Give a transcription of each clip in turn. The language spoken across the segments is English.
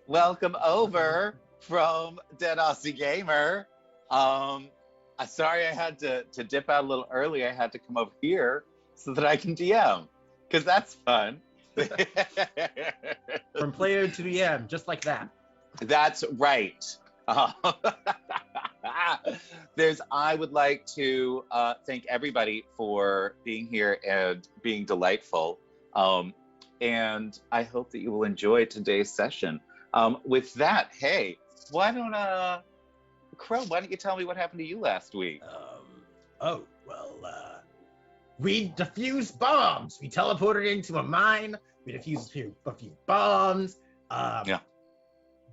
Welcome over from Dead Aussie Gamer. Sorry I had to dip out a little early. I had to come over here so that I can DM, because that's fun. From player to DM, just like that. That's right. Uh, I would like to thank everybody for being here and being delightful. And I hope that you will enjoy today's session. With that, hey, why don't Crow, why don't you tell me what happened to you last week? We defused bombs. We teleported into a mine. We defused a few bombs. Yeah.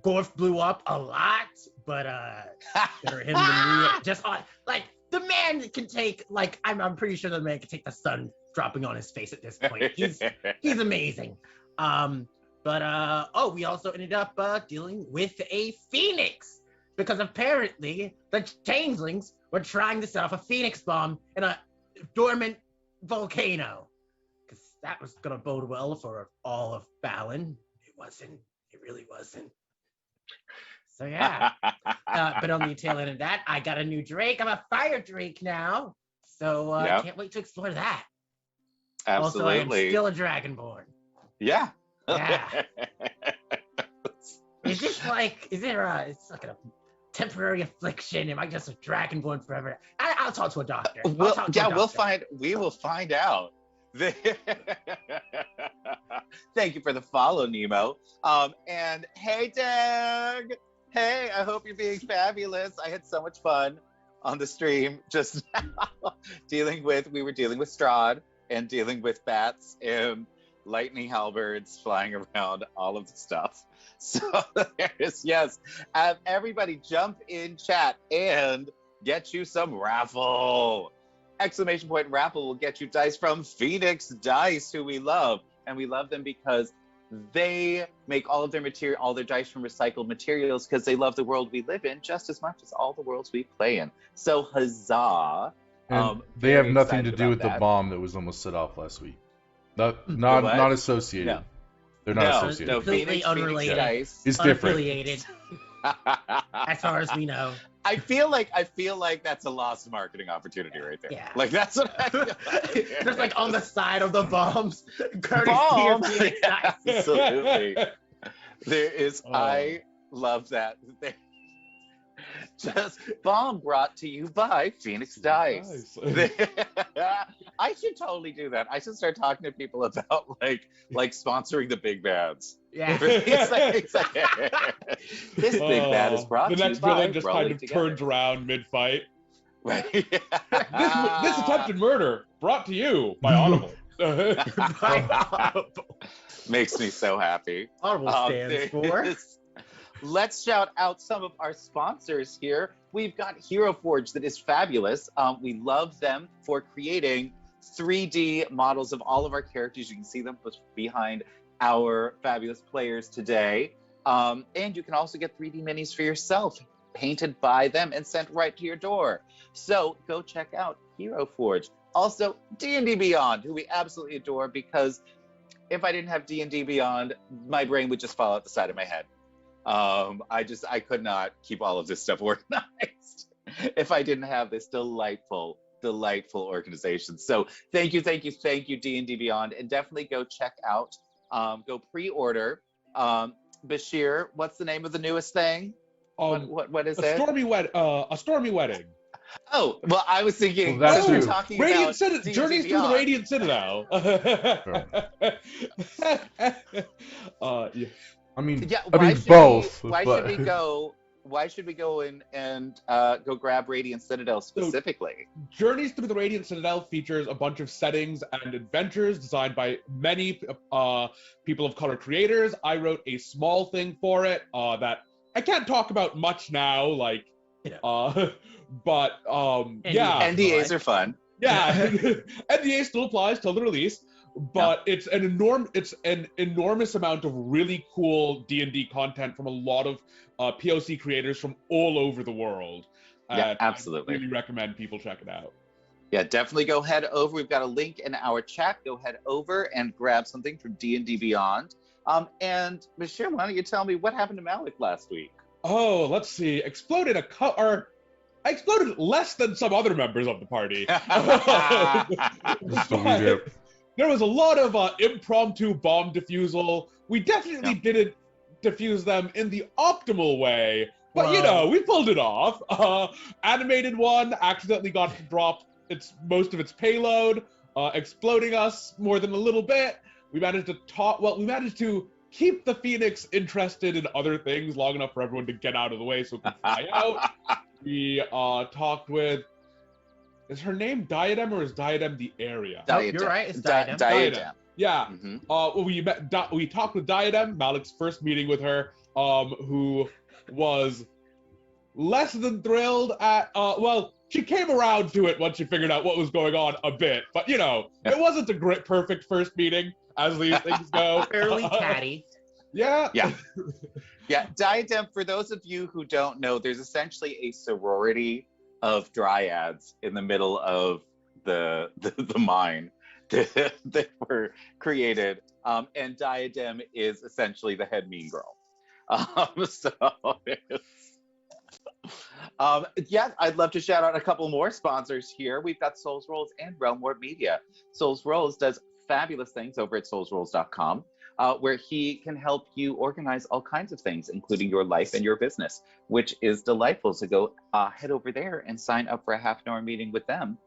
Gorf blew up a lot, but better him than me. Like the man can take, like, I'm pretty sure the man can take the sun dropping on his face at this point. He's amazing. We also ended up dealing with a phoenix, because apparently the changelings were trying to set off a phoenix bomb in a dormant volcano, because that was gonna bode well for all of Balin. It wasn't. It really wasn't. So yeah. But on the tail end of that, I got a new Drake. I'm a fire Drake now. So I can't wait to explore that. Absolutely. Also, I am still a Dragonborn. Yeah. Yeah. It's like a temporary affliction? Am I just a Dragonborn forever? I'll talk to a doctor. We will find out. Thank you for the follow, Nemo. And hey, Dag. Hey, I hope you're being fabulous. I had so much fun on the stream just now we were dealing with Strahd and dealing with bats and lightning halberds flying around, all of the stuff. So yes, everybody jump in chat and get you some raffle. Exclamation point raffle will get you dice from Phoenix Dice, who we love. And we love them because they make all of their material, all their dice from recycled materials, because they love the world we live in just as much as all the worlds we play in. So huzzah. And they have nothing to do with the bomb that was almost set off last week. Not associated. No. They're not associated. No, completely unrelated. Dice. It's different. Unaffiliated. As far as we know. I feel like that's a lost marketing opportunity right there. Yeah. Like that's what I feel like. Just like on the side of the bombs. Bombs. Absolutely. There is. I love that. Just bomb brought to you by Phoenix Dice. I should totally do that. I should start talking to people about like sponsoring the big bads. Yeah. This big bad is brought to you by. The next villain just kind of turns around mid-fight. Right. This attempted murder brought to you by Audible. Makes me so happy. Audible stands for. Let's shout out some of our sponsors here. We've got Hero Forge, that is fabulous. We love them for creating 3D models of all of our characters. You can see them behind our fabulous players today. And you can also get 3D minis for yourself, painted by them and sent right to your door. So go check out Hero Forge. Also, D&D Beyond, who we absolutely adore, because if I didn't have D&D Beyond, my brain would just fall out the side of my head. I could not keep all of this stuff organized if I didn't have this delightful organization. So thank you, D&D Beyond, and definitely go check out, go pre-order. Bashir, what's the name of the newest thing? What is it? A stormy wedding. Oh, well, I was thinking, well, we're talking about Journeys through the Radiant Citadel. Yeah. I mean, both. Why should we go and go grab Radiant Citadel specifically? So, Journeys through the Radiant Citadel features a bunch of settings and adventures designed by many people of color creators. I wrote a small thing for it that I can't talk about much now, but yeah. NDAs are fun. Yeah, NDA still applies till the release. But it's an enormous amount of really cool D&D content from a lot of POC creators from all over the world. Yeah, absolutely. I really recommend people check it out. Yeah, definitely go head over. We've got a link in our chat. Go head over and grab something from D&D Beyond. And Bashir, why don't you tell me what happened to Malik last week? Oh, let's see. I exploded less than some other members of the party. So we did. There was a lot of impromptu bomb defusal. We definitely didn't defuse them in the optimal way, but we pulled it off. Animated one accidentally got dropped most of its payload, exploding us more than a little bit. We managed to keep the Phoenix interested in other things long enough for everyone to get out of the way so it could fly out. We talked with, is her name Diadem or is Diadem the area? Diadem. You're right, it's Diadem. Diadem. Yeah. We talked with Diadem, Malik's first meeting with her, who was less than thrilled at, she came around to it once she figured out what was going on a bit, but it wasn't a great, perfect first meeting, as these things go. Fairly catty. Yeah. Yeah, Diadem, for those of you who don't know, there's essentially a sorority of dryads in the middle of the mine that were created, and Diadem is essentially the head mean girl. I'd love to shout out a couple more sponsors here. We've got Souls Rolls and Realm Warp Media. Souls Rolls does fabulous things over at soulsrolls.com. Where he can help you organize all kinds of things, including your life and your business, which is delightful. So go head over there and sign up for a half-an-hour meeting with them.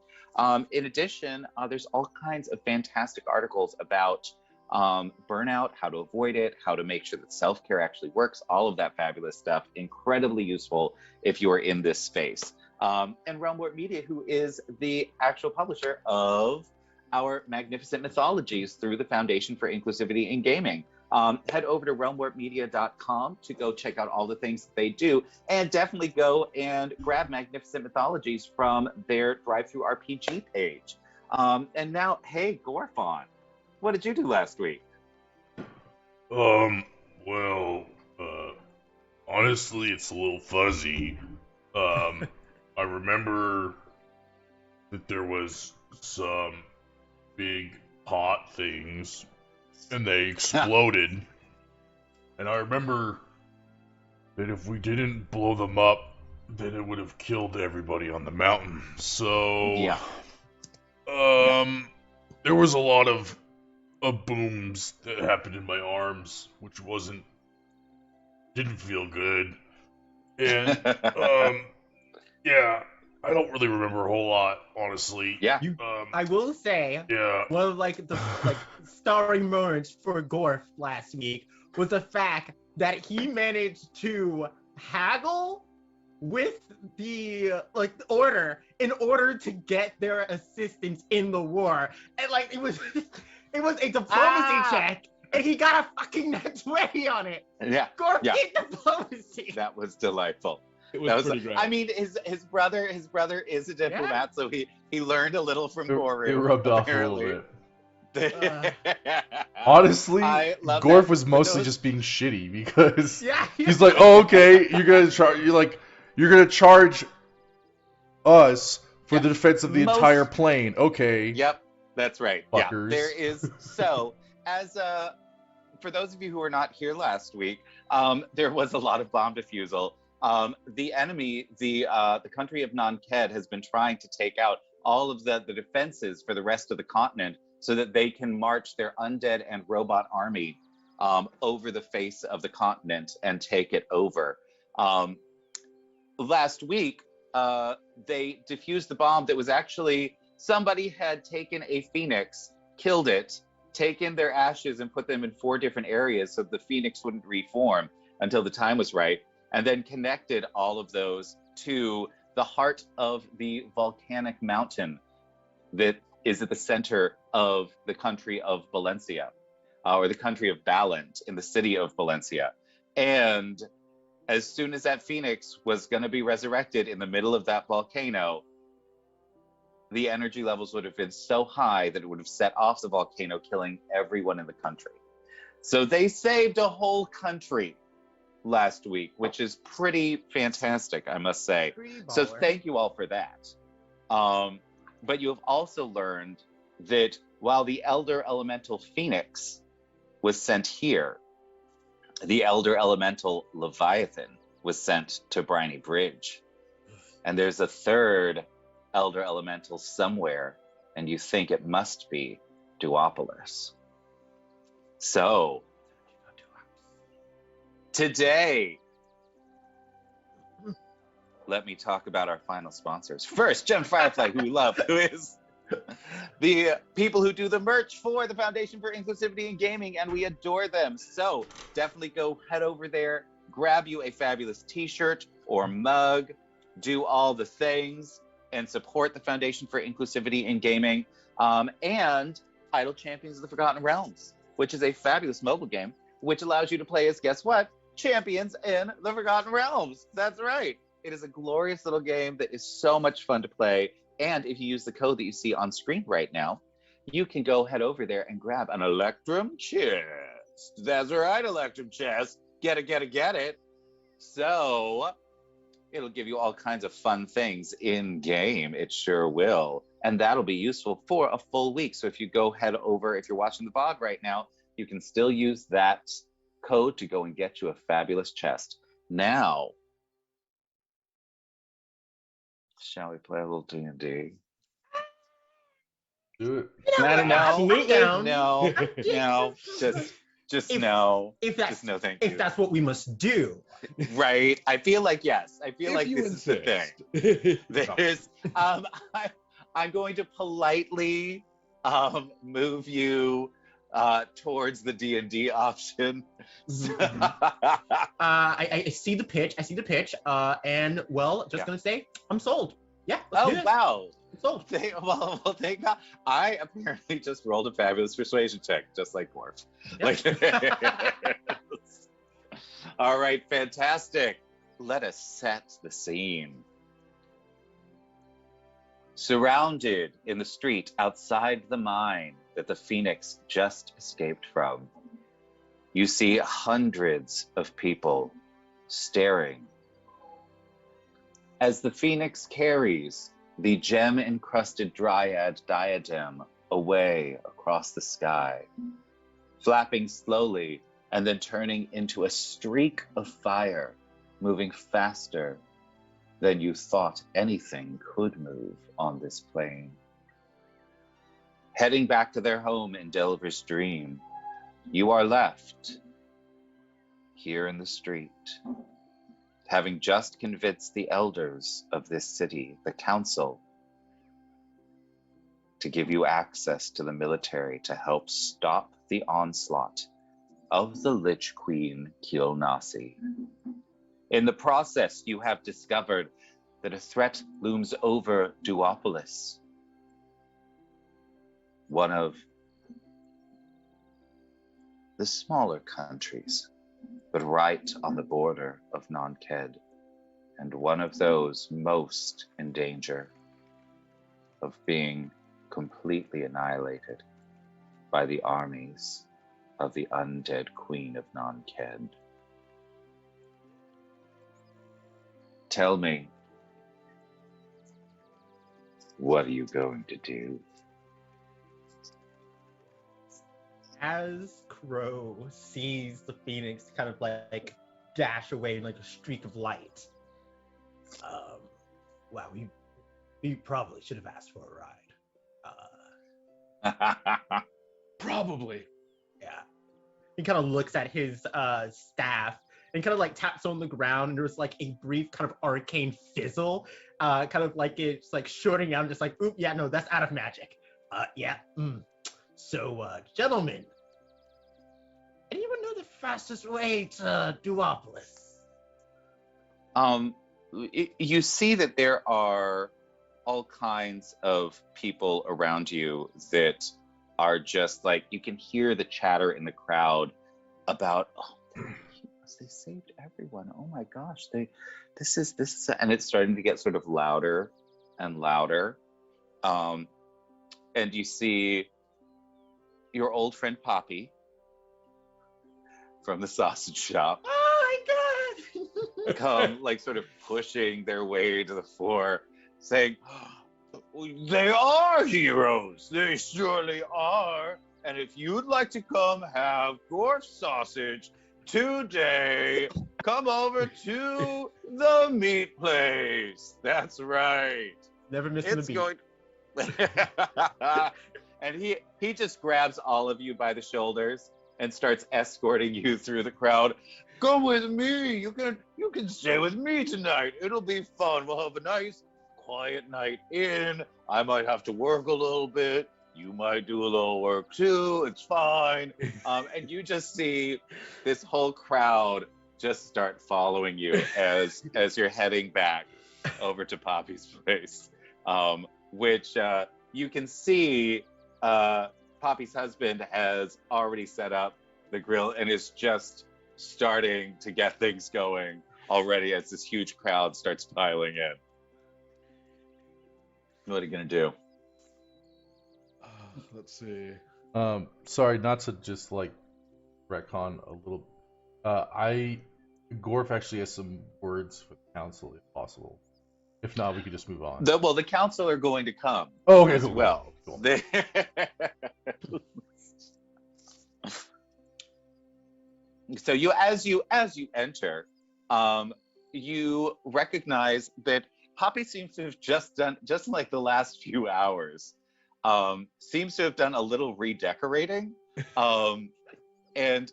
In addition, there's all kinds of fantastic articles about burnout, how to avoid it, how to make sure that self-care actually works, all of that fabulous stuff. Incredibly useful if you are in this space. And Realm Warp Media, who is the actual publisher of our magnificent mythologies through the Foundation for Inclusivity in Gaming. Head over to realmwarpmedia.com to go check out all the things that they do, and definitely go and grab Magnificent Mythologies from their Drive-Thru RPG page. And now, hey, Gorfon, what did you do last week? Honestly, it's a little fuzzy. I remember that there was some big hot things, and they exploded. And I remember that if we didn't blow them up, then it would have killed everybody on the mountain. So, there was a lot of booms that happened in my arms, which didn't feel good. And, I don't really remember a whole lot, honestly. Yeah. I will say, one of the starring moments for Gorf last week was the fact that he managed to haggle with the order in order to get their assistance in the war, and it was a diplomacy check, and he got a fucking nat 20 on it. Yeah. Gorf did diplomacy. That was delightful. It was pretty great. I mean, his brother is a diplomat, so he learned a little from Goru. It rubbed apparently. off a little bit. Honestly, Gorf was mostly just being shitty because he's like, "Oh, okay, you're gonna charge us for the defense of the entire plane." Okay. Yep, that's right. Fuckers. Yeah, there is. So, for those of you who were not here last week, there was a lot of bomb defusal. The enemy, the country of Nanked, has been trying to take out all of the defenses for the rest of the continent so that they can march their undead and robot army over the face of the continent and take it over. Last week, they defused the bomb that was actually, somebody had taken a phoenix, killed it, taken their ashes and put them in 4 different areas so the phoenix wouldn't reform until the time was right, and then connected all of those to the heart of the volcanic mountain that is at the center of the country of Valencia, or the country of Ballant in the city of Valencia. And as soon as that phoenix was going to be resurrected in the middle of that volcano, the energy levels would have been so high that it would have set off the volcano, killing everyone in the country. So they saved a whole country last week, which is pretty fantastic, I must say. So thank you all for that. But you have also learned that while the Elder Elemental Phoenix was sent here, The elder elemental Leviathan was sent to Briny Bridge. And there's a third elder elemental somewhere, and you think it must be Duopolis. So, today, let me talk about our final sponsors. First, Gem Firefly, who we love, who is the people who do the merch for the Foundation for Inclusivity in Gaming, and we adore them. So definitely go head over there, grab you a fabulous t-shirt or mug, do all the things, and support the Foundation for Inclusivity in Gaming. And Title Champions of the Forgotten Realms, which is a fabulous mobile game, which allows you to play as, guess what? Champions in the Forgotten Realms. That's right. It is a glorious little game that is so much fun to play. And if you use the code that you see on screen right now, you can go head over there and grab an Electrum chest. That's right, Electrum chest. Get it. So it'll give you all kinds of fun things in game. It sure will. And that'll be useful for a full week. So if you go head over, if you're watching the VOD right now, you can still use that code to go and get you a fabulous chest. Now, shall we play a little D&D? Do it. I don't know. Absolutely down. No, just no. If that's Just no, thank if you. that's what we must do. Right. I feel like yes. I feel If like you this is the thing. insist. There's I'm going to politely move you towards the D&D option. I see the pitch. And well, just Yeah. gonna say I'm sold. Yeah. Let's do Oh this. wow. I'm sold. Well, thank God. I apparently just rolled a fabulous persuasion check, just like Morph. Yep. Like, all right, fantastic. Let us set the scene. Surrounded in the street outside the mine that the Phoenix just escaped from, you see hundreds of people staring as the Phoenix carries the gem-encrusted dryad diadem away across the sky, flapping slowly and then turning into a streak of fire, moving faster than you thought anything could move on this plane. Heading back to their home in Delver's Dream, you are left here in the street, having just convinced the elders of this city, the council, to give you access to the military to help stop the onslaught of the Lich Queen Kilnasi. In the process, you have discovered that a threat looms over Duopolis, one of the smaller countries, but right on the border of Nonked, and one of those most in danger of being completely annihilated by the armies of the undead Queen of Nonked. Tell me, what are you going to do? As Crow sees the Phoenix kind of like dash away in like a streak of light. Wow, we probably should have asked for a ride. Probably. Yeah. He kind of looks at his staff and kind of like taps on the ground, and there's like a brief kind of arcane fizzle, kind of like it's like shorting out, just like, oop, yeah, no, that's out of magic. So, gentlemen, anyone know the fastest way to Duopolis? You see that there are all kinds of people around you that are just like, you can hear the chatter in the crowd about, oh, they saved everyone. Oh my gosh, this is, and it's starting to get sort of louder and louder. And you see your old friend Poppy from the sausage shop. Oh my god! Come like sort of pushing their way to the floor, saying, they are heroes, they surely are, and if you'd like to come have your sausage, today, come over to the meat place. That's right. Never missing a It's beat. going. And he just grabs all of you by the shoulders and starts escorting you through the crowd. Come with me. You can stay with me tonight. It'll be fun. We'll have a nice, quiet night in. I might have to work a little bit. You might do a little work too. It's fine. And you just see this whole crowd just start following you as you're heading back over to Poppy's place, which you can see Poppy's husband has already set up the grill and is just starting to get things going already as this huge crowd starts piling in. What are you gonna do? Let's see. Sorry, not to just like retcon a little. Gorf actually has some words for the council, if possible. If not, we could just move on. The council are going to come. Oh, okay, as cool. well. Cool. So as you enter, you recognize that Poppy seems to have just in like the last few hours, seems to have done a little redecorating. And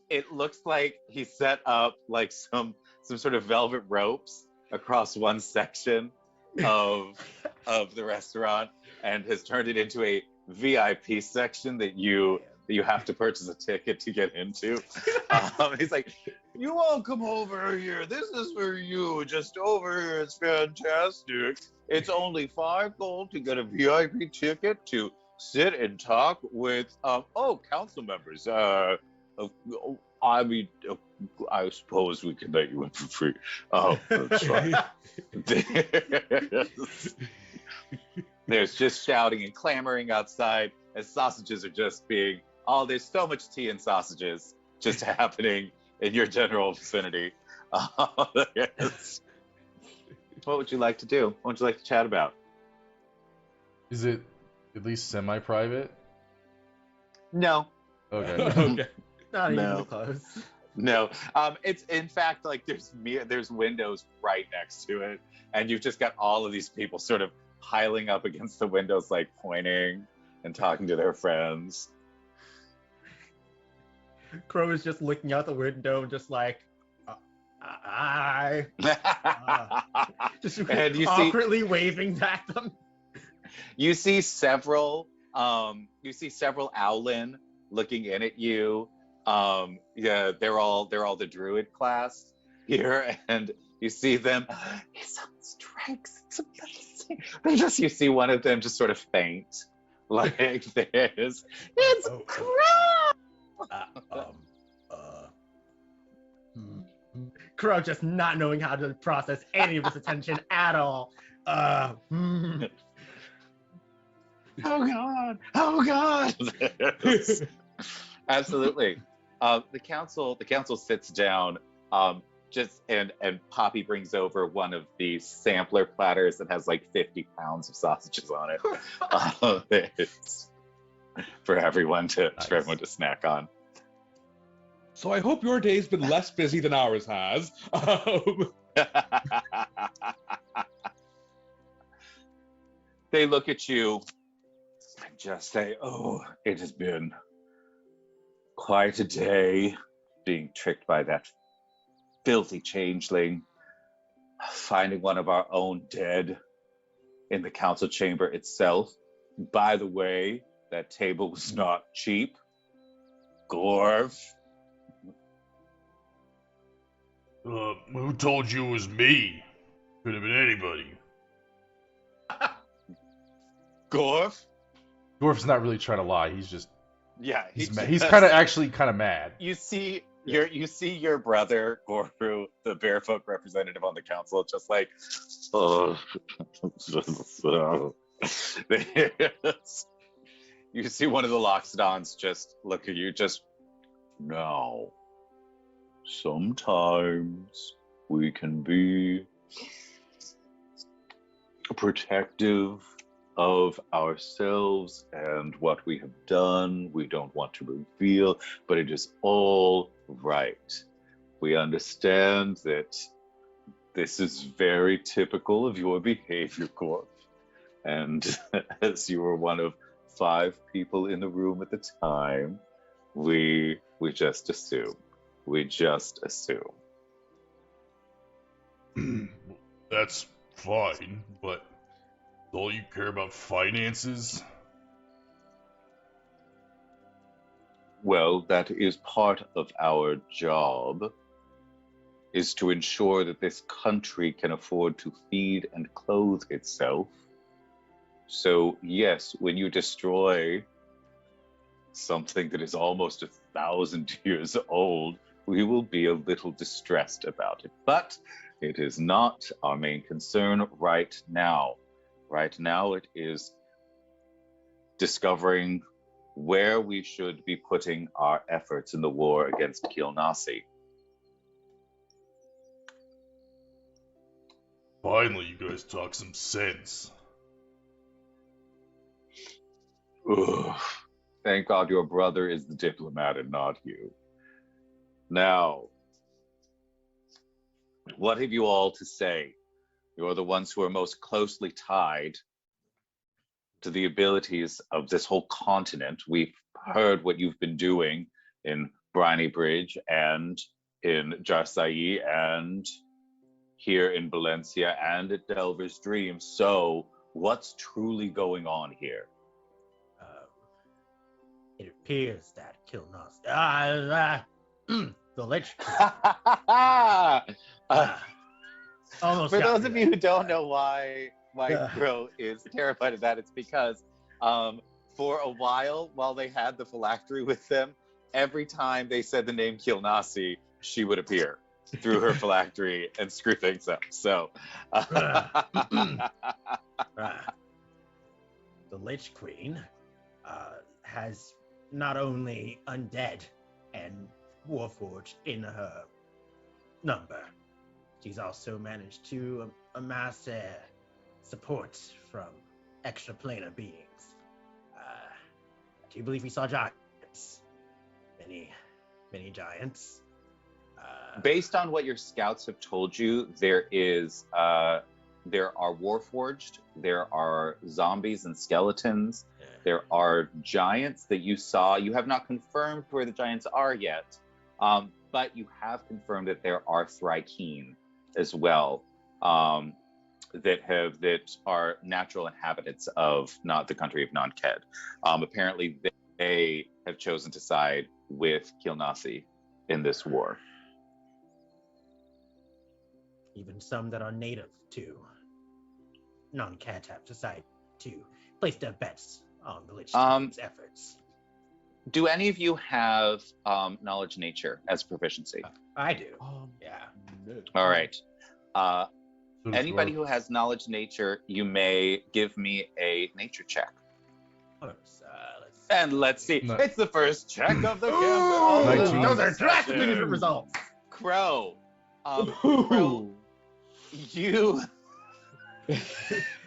it looks like he set up like some sort of velvet ropes across one section of the restaurant and has turned it into a VIP section that you have to purchase a ticket to get into. He's like, you all come over here. This is for you. Just over here. It's fantastic. It's only 5 gold to get a VIP ticket to sit and talk with council members. I mean, I suppose we can let you in for free. That's fine. There's just shouting and clamoring outside as sausages are just being. Oh, there's so much tea and sausages just happening in your general vicinity. Yes. What would you like to do? What would you like to chat about? Is it at least semi-private? No. Okay. Okay. Not even No. close. No, it's in fact like there's windows right next to it, and you've just got all of these people sort of piling up against the windows, like pointing and talking to their friends. Crow is just looking out the window, just like, just And you see- awkwardly waving at them. You see several Owlin looking in at you. Yeah, they're all the druid class here, and you see them. It's on strikes. It's amazing. You see one of them just sort of faint, like this. It's crap. Crow just not knowing how to process any of this attention at all. Oh God! Oh God! Absolutely. The council sits down. And Poppy brings over one of these sampler platters that has like 50 pounds of sausages on it. It's for everyone to snack on. So I hope your day's been less busy than ours has. They look at you and just say, "Oh, it has been quite a day being tricked by that filthy changeling, finding one of our own dead in the council chamber itself. By the way, that table was not cheap. Gorf." Who told you it was me? Could have been anybody. Gorf? Gorf's not really trying to lie. He's just Yeah, he's kind of mad. You see your brother Gorfu, the barefoot representative on the council, just like, oh. You see one of the Loxodons just look at you, just, no. Sometimes we can be protective of ourselves and what we have done. We don't want to reveal, but it is all right. We understand that this is very typical of your behavior, Gorf. And as you were one of 5 people in the room at the time, we just assume. We just assume. That's fine, but don't you care about finances? Well, that is part of our job, is to ensure that this country can afford to feed and clothe itself. So, yes, when you destroy something that is almost 1,000 years old, we will be a little distressed about it. But it is not our main concern right now. Right now, it is discovering where we should be putting our efforts in the war against Kilnasi. Finally, you guys talk some sense. Ugh. Thank God your brother is the diplomat and not you. Now, what have you all to say? You're the ones who are most closely tied to the abilities of this whole continent. We've heard what you've been doing in Briny Bridge and in Jarsai and here in Valencia and at Delver's Dream. So what's truly going on here? It appears that Kilnos, the Lich. Almost For got those me of there. you who don't know why Crow is terrified of that, it's because for a while they had the phylactery with them, every time they said the name Kilnasi, she would appear through her phylactery and screw things up. So The Lich Queen has not only undead and warforged in her number, she's also managed to amass support from extraplanar beings. Do you believe we saw giants? Many giants. based on what your scouts have told you, there are warforged, there are zombies and skeletons, there are giants that you saw. You have not confirmed where the giants are yet, but you have confirmed that there are Thrykeen as well, that are natural inhabitants of not the country of Non-Ked. Apparently, they have chosen to side with Kilnasi in this war. Even some that are native to Non-Cat have decided to place their bets on the Lich Queen's efforts. Do any of you have knowledge nature as proficiency? I do. Yeah. No. All right. So does Anybody Gorf. who has knowledge nature, you may give me a nature check. Let's And let's see. No. It's the first check of the Ooh, campaign. 19. those are drastically different results. Crow. Crow, you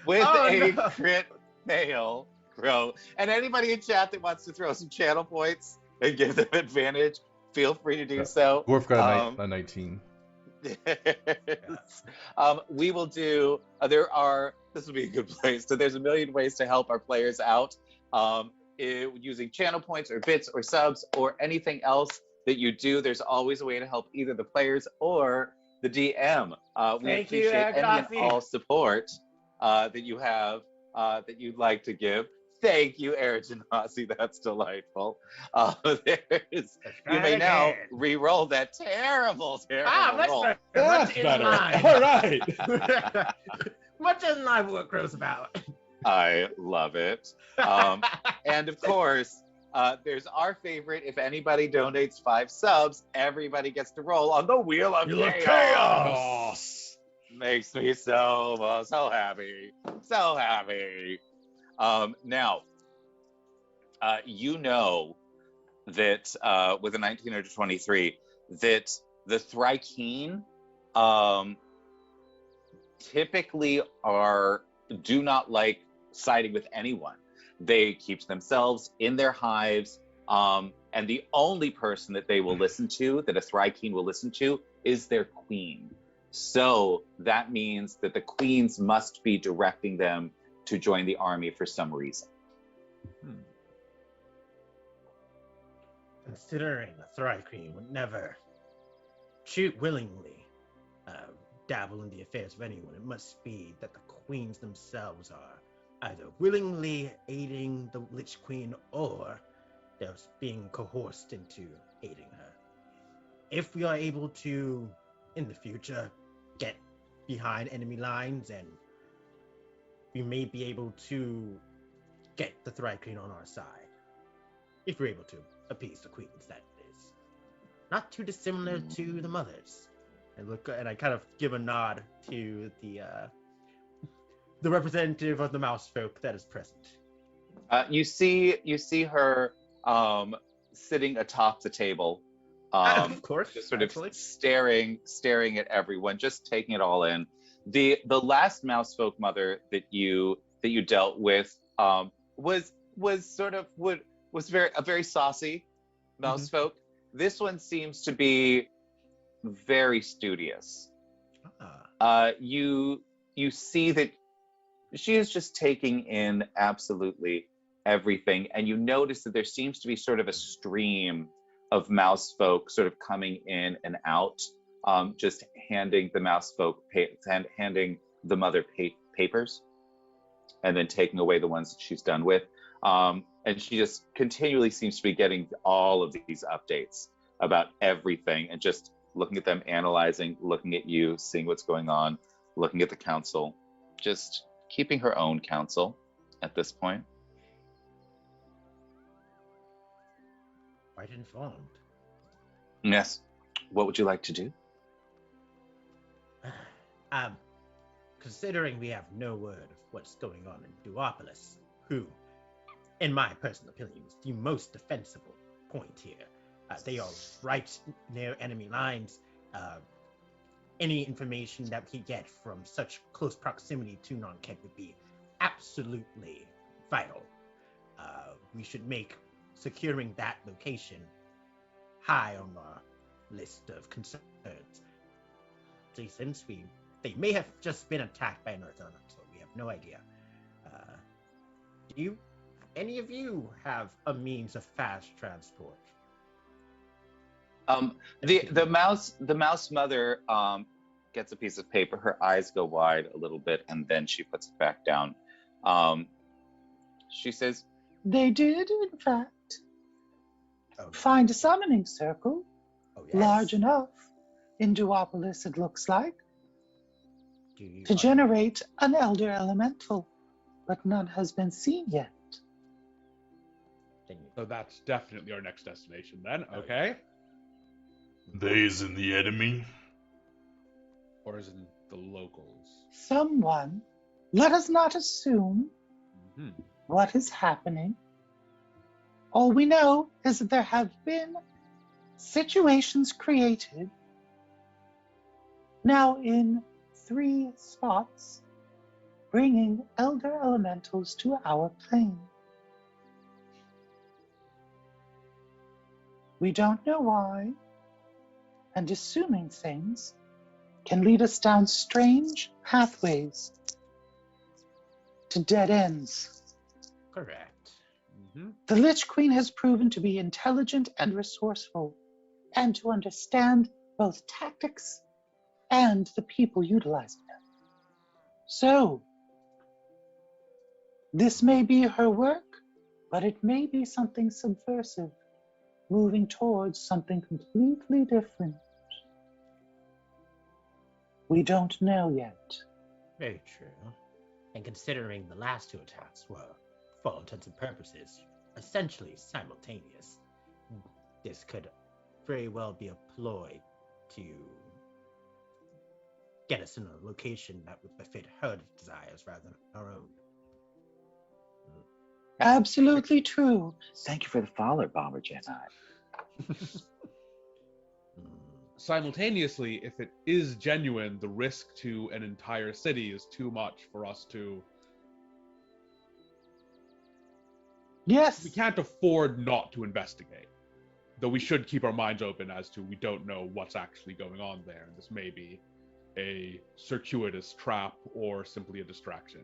with a no. crit fail, Crow. And anybody in chat that wants to throw some channel points and give them advantage, feel free to do Yeah. so. Gorf got a 19. We will do, this will be a good place. So there's a million ways to help our players out using channel points or bits or subs or anything else that you do. There's always a way to help either the players or the DM. We Thank you, appreciate any and Coffee. all support that you have, that you'd like to give. Thank you, Arajanasi. That's delightful. You may now re-roll that terrible Much roll. better. That's Much in better. line. All right. Much in line with what Crow's about. I love it. And of course, there's our favorite. If anybody donates 5 subs, everybody gets to roll on the Wheel of Chaos. Makes me so happy. So happy. Now, you know that with a 1923, that the Thrykeen typically do not like siding with anyone. They keep themselves in their hives. And the only person that they will listen to, that a Thrykean will listen to, is their queen. So that means that the queens must be directing them to join the army for some reason. Considering a Thrykean would never willingly dabble in the affairs of anyone, it must be that the queens themselves are either willingly aiding the Lich Queen or they're being coerced into aiding her. If we are able to, in the future, get behind enemy lines, and we may be able to get the Thrykean on our side. If we're able to appease the queens, that is. Not too dissimilar to the mothers. And I kind of give a nod to the representative of the mouse folk that is present. You see her sitting atop the table, Of course, just sort of staring at everyone, just taking it all in. The last mouse folk mother that you dealt with was very saucy mouse folk. This one seems to be very studious. You see that she is just taking in absolutely everything, and you notice that there seems to be sort of a stream of mouse folk sort of coming in and out, just handing the mouse folk handing the mother papers, and then taking away the ones that she's done with. And she just continually seems to be getting all of these updates about everything, and just looking at them, analyzing, looking at you, seeing what's going on, looking at the council, just keeping her own counsel at this point. Quite informed. Yes. What would you like to do? Considering we have no word of what's going on in Duopolis, who, in my personal opinion, is the most defensible point here. They are right near enemy lines. Any information that we get from such close proximity to Nonkhet would be absolutely vital. We should make securing that location high on our list of concerns. Since they may have just been attacked by another elemental, we have no idea. Do any of you have a means of fast transport? The mouse mother gets a piece of paper. Her eyes go wide a little bit, and then she puts it back down. She says, "They did, in fact, find a summoning circle, large enough in Duopolis, it looks like, to generate an elder elemental, but none has been seen yet." So that's definitely our next destination then, okay? They is in the enemy. Or is it the locals? Someone, let us not assume what is happening. All we know is that there have been situations created now in 3 spots, bringing elder elementals to our plane. We don't know why, and assuming things can lead us down strange pathways to dead ends. Correct. The Lich Queen has proven to be intelligent and resourceful, and to understand both tactics and the people utilizing them. So, this may be her work, but it may be something subversive, moving towards something completely different. We don't know yet. Very true. And considering the last 2 attacks were, for all intents and purposes, essentially simultaneous, this could very well be a ploy to get us in a location that would befit her desires rather than our own. Absolutely true. Thank you for the follow, Bomber Jedi. Simultaneously, if it is genuine, the risk to an entire city is too much for us to... Yes. We can't afford not to investigate. though we should keep our minds open as to we don't know what's actually going on there. This may be a circuitous trap or simply a distraction.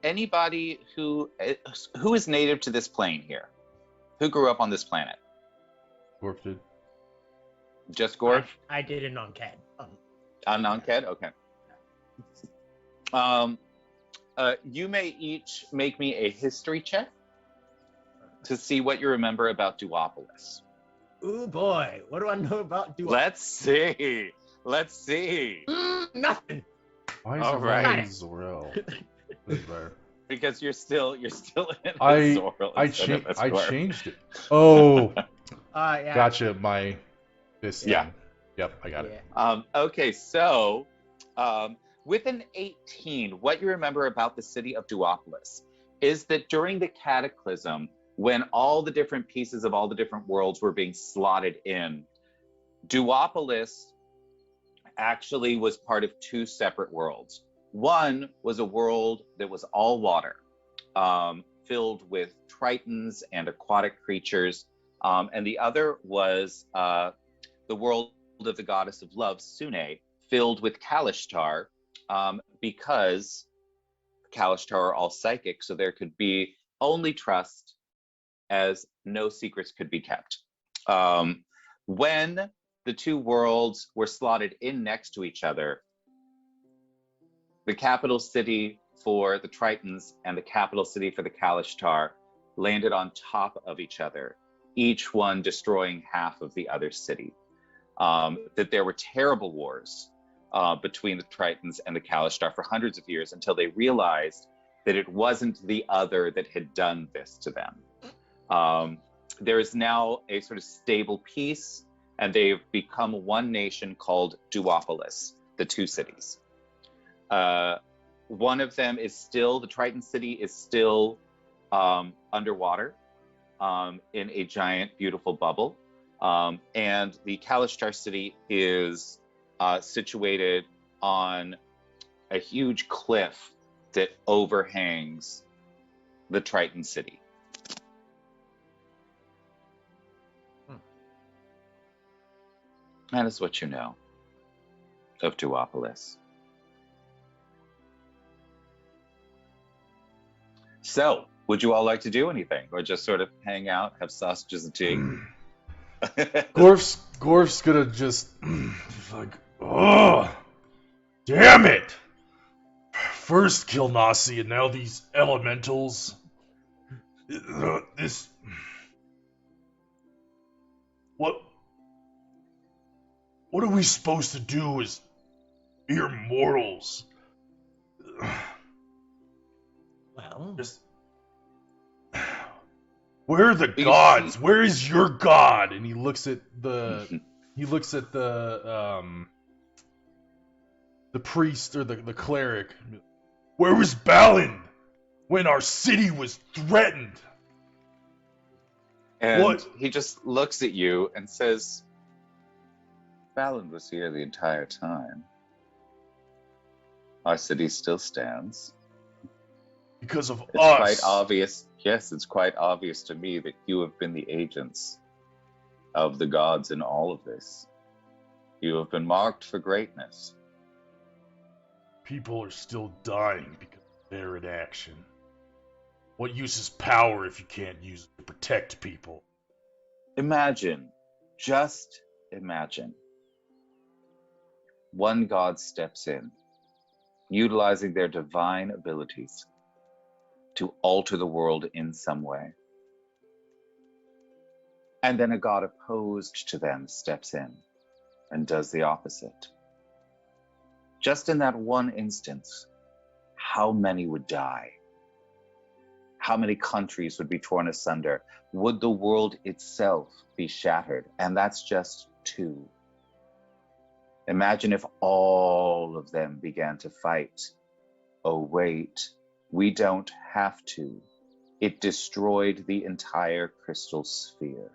Anybody who is native to this plane here? Who grew up on this planet? Gorf did. Just Gorf? I did it on CAD. Non-Ked? Okay. You may each make me a history check to see what you remember about Duopolis. Ooh boy, what do I know about Duopolis? Let's see. Let's see. Nothing. Why is All it right. wrong with Zorel? Doesn't matter. Because you're still in I Zorel I, instead of I Escort. changed it. Oh, Yeah. gotcha. This Yeah. thing. Yep, I got it. Okay, so with an 18, what you remember about the city of Duopolis is that during the Cataclysm, when all the different pieces of all the different worlds were being slotted in, Duopolis actually was part of two separate worlds. One was a world that was all water, filled with tritons and aquatic creatures, and the other was the world of the goddess of love, Sune, filled with Kalishtar, because Kalishtar are all psychic, so there could be only trust, as no secrets could be kept. When the two worlds were slotted in next to each other, the capital city for the Tritons and the capital city for the Kalishtar landed on top of each other, each one destroying half of the other city. That there were terrible wars between the Tritons and the Kalishtar for hundreds of years until they realized that it wasn't the other that had done this to them. There is now a sort of stable peace, and they've become one nation called Duopolis, the two cities. One of them is still, the Triton city is still underwater in a giant, beautiful bubble. And the Kalishtar city is situated on a huge cliff that overhangs the Triton city. That is what you know of Duopolis. So, would you all like to do anything, or just sort of hang out, have sausages and tea? Gorf's gonna just like, oh, damn it! First kill Nasi, and now these elementals. This. What are we supposed to do as mere mortals? Well, Just. Where are the gods? Where is your god? And he looks at the priest or the cleric. Where was Balin when our city was threatened? And What? he just looks at you and says, Balin was here the entire time. Our city still stands. Because of It's us. quite obvious. Yes, it's quite obvious to me that you have been the agents of the gods in all of this. You have been marked for greatness. People are still dying because they're in action. What use is power if you can't use it to protect people? Imagine, just imagine. One god steps in, utilizing their divine abilities to alter the world in some way. And then a god opposed to them steps in and does the opposite. Just in that one instance, how many would die? How many countries would be torn asunder? Would the world itself be shattered? And that's just two. Imagine if all of them began to fight. Oh, wait, we don't have to. It destroyed the entire crystal sphere.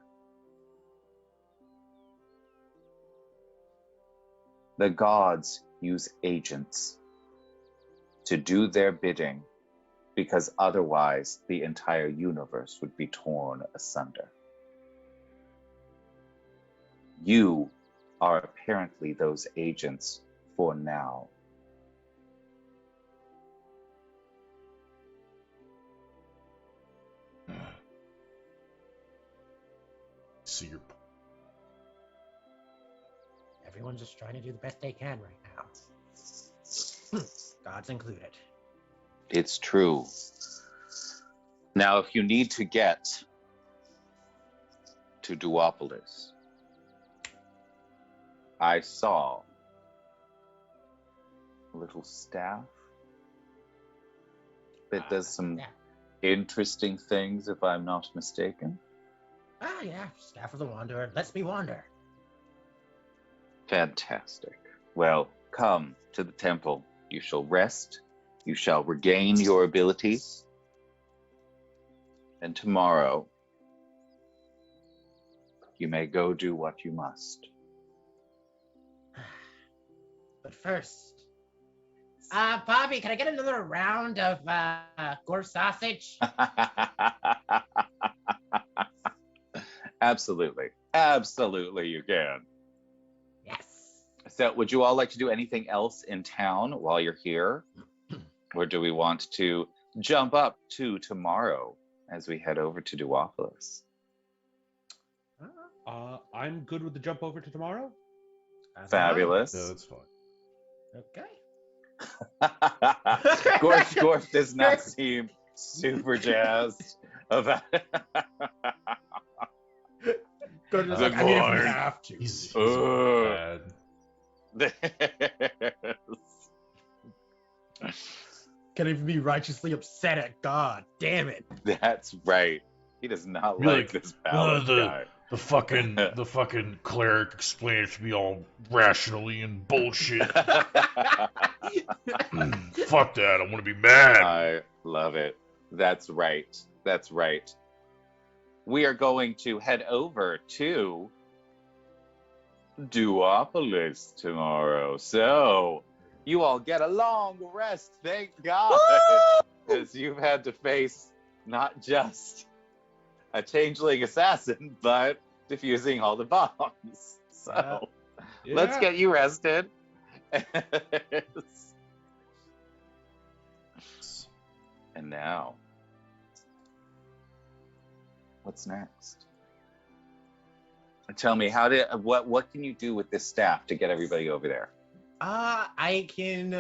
The gods use agents to do their bidding, because otherwise the entire universe would be torn asunder. You are apparently those agents for now. See your Everyone's just trying to do the best they can right now. God's included. It's true. Now, if you need to get to Duopolis, I saw a little staff that does some Yeah. interesting things, if I'm not mistaken. Ah, yeah. Staff of the Wanderer. Lets me wander. Fantastic. Well, come to the temple. You shall rest. You shall regain your abilities. And tomorrow, you may go do what you must. But first, Bobby, can I get another round of gore sausage? Absolutely. Absolutely, you can. Yes. So, would you all like to do anything else in town while you're here? Or do we want to jump up to tomorrow as we head over to Duopolis? I'm good with the jump over to tomorrow. Fabulous. Yeah, that's fine. Okay. Gorf does not seem super jazzed about it. Good. The Like, I mean, if we Lord. have to. He's Ugh. bad. Can't even be righteously upset at God. Damn it. That's right. He does not Be like like, this ballad guy. The fucking cleric explained it to me all rationally and bullshit. Fuck that, I want to be mad. I love it. That's right. That's right. We are going to head over to Duopolis tomorrow. So you all get a long rest, thank God, as you've had to face not just a changeling assassin, but defusing all the bombs. So let's get you rested. And now, what's next? Tell me, what can you do with this staff to get everybody over there? I can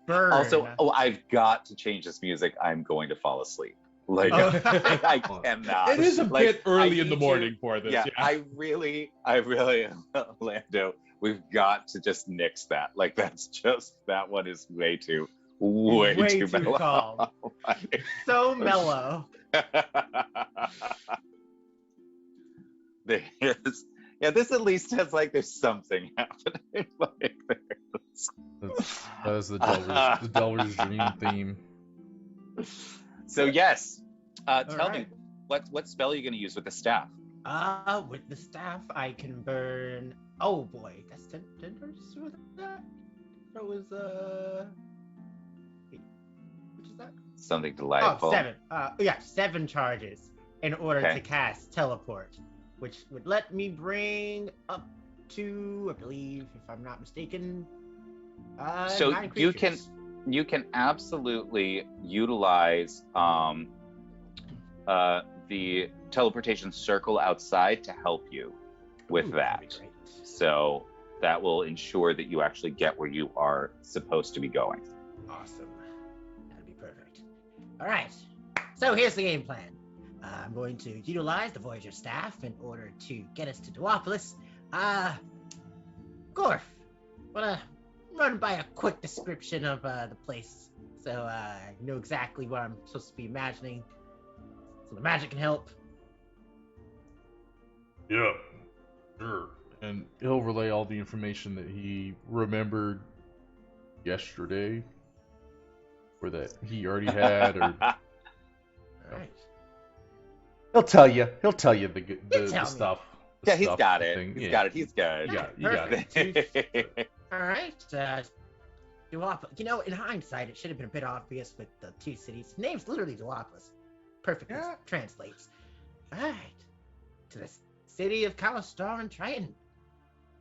burn. Also, I've got to change this music. I'm going to fall asleep. Like, Oh. I cannot. It is a Like, bit early I in the need morning for this. Yeah, I really, Orlando, we've got to just nix that. Like, that one is way too mellow. calm. So mellow. This at least has like there's something happening. Like That is the Delver's dream theme. So yes, tell me right. what spell are you going to use with the staff? With the staff, I can burn. Oh boy, that's 10 charges with that. That was wait, which is that? Something delightful. Oh, 7. 7 charges in order to cast teleport, which would let me bring up to, I believe, if I'm not mistaken, So 9 you creatures. can absolutely utilize the teleportation circle outside to help you with Ooh, that. that'd be great. So that will ensure that you actually get where you are supposed to be going. Awesome. That'd be perfect. All right. So here's the game plan. I'm going to utilize the Voyager staff in order to get us to Duopolis. Gorf, wanna run by a quick description of the place so I know exactly what I'm supposed to be imagining, so the magic can help. Yeah, sure. And he'll relay all the information that he remembered yesterday, or that he already had, or All right. he'll tell you the tell me. stuff. Yeah, he's got the it. thing. He's Yeah. got it. He's good. You got it. All right. Duopolis. You know, in hindsight, it should have been a bit obvious with the two cities. The name's literally Duopolis. Perfectly translates. All right. To the city of Kalastar and Triton.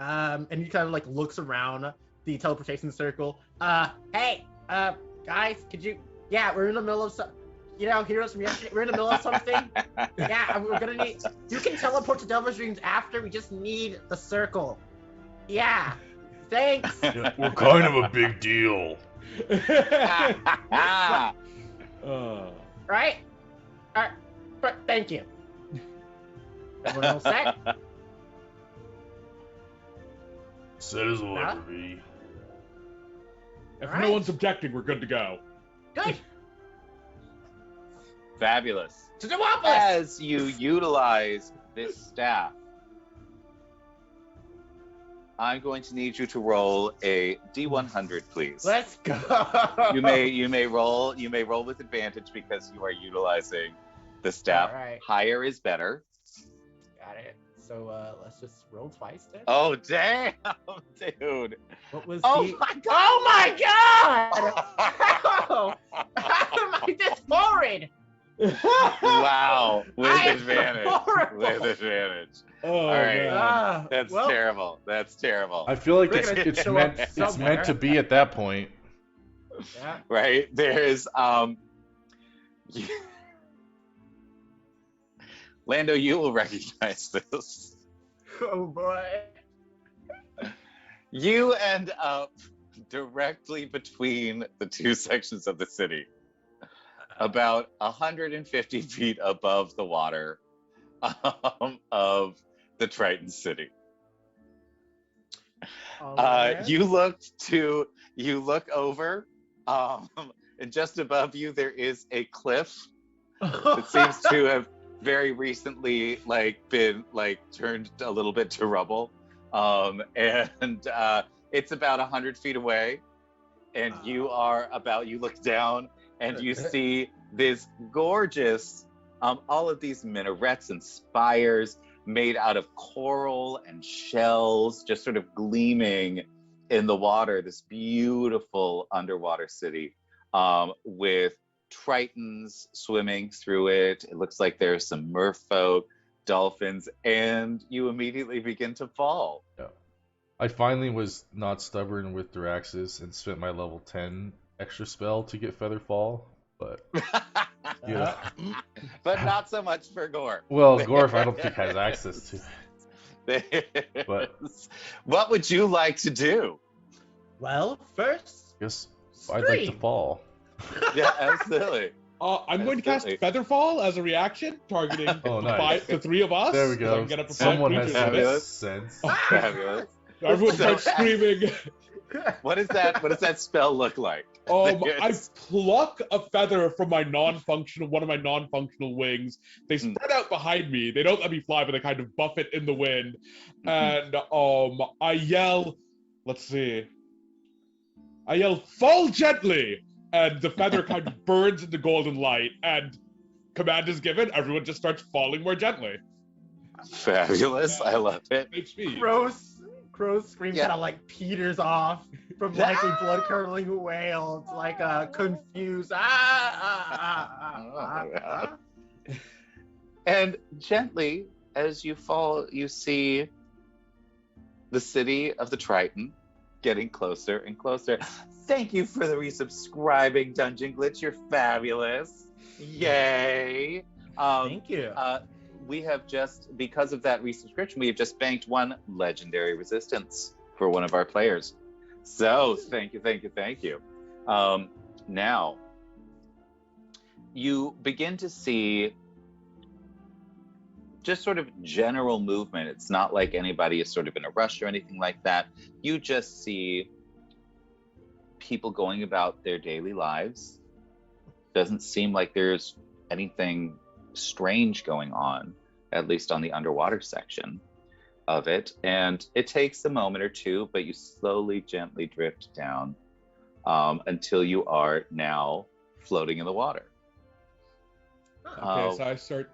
And he kind of like looks around the teleportation circle. Hey, guys, could you? Yeah, we're in the middle of some. Heroes from yesterday. We're in the middle of something. Yeah, we're gonna need. You can teleport to Delver's Dreams after. We just need the circle. Yeah. Thanks. Yeah, we're kind of a big deal. Right? Thank you. Everyone all set? Set as will ever be. If Alright. no one's objecting, we're good to go. Good. Fabulous. To Duopolis! As you utilize this staff, I'm going to need you to roll a D100, please. Let's go. You may roll with advantage because you are utilizing the staff. All right. Higher is better. Got it. So let's just roll twice then. Oh damn, dude. What was Oh the... my god. Oh my god! How am I this horrid? Wow, with I am advantage. horrible. With advantage. Oh, All right. man. That's well, terrible. That's terrible. I feel like We're it's gonna it's show meant up it's somewhere. meant to be at that point. Yeah. Right? There's Lando, you will recognize this. Oh boy. You end up directly between the two sections of the city, about 150 feet above the water of the Triton city. You look over, and just above you there is a cliff that seems to have very recently been turned a little bit to rubble, and it's about 100 feet away, and you look down and you see this gorgeous all of these minarets and spires made out of coral and shells just sort of gleaming in the water, this beautiful underwater city with tritons swimming through it. It looks like there's some merfolk, dolphins, and you immediately begin to fall. Yeah. I finally was not stubborn with Duraxis and spent my level 10 extra spell to get Feather Fall, but yeah. But not so much for Gorf. Well, Gorf I don't think has access to it. But what would you like to do? Well, first. Yes, I'd like to Scream. fall. Yeah, absolutely. I'm going to cast Absolutely. Featherfall as a reaction, targeting Oh, nice. the three of us. There we so I go. can get up to Someone five has creatures with it. sense. Fabulous. Everyone So- starts screaming. What does that spell look like? I It's- pluck a feather from one of my non-functional wings. They spread out behind me. They don't let me fly, but they kind of buff it in the wind. And I yell, let's see. I yell, fall gently! And the feather kind of burns in the golden light, and command is given. Everyone just starts falling more gently. Fabulous. I love it. Makes me. Crow's scream Yeah. kind of like peters off from like a blood curdling wail. It's like a confused And gently, as you fall, you see the city of the Triton getting closer and closer. Thank you for the resubscribing, Dungeon Glitch. You're fabulous. Yay. Thank you. We have just, because of that resubscription, we have just banked one legendary resistance for one of our players. So thank you. Now, you begin to see just sort of general movement. It's not like anybody is sort of in a rush or anything like that. You just see people going about their daily lives. Doesn't seem like there's anything strange going on, at least on the underwater section of it. And it takes a moment or two, but you slowly, gently drift down until you are now floating in the water. Okay, so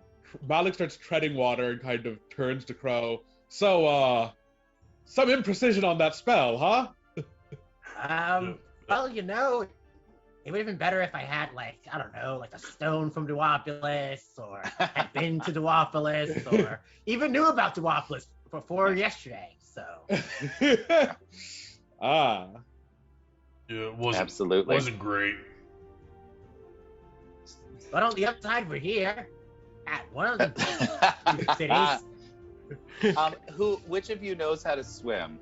Malik starts treading water and kind of turns to Crow. So, some imprecision on that spell, huh? Well, it would have been better if I had, I don't know, like a stone from Duopolis, or had been to Duopolis, or even knew about Duopolis before yesterday. So Ah. Yeah, it wasn't Absolutely. wasn't great. but on the upside, we're here at one of the cities. Which of you knows how to swim?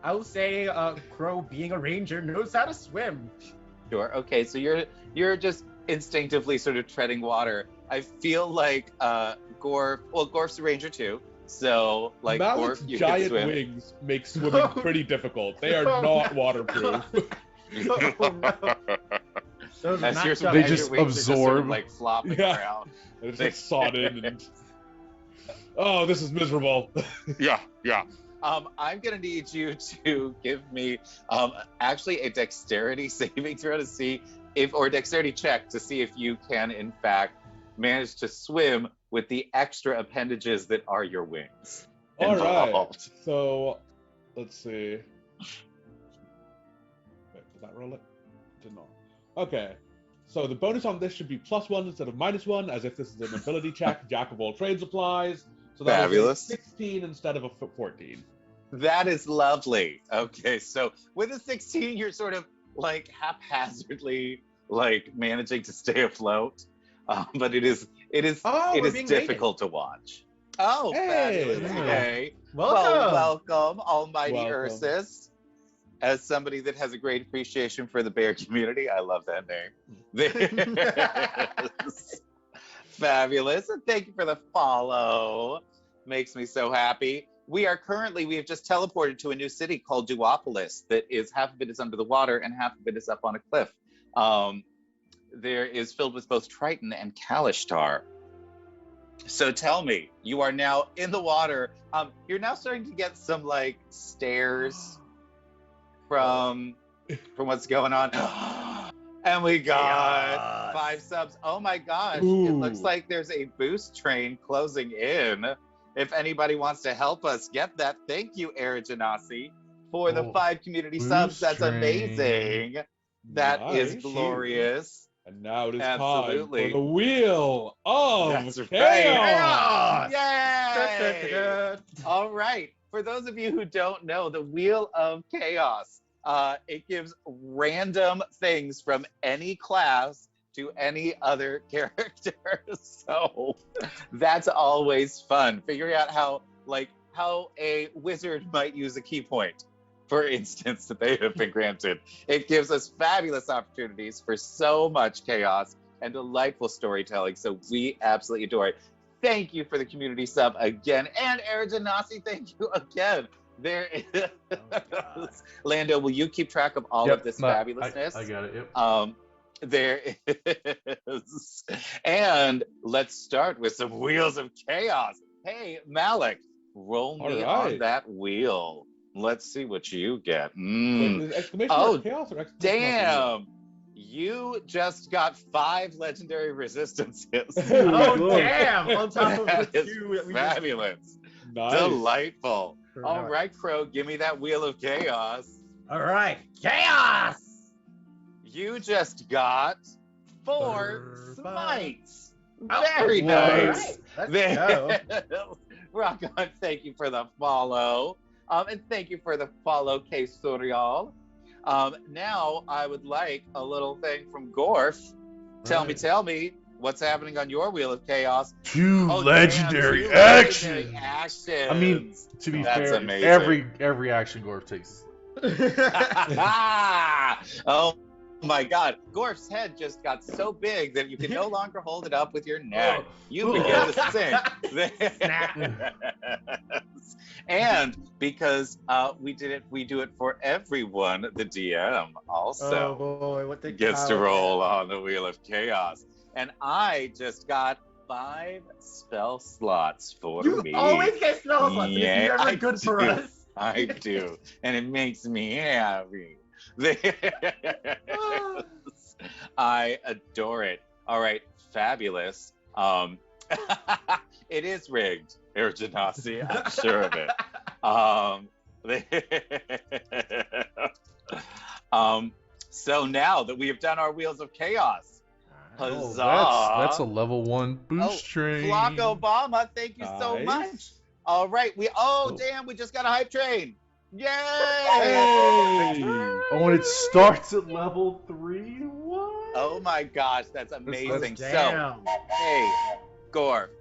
I will say, Crow, being a ranger, knows how to swim. Sure. Okay, so you're just instinctively sort of treading water. I feel like Gorf's a ranger too. So like Malik's Gorf, you can giant swim. wings make swimming pretty difficult. They are not waterproof. Oh, no. Those are As not your, tough. They as just your wings are just sort of absorb. like flopping Yeah. around. It's like sodden and oh, this is miserable. Yeah. I'm gonna need you to give me actually a dexterity saving throw to see or dexterity check to see if you can in fact manage to swim with the extra appendages that are your wings. All right. involved. So let's see. Wait, did that roll it? Did not. Okay. So the bonus on this should be +1 instead of -1, as if this is an ability check. Jack of all trades applies. So that Fabulous. is a 16 instead of a 14. That is lovely. Okay, so with a 16, you're sort of like haphazardly like managing to stay afloat, but it is Oh, we're being difficult to watch. Oh, Hey. fabulous! Hey, Welcome. welcome, Almighty Welcome. Ursus. As somebody that has a great appreciation for the bear community, I love that name. Fabulous, and thank you for the follow. Makes me so happy. We have just teleported to a new city called Duopolis that is half of it is under the water and half of it is up on a cliff. There is filled with both Triton and Kalishtar. So tell me, you are now in the water. You're now starting to get some like stares from what's going on. And we got 5 subs. Oh my gosh. It looks Ooh. like there's a boost train closing in. If anybody wants to help us get that, thank you, Arajanasi, for the 5 community subs. boost That's train. amazing. That is Nice. glorious. And now it is Absolutely. time for the wheel of That's right. chaos. Yay! All right. For those of you who don't know, the Wheel of Chaos, it gives random things from any class to any other character. So that's always fun. Figuring out how a wizard might use a key point, for instance, that they have been granted. It gives us fabulous opportunities for so much chaos and delightful storytelling. So we absolutely adore it. Thank you for the community sub again. And Arajanasi, thank you again. There is Lando, will you keep track of all of this fabulousness? I got it. Yep. There is. And let's start with some wheels of chaos. Hey, Malik, roll me on that wheel. Let's see what you get. Wait, exclamation Oh, mark chaos or exclamation mark damn. You just got 5 legendary resistances. Oh, damn! On top of That the is 2 that we fabulous. Nice. Delightful. just... All right, Crow, give me that wheel of chaos. All right. Chaos! You just got 4 smites. Very All nice. right, let's go. Rock on. Thank you for the follow. And thank you for the follow, K Surial. Now I would like a little thing from Gorf. Tell me, what's happening on your wheel of chaos? 2 Oh, legendary damn, 2 actions. legendary actions. I mean, to be That's fair, amazing. every action Gorf takes. Oh my God. Gorf's head just got so big that you can no longer hold it up with your neck. You begin to sink. And because we do it for everyone, the DM also Oh boy, what the gets to roll on the Wheel of Chaos. And I just got 5 spell slots for me. You always get spell slots. Yeah, You're I never good for do. us. I do, and it makes me happy. I adore it. All right, fabulous. It is rigged, Erjanasi. I'm sure of it. So now that we have done our Wheels of Chaos, huzzah! That's a level 1 boost train. Flock Obama, thank you so Nice. much. All right. Damn, we just got a hype train. Yay! Hey! Oh, and it starts at level 3? What? Oh my gosh, that's amazing. So, Damn. hey, Gore,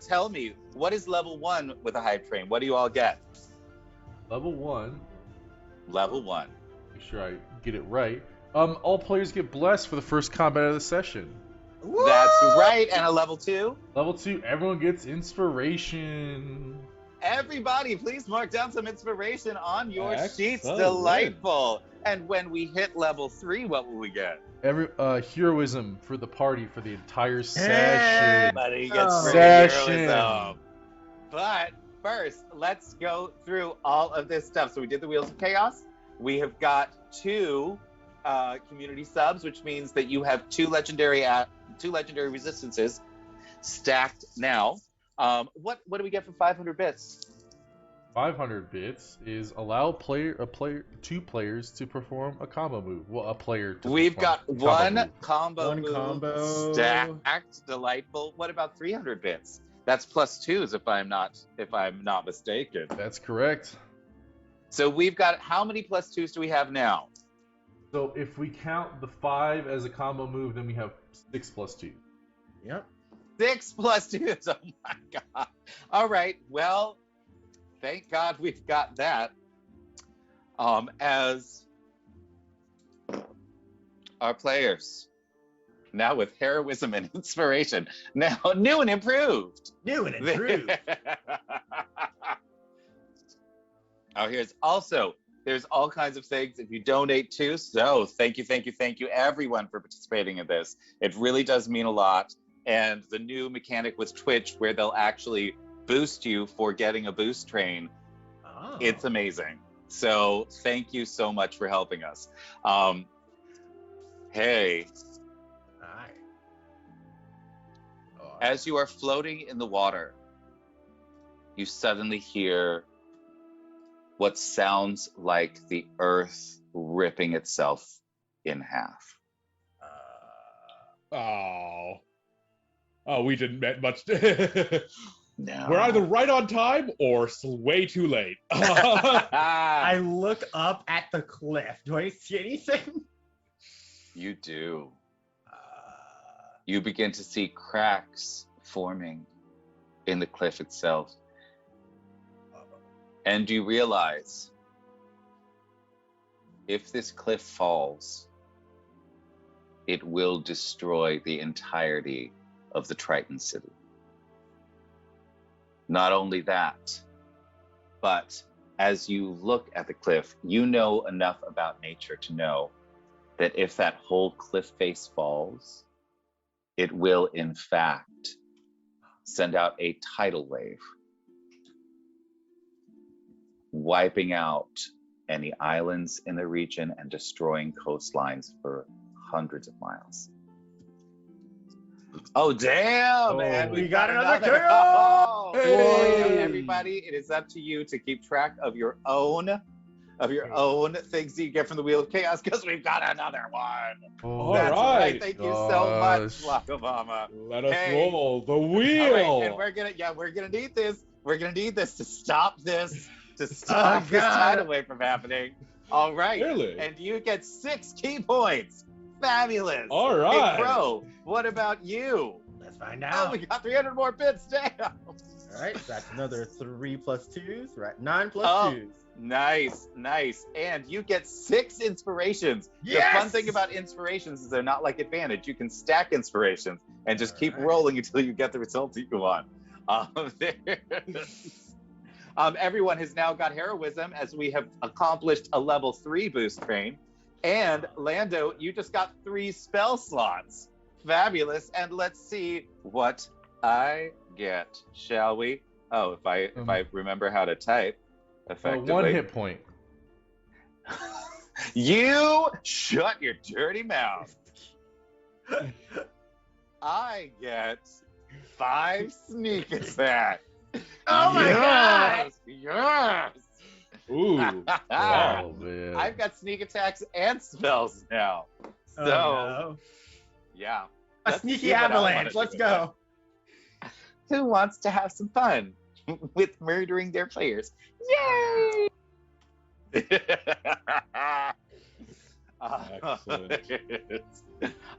tell me, what is level 1 with a hype train? What do you all get? Level 1. Level 1. Make sure I get it right. All players get blessed for the first combat of the session. That's right. And a level 2? Level 2, everyone gets inspiration. Everybody, please mark down some inspiration on your sheets. Excellent. Delightful. And when we hit level 3, what will we get? Heroism for the party for the entire session. Everybody gets free Session. heroism. But first, let's go through all of this stuff. So we did the Wheels of Chaos. We have got 2 community subs, which means that you have 2 legendary resistances stacked now. What do we get for 500 bits? 500 bits is allow 2 players to perform a combo move. Well, a player to We've perform got a one combo move. combo One move combo. stacked. Delightful. What about 300 bits? That's +2s if I'm not mistaken. That's correct. So we've got, how many +2s do we have now? So if we count the 5 as a combo move, then we have 6 plus 2. Yep. 6 +2s. Oh my god. All right. Well, thank God we've got that. As our players, now with heroism and inspiration, now new and improved. New and improved. There's all kinds of things if you donate to. So thank you everyone for participating in this. It really does mean a lot. And the new mechanic with Twitch where they'll actually boost you for getting a boost train. Oh. It's amazing. So thank you so much for helping us. Hey, Hi. Oh, as you are floating in the water, you suddenly hear what sounds like the earth ripping itself in half. Oh, we didn't met much. No. We're either right on time or way too late. I look up at the cliff. Do I see anything? You do. You begin to see cracks forming in the cliff itself. And you realize if this cliff falls, it will destroy the entirety of the Triton city. Not only that, but as you look at the cliff, you know enough about nature to know that if that whole cliff face falls, it will in fact send out a tidal wave, wiping out any islands in the region and destroying coastlines for hundreds of miles. Oh damn, man! We got another kill! kill! Hey! Everybody, it is up to you to keep track of your own things that you get from the Wheel of Chaos, because we've got another one. Oh, That's right. right. Thank you so much, Wakabama. Let us Hey. roll the All wheel. right, and we're gonna need this. We're gonna need this to stop this God. tidal wave from happening. All right, Clearly. and you get 6 key points. Fabulous. All right. Hey, Crow, what about you? Let's find Oh, out. we got 300 more bits. Damn. All right, so that's another 3 plus 2s, right? 9 plus Oh. 2s. Nice. And you get 6 inspirations. Yes! The fun thing about inspirations is they're not like advantage. You can stack inspirations and just keep Alright. rolling until you get the result that you want. Everyone has now got heroism as we have accomplished a level 3 boost train. And Lando, you just got 3 spell slots. Fabulous. And let's see what I get, shall we? Oh, if I remember how to type effectively. 1 hit point. You shut your dirty mouth. I get 5 sneak attack. Oh my God! Yes. Ooh. Oh, man. I've got sneak attacks and spells now. So, Oh, no. yeah. A Let's sneaky see what I wanna avalanche. Let's do. go. Who wants to have some fun? with murdering their players. Yay! Excellent.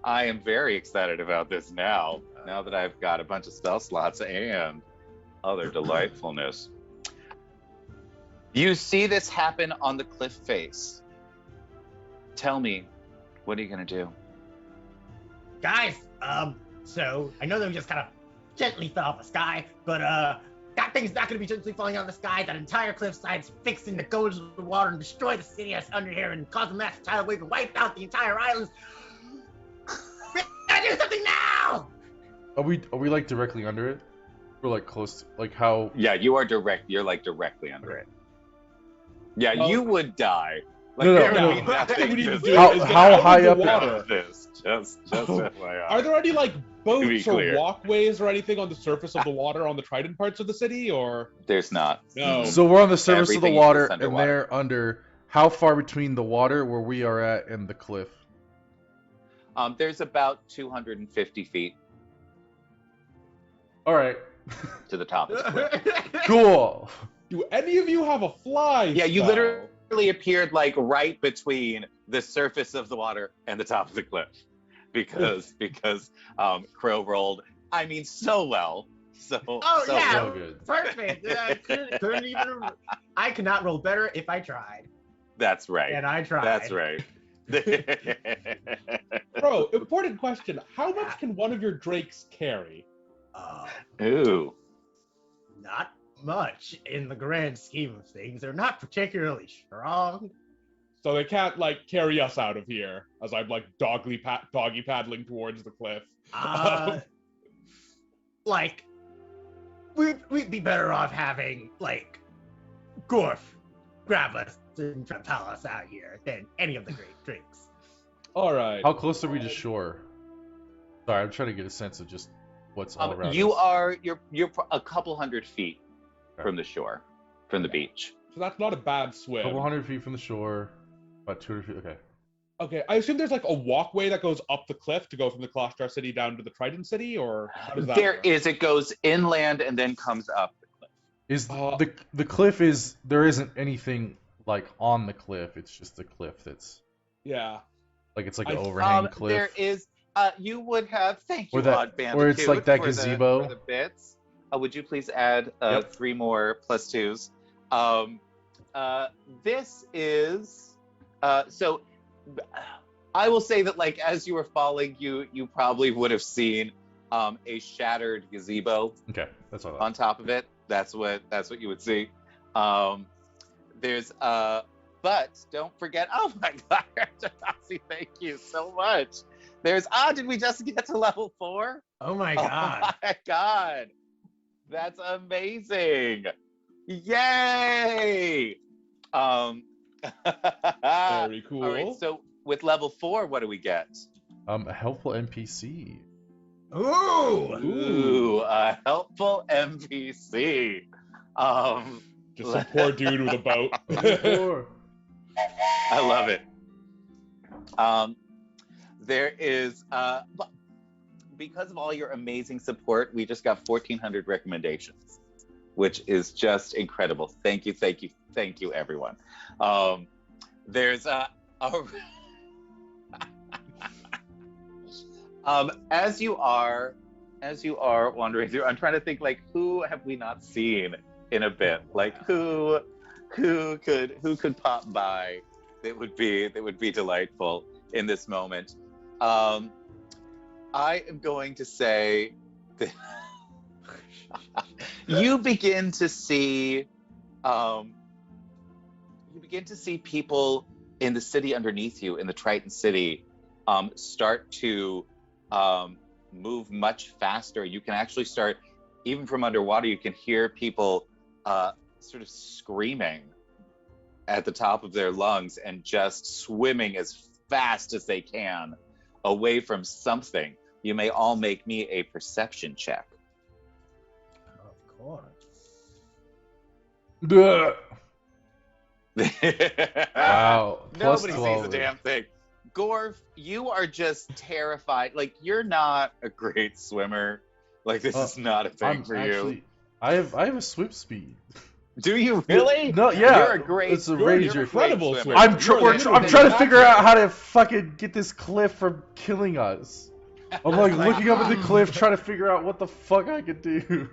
I am very excited about this now that I've got a bunch of spell slots and other delightfulness. You see this happen on the cliff face. Tell me, what are you going to do? Guys, so I know that we just kind of gently fell off the sky, but that thing's not going to be gently falling out of the sky. That entire cliffside's fixing to go into the water and destroy the city that's under here and cause a massive tidal wave and wipe out the entire island. We gotta do something now! Are we like directly under it? We're like close to, like how? Yeah, you're like directly under it. Yeah, Oh. you would die. Like, No, there no. would be nothing What we need to just- do How- is get how out of high the up is water. This, just FYI. Are there any like To be boats or clear. walkways or anything on the surface of the water on the Trident parts of the city, or There's not. No. So we're on the surface of the Everything water, is and underwater. they're under. How far between the water where we are at and the cliff? There's about 250 feet All right. to the top of the cliff. Cool. do any of you have a fly? Yeah, you spell? literally appeared like right between the surface of the water and the top of the cliff, because Crow rolled. I mean, so well. So Yeah. So good. Perfect. Couldn't even. I could not roll better if I tried, That's right. and I tried. That's right. Bro, important question. How much can one of your drakes carry? Ooh. Not much in the grand scheme of things. They're not particularly strong. So they can't like carry us out of here as I'm like doggy paddling towards the cliff. Like, we'd be better off having like Gorf grab us and propel us out here than any of the great drinks. All right. How close are we to shore? Sorry, I'm trying to get a sense of just what's all around us. You're a couple hundred feet from the shore, from the beach. So that's not a bad A swim. couple hundred feet from the shore, about 200 feet. Okay. Okay, I assume there's like a walkway that goes up the cliff to go from the Colostar City down to the Trident City, or how does that There work? is. It goes inland and then comes up the cliff. Is Uh, the cliff is there isn't anything like on the cliff? It's just the cliff that's Yeah. like it's like I- an overhang cliff. There is. You would have. Thank you, Or that- Odd Bandicoot, or it's like that for the- gazebo. for the bits. Would you please add Yep. 3 more +2s? This is. So, I will say that, like, as you were falling, you probably would have seen a shattered gazebo Okay, that's all. on top of it. That's what you would see. There's but don't forget. Oh my God, Rossi, thank you so much. There's did we just get to level 4? Oh my god. Oh my God, that's amazing! Yay! Very cool. All right, so with level 4, what do we get? A helpful NPC. Ooh. Ooh, a helpful NPC. Just some poor dude with a boat. I love it. There is, because of all your amazing support, we just got 1,400 recommendations, which is just incredible. Thank you, everyone. There's as you are wandering through, I'm trying to think, like, who have we not seen in a bit? Like, who could pop by that would be delightful in this moment. I am going to say that you begin to see people in the city underneath you, in the Triton City, start to move much faster. You can actually start, even from underwater, you can hear people sort of screaming at the top of their lungs and just swimming as fast as they can away from something. You may all make me a perception check. Of course. Duh. Wow. Plus Nobody 12. sees a damn thing. Gorf, you are just terrified. Like, you're not a great swimmer. Like, this is not a thing I'm for actually, you. I have a swim speed. Do you really? No, yeah. You're a great. It's a You're an ranger. incredible Great swimmer. swimmer. I'm trying to figure out how to fucking get this cliff from killing us. I'm like looking up at the cliff, trying to figure out what the fuck I could do.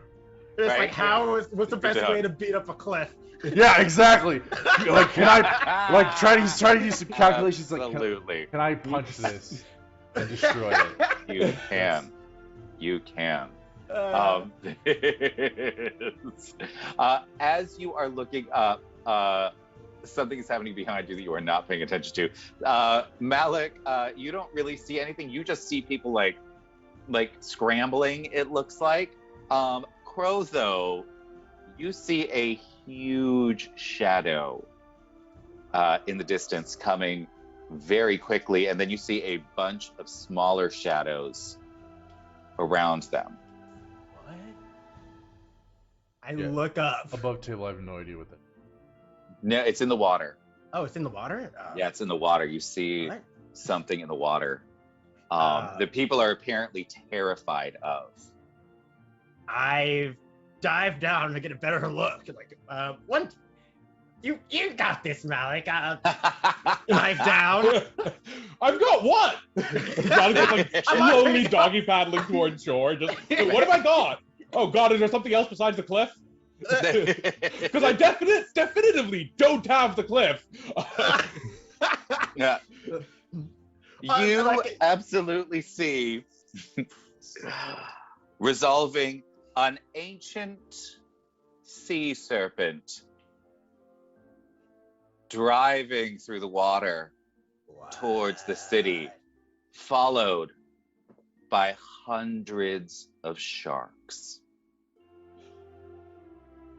It's Right. like, what's the best way to beat up a cliff? Yeah, exactly. Like, can I like try to do some calculations? Like, Absolutely. can I punch this and destroy it? You can. You can. As you are looking up, something is happening behind you that you are not paying attention to. Malik, you don't really see anything. You just see people like scrambling, it looks like. Crow, though, you see a huge shadow in the distance coming very quickly, and then you see a bunch of smaller shadows around them. What? I Yeah. look up. Above table, I have no idea what that. No, it's in the water. Oh, it's in the water? Yeah, it's in the water. You see What? something in the water. Uh, The people are apparently terrified of. I dive down to get a better look. Like, you got this, Malik. Dive down. I've got what? Malik is like slowly doggy paddling towards shore. Just, what have I got? Oh God, is there something else besides the cliff? Because I definitively don't have the cliff. Yeah. You absolutely see resolving an ancient sea serpent driving through the water towards the city, followed by hundreds of sharks.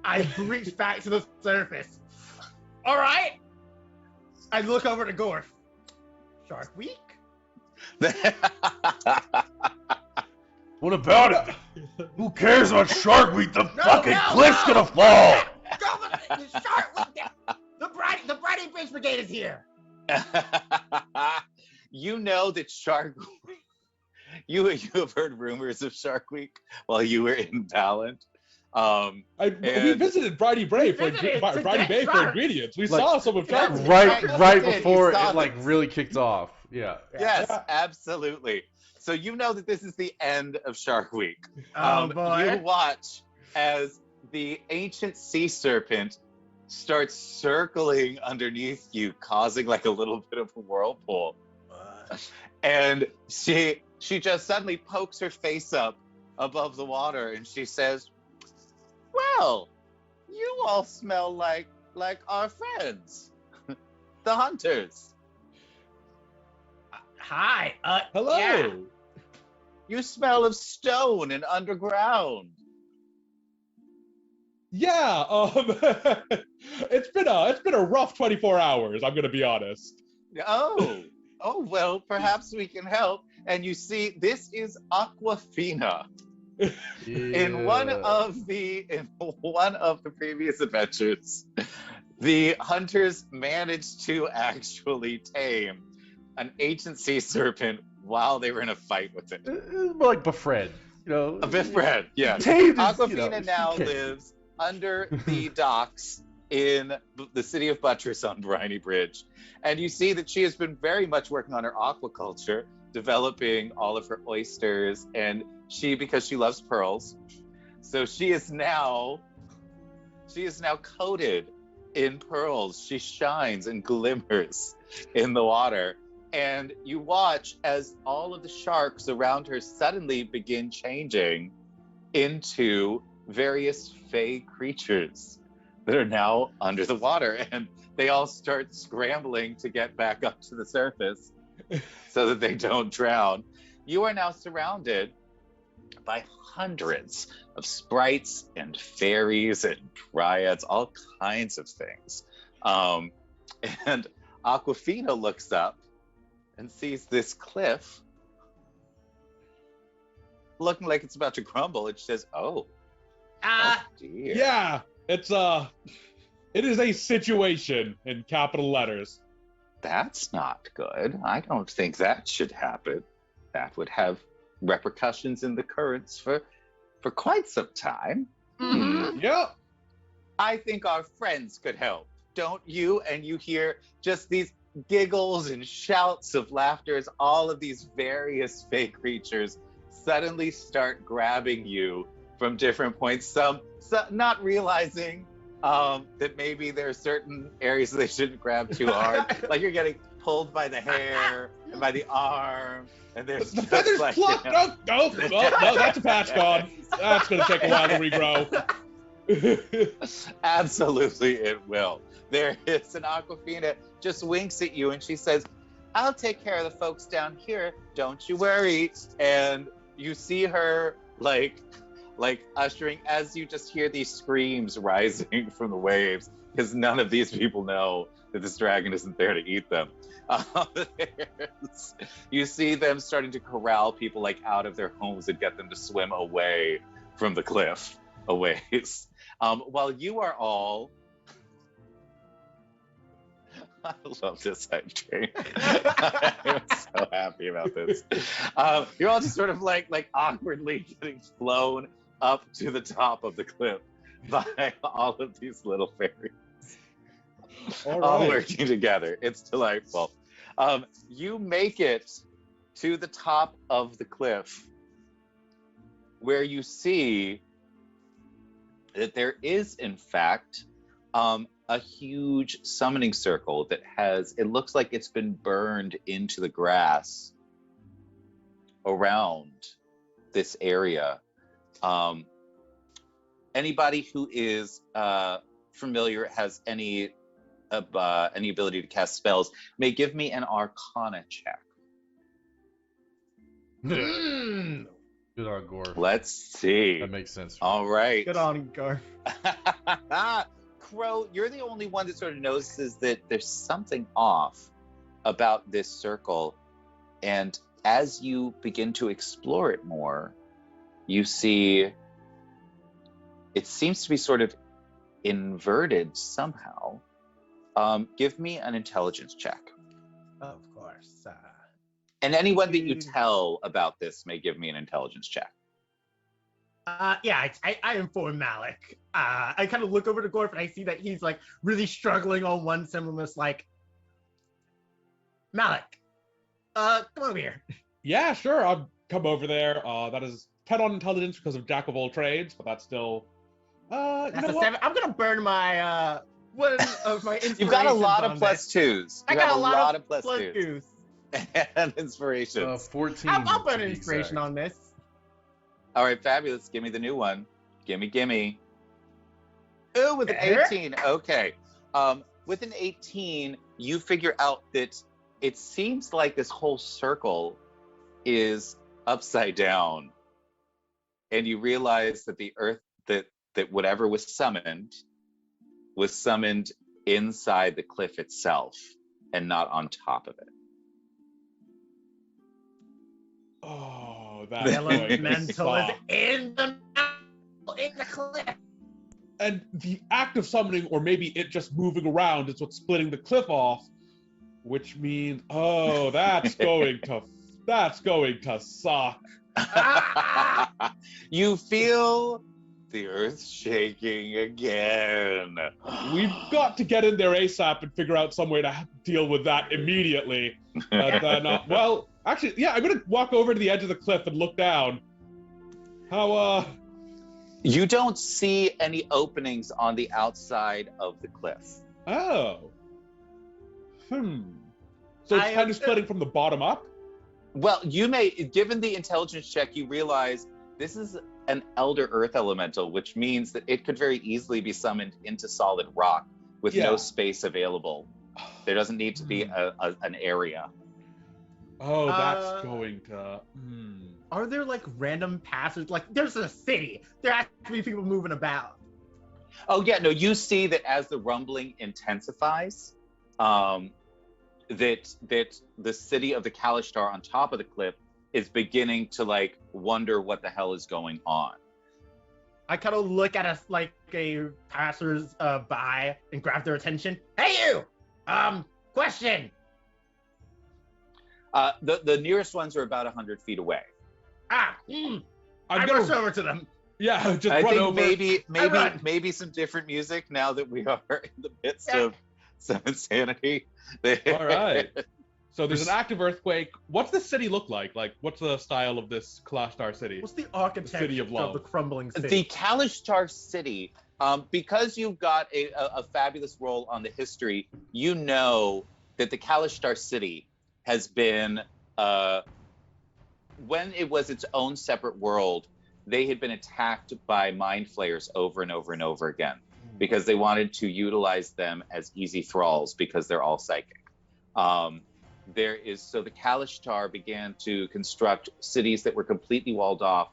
I reach back to the surface. All right. I look over to Gorf. Shark Week? What about it? Who cares about Shark Week? The fucking cliff's gonna fall. The Shark Week. The Briny Bridge Brigade is here. You know that Shark Week, you have heard rumors of Shark Week while you were in Talent. We visited Briny Bay for ingredients. We saw some of Shark Week. Right You before saw it like this. really kicked off. Yeah. Yes, absolutely. So you know that this is the end of Shark Week. Oh boy. You watch as the ancient sea serpent starts circling underneath you, causing like a little bit of a whirlpool. And she just suddenly pokes her face up above the water and she says, "Well, you all smell like our friends, the hunters. Hi. Hello. Yeah. You smell of stone and underground." Yeah. It's been a rough 24 hours. I'm gonna be honest. Oh, well, perhaps we can help. And you see, this is Aquafina. In one of the previous adventures, the hunters managed to actually tame an ancient sea serpent while they were in a fight with it. More like befriend, you know. A befriend, yeah. Tamed is, Aquafina now okay. lives under the docks in the city of Buttress on Briny Bridge. And you see that she has been very much working on her aquaculture, developing all of her oysters, and because she loves pearls, so she is now coated in pearls. She shines and glimmers in the water. And you watch as all of the sharks around her suddenly begin changing into various fey creatures that are now under the water, and they all start scrambling to get back up to the surface so that they don't drown. You are now surrounded by hundreds of sprites and fairies and dryads, all kinds of things. And Aquafina looks up and sees this cliff looking like it's about to crumble, and she says, oh dear. Yeah. It is a situation in capital letters. That's not good. I don't think that should happen. That would have repercussions in the currents for quite some time. Yep. I think our friends could help, don't you? And you hear just these giggles and shouts of laughter as all of these various fake creatures suddenly start grabbing you from different points. Some not realizing that maybe there are certain areas they shouldn't grab too hard. Like you're getting pulled by the hair and by the arm, and there's The just feathers like, plucked. you know, No, that's a patch gone. That's gonna take a while to regrow. Absolutely, it will. There is an Aquafina just winks at you and she says, I'll take care of the folks down here. Don't you worry. And you see her like ushering as you just hear these screams rising from the waves because none of these people know that this dragon isn't there to eat them. You see them starting to corral people like out of their homes and get them to swim away from the cliff a ways. While you are all, I love this hype. I'm so happy about this. You're all just sort of like awkwardly getting flown up to the top of the cliff by all of these little fairies, all working together. It's delightful. You make it to the top of the cliff, where you see that there is, in fact, a huge summoning circle that it looks like it's been burned into the grass around this area. Anybody who is familiar, has any ability to cast spells, may give me an Arcana check. Good on Gore. Let's see. That makes sense. All right. Good on, Garf. Crow, you're the only one that sort of notices that there's something off about this circle. And as you begin to explore it more, you see it seems to be sort of inverted somehow. Give me an intelligence check. Of course. And anyone that you tell about this may give me an intelligence check. Yeah, I inform Malik. I kind of look over to Gorf and I see that he's like really struggling on one semblance. Like, Malik, come over here. Yeah, sure. I'll come over there. That is 10 on intelligence because of Jack of all trades, but that's still. That's you know a what? 7. I'm gonna burn my one of my inspirations. You've got a lot of on plus this. twos. I You got have a lot of plus plus twos. twos. And inspirations. 14. I'll burn to an be inspiration exact. on this. All right, fabulous. Give me the new one. Gimme. Ooh, with an Better? 18. Okay. With an 18, you figure out that it seems like this whole circle is upside down. And you realize that the earth, that whatever was summoned inside the cliff itself and not on top of it. Oh, The that's going to elemental is suck. in the cliff. And the act of summoning, or maybe it just moving around, is what's splitting the cliff off, which means, oh, that's going to suck. You feel the earth shaking again. We've got to get in there ASAP and figure out some way to deal with that immediately. Well, actually, yeah, I'm gonna walk over to the edge of the cliff and look down. How, You don't see any openings on the outside of the cliff. oh. So it's kind of splitting from the bottom up? Well, you may, given the intelligence check, you realize this is an elder earth elemental, which means that it could very easily be summoned into solid rock with no space available. There doesn't need to be an area. Oh, that's going to... Are there like random passages? Like, there's a city. There has to be people moving about. Oh yeah, no, you see that as the rumbling intensifies, that the city of the Kalishtar on top of the cliff is beginning to like wonder what the hell is going on. I kind of look at us like a passers by and grab their attention. Hey you! Question. The nearest ones are about 100 feet away. I'm gonna rush over to them. Yeah, just I run think over. maybe some different music now that we are in the midst Yeah. of some insanity. All right. So there's an active earthquake. What's the city look like? Like, what's the style of this Kalashtar city? What's the architecture City of of Love. the crumbling The city? Kalashtar city, because you've got a fabulous role on the history, you know that the Kalashtar city has been, when it was its own separate world, they had been attacked by mind flayers over and over and over again because they wanted to utilize them as easy thralls because they're all psychic. So the Kalashtar began to construct cities that were completely walled off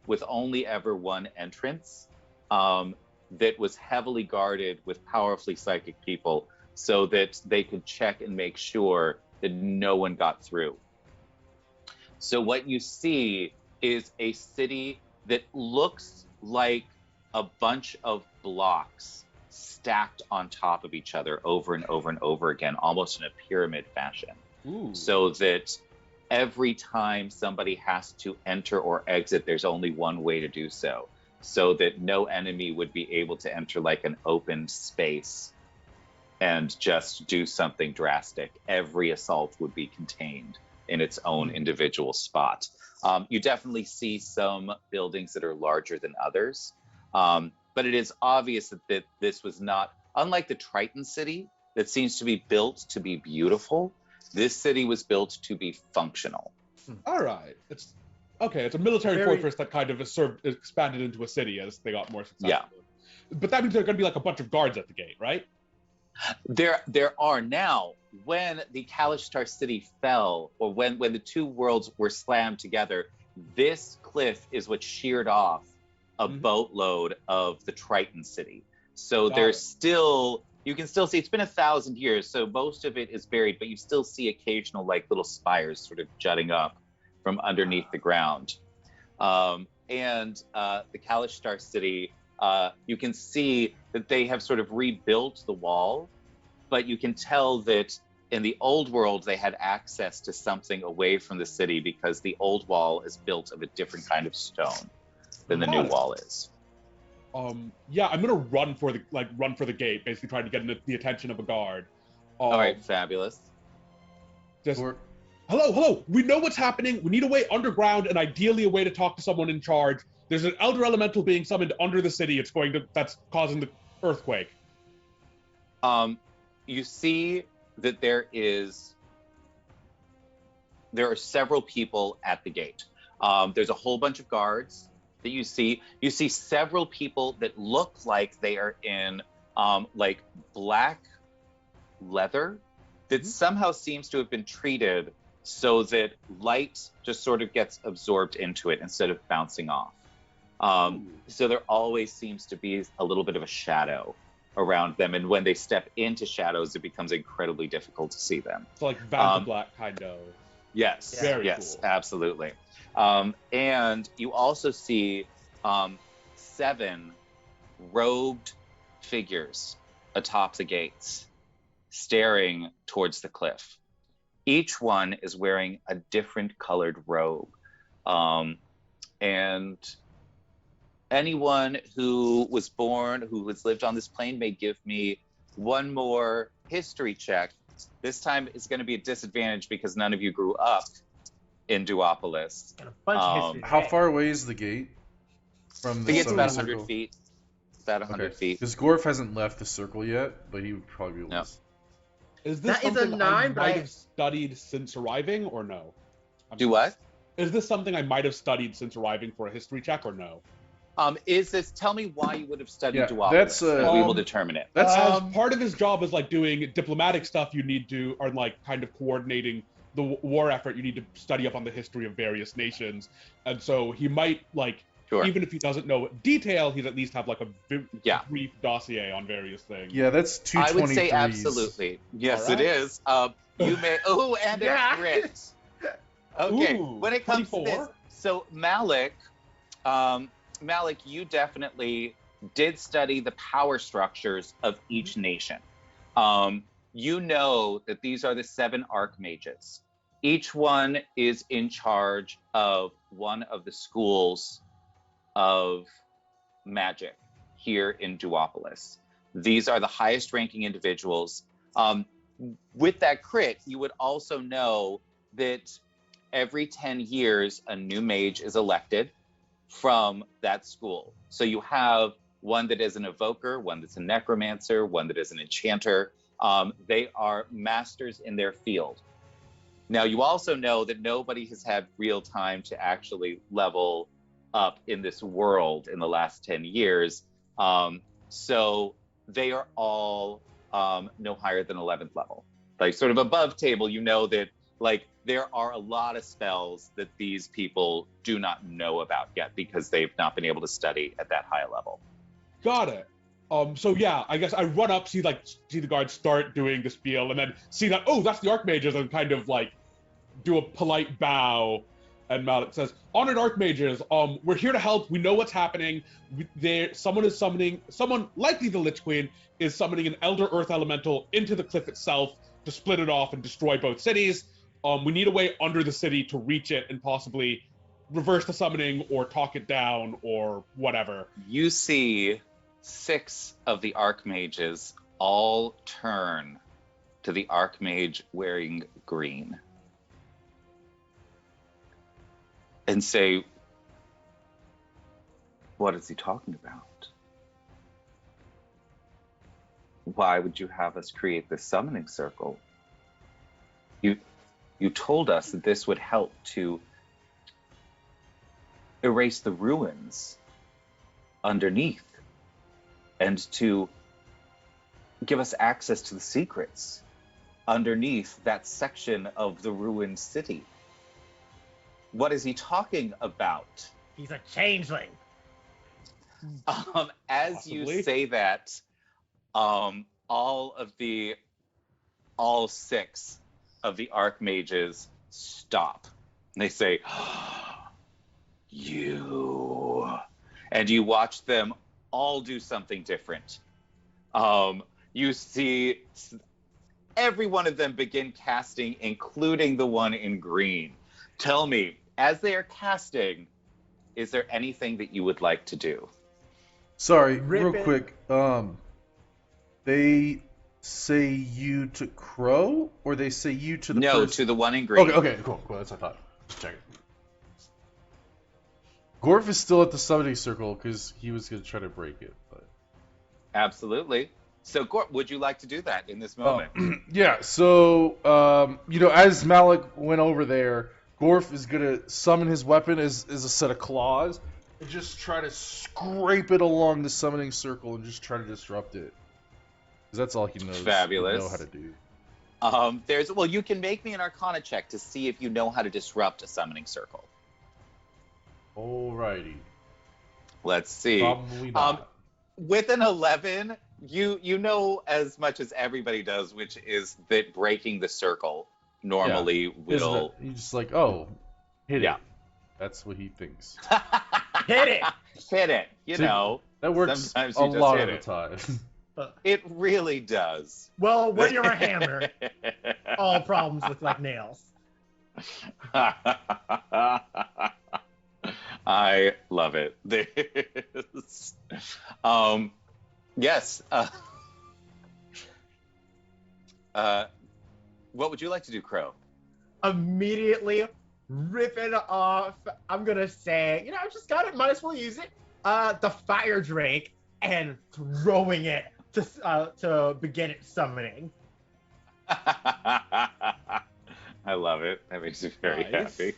with only ever one entrance, that was heavily guarded with powerfully psychic people so that they could check and make sure that no one got through. So what you see is a city that looks like a bunch of blocks stacked on top of each other over and over and over again, almost in a pyramid fashion. Ooh. So that every time somebody has to enter or exit, there's only one way to do so that no enemy would be able to enter like an open space and just do something drastic. Every assault would be contained in its own individual spot. You definitely see some buildings that are larger than others, but it is obvious that this was not, unlike the Triton city that seems to be built to be beautiful, this city was built to be functional. All right. It's a military Very- fortress that kind of expanded into a city as they got more successful. Yeah. But that means there are going to be like a bunch of guards at the gate, right? There are now, when the Kalashtar city fell, or when the two worlds were slammed together, this cliff is what sheared off a boatload of the Triton city. So Got there's it. still, you can still see, it's been 1,000 years, so most of it is buried, but you still see occasional like little spires sort of jutting up from underneath the ground. The Kalashtar city, you can see that they have sort of rebuilt the wall, but you can tell that in the old world, they had access to something away from the city because the old wall is built of a different kind of stone than the new wall is. Yeah, I'm gonna run for the gate, basically trying to get the attention of a guard. All right, fabulous. Just, hello, we know what's happening. We need a way underground and ideally a way to talk to someone in charge. There's an elder elemental being summoned under the city. That's causing the earthquake. You see that there are several people at the gate. There's a whole bunch of guards that you see. You see several people that look like they are in like black leather that somehow seems to have been treated so that light just sort of gets absorbed into it instead of bouncing off. So there always seems to be a little bit of a shadow around them, and when they step into shadows, it becomes incredibly difficult to see them. So like Van Black kind of. Yes, Very yes, cool. absolutely. And you also see 7 robed figures atop the gates, staring towards the cliff. Each one is wearing a different colored robe. And anyone who was born, who has lived on this plane, may give me one more history check. This time it's going to be a disadvantage because none of you grew up in Duopolis. Got a bunch of history. How far away is the gate from The the gate's about circle? 100 feet. About 100 feet. Because Gorf hasn't left the circle yet, but he would probably be able No. to. Is this That is a something I 9, but might I- have studied since arriving, or no? Do what? Is this something I might have studied since arriving for a history check, or no? Tell me why you would have studied Yeah, Duopolis, that's, and we will determine it. That's As part of his job is like doing diplomatic stuff, or like kind of coordinating the war effort, you need to study up on the history of various nations. And so he might Sure. even if he doesn't know detail, he'd at least have like a Yeah. brief dossier on various things. yeah, that's 223s. I would say absolutely. Yes, All it right. is. You may. Oh, and Yeah. a crit. Okay. Ooh, When it comes to 24? this, so Malik, you definitely did study the power structures of each nation. You know that these are the 7 archmages. Each one is in charge of one of the schools of magic here in Duopolis. These are the highest ranking individuals. With that crit, you would also know that every 10 years, a new mage is elected from that school. So you have one that is an evoker, one that's a necromancer, one that is an enchanter. They are masters in their field. Now, you also know that nobody has had real time to actually level up in this world in the last 10 years. So they are all no higher than 11th level. Like, sort of above table, you know that, like, there are a lot of spells that these people do not know about yet because they've not been able to study at that high level. Got it. So yeah, I guess I run up, see the guards start doing the spiel, and then see that, oh, that's the Archmages, and kind of like do a polite bow. And Malik says, "Honored Archmages, we're here to help. We know what's happening. Someone likely the Lich Queen is summoning an Elder Earth Elemental into the cliff itself to split it off and destroy both cities. We need a way under the city to reach it and possibly reverse the summoning or talk it down or whatever." You see 6 of the Archmages all turn to the Archmage wearing green and say, "What is he talking about? Why would you have us create this summoning circle? You told us that this would help to erase the ruins underneath and to give us access to the secrets underneath that section of the ruined city. What is he talking about?" He's a changeling. As Possibly. you say that, all 6 of the Archmages stop. They say, "You," and you watch them all do something different. You see every one of them begin casting, including the one in green. Tell me, as they are casting, is there anything that you would like to do? Sorry, Rip real it. quick. They say you to Crow, or they say you to the No, person? to the one in green. Okay, cool. That's what I thought. Just checking. Gorf is still at the summoning circle because he was gonna try to break it, but. Absolutely. So, Gort, would you like to do that in this moment? Yeah, so, as Malik went over there, Gorf is going to summon his weapon as a set of claws and just try to scrape it along the summoning circle and just try to disrupt it. Because that's all he knows. Fabulous. Know how to do. You can make me an Arcana check to see if you know how to disrupt a summoning circle. Alrighty. Let's see. Probably not. With an 11, you know as much as everybody does, which is that breaking the circle normally will. He's just like, oh, hit Yeah. it. That's what he thinks. Hit it. Hit it. You See, know. That works Sometimes a you just lot hit of it. the time. It really does. Well, when you're a hammer, all problems look like nails. I love it. This, yes. What would you like to do, Crow? Immediately rip it off. I'm gonna say, I just got it. Might as well use it. The fire drake and throwing it to begin its summoning. I love it. That makes me very Nice. happy.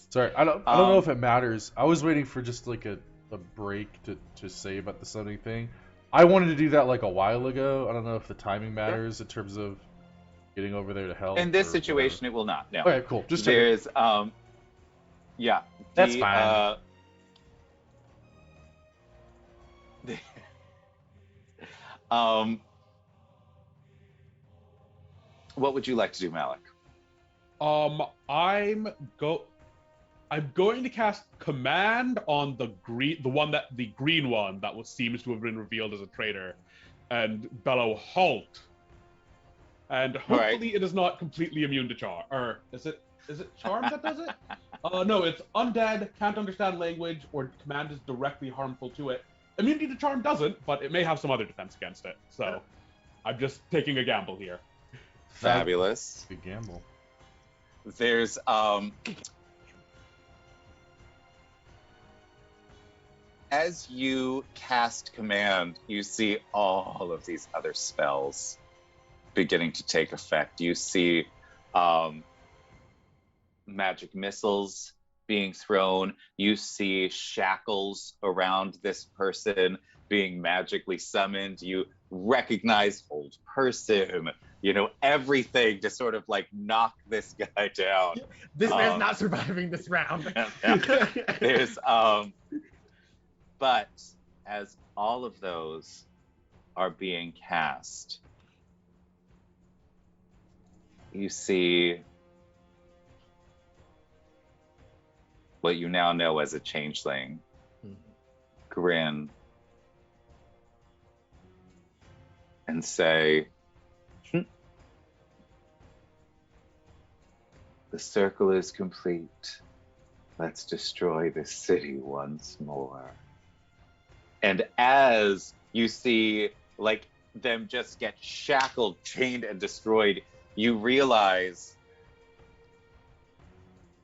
Sorry, I don't know if it matters. I was waiting for just like a break to say about the summoning thing. I wanted to do that like a while ago. I don't know if the timing matters in terms of getting over there to help. In this or situation, it will not. No. whatever. Okay, cool. Just checking. There's yeah. That's fine. What would you like to do, Malik? I'm going to cast command on the green one that seems to have been revealed as a traitor, and bellow halt. And hopefully it is not completely immune to charm. Or is it charm that does it? No, it's undead, can't understand language, or command is directly harmful to it. Immunity to charm doesn't, but it may have some other defense against it. So I'm just taking a gamble here. Fabulous. Big gamble. There's as you cast command, you see all of these other spells beginning to take effect. You see magic missiles being thrown. You see shackles around this person being magically summoned. You recognize old person. You know, everything to sort of like knock this guy down. This man's not surviving this round. There's but as all of those are being cast, you see what you now know as a changeling grin and say, the circle is complete. Let's destroy this city once more. And as you see, like, them just get shackled, chained, and destroyed, you realize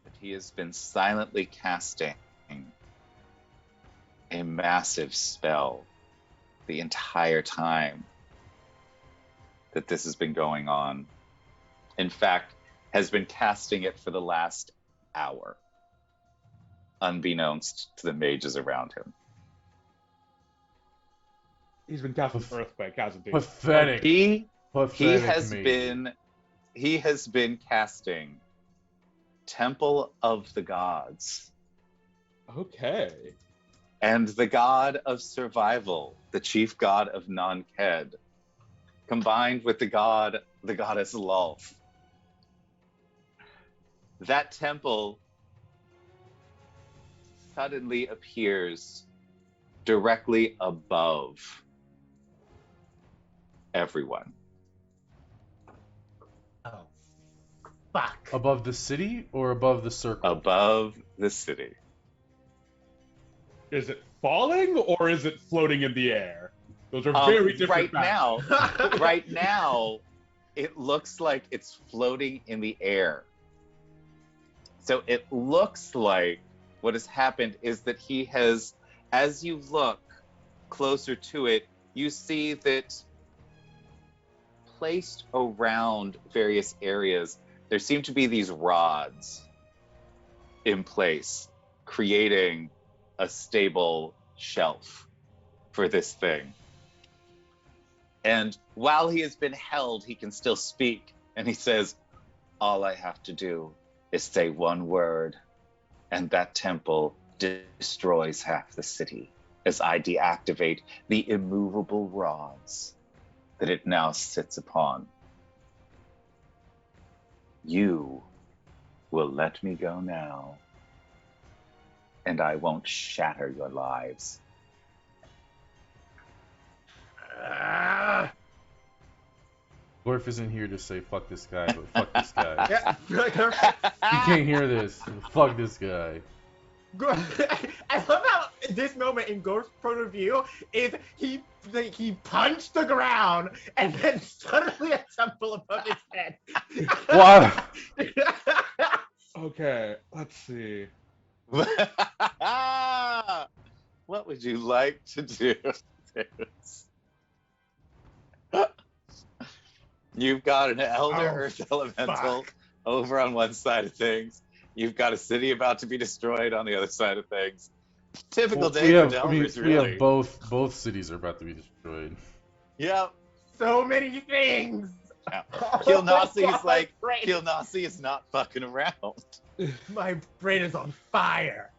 that he has been silently casting a massive spell the entire time that this has been going on. In fact, has been casting it for the last hour, unbeknownst to the mages around him. He's been casting Earthquake, hasn't he? Pathetic. He Pathetic has mage. been casting Temple of the Gods Okay. and the god of survival, the chief god of Non-Ked, combined with the goddess Lulf. That temple suddenly appears directly above everyone. Oh, fuck. Above the city or above the circle? Above the city. Is it falling or is it floating in the air? Those are very different facts. Right now, it looks like it's floating in the air. So it looks like what has happened is that he has, as you look closer to it, you see that placed around various areas, there seem to be these rods in place, creating a stable shelf for this thing. And while he has been held, he can still speak. And he says, all I have to do is say one word, and that temple destroys half the city as I deactivate the immovable rods that it now sits upon. You will let me go now, and I won't shatter your lives. Gorf isn't here to say fuck this guy, but fuck this guy. Yeah. He can't hear this. Fuck this guy. I love how this moment in Gorf's point of view is he punched the ground and then suddenly a temple above his head. Wow. Okay, let's see. What would you like to do? You've got an elder earth elemental over on one side of things. You've got a city about to be destroyed on the other side of things. Typical day for Delvers, we really. have both cities are about to be destroyed. Yep. So many things. Yeah. Oh Kilnasi is not fucking around. My brain is on fire.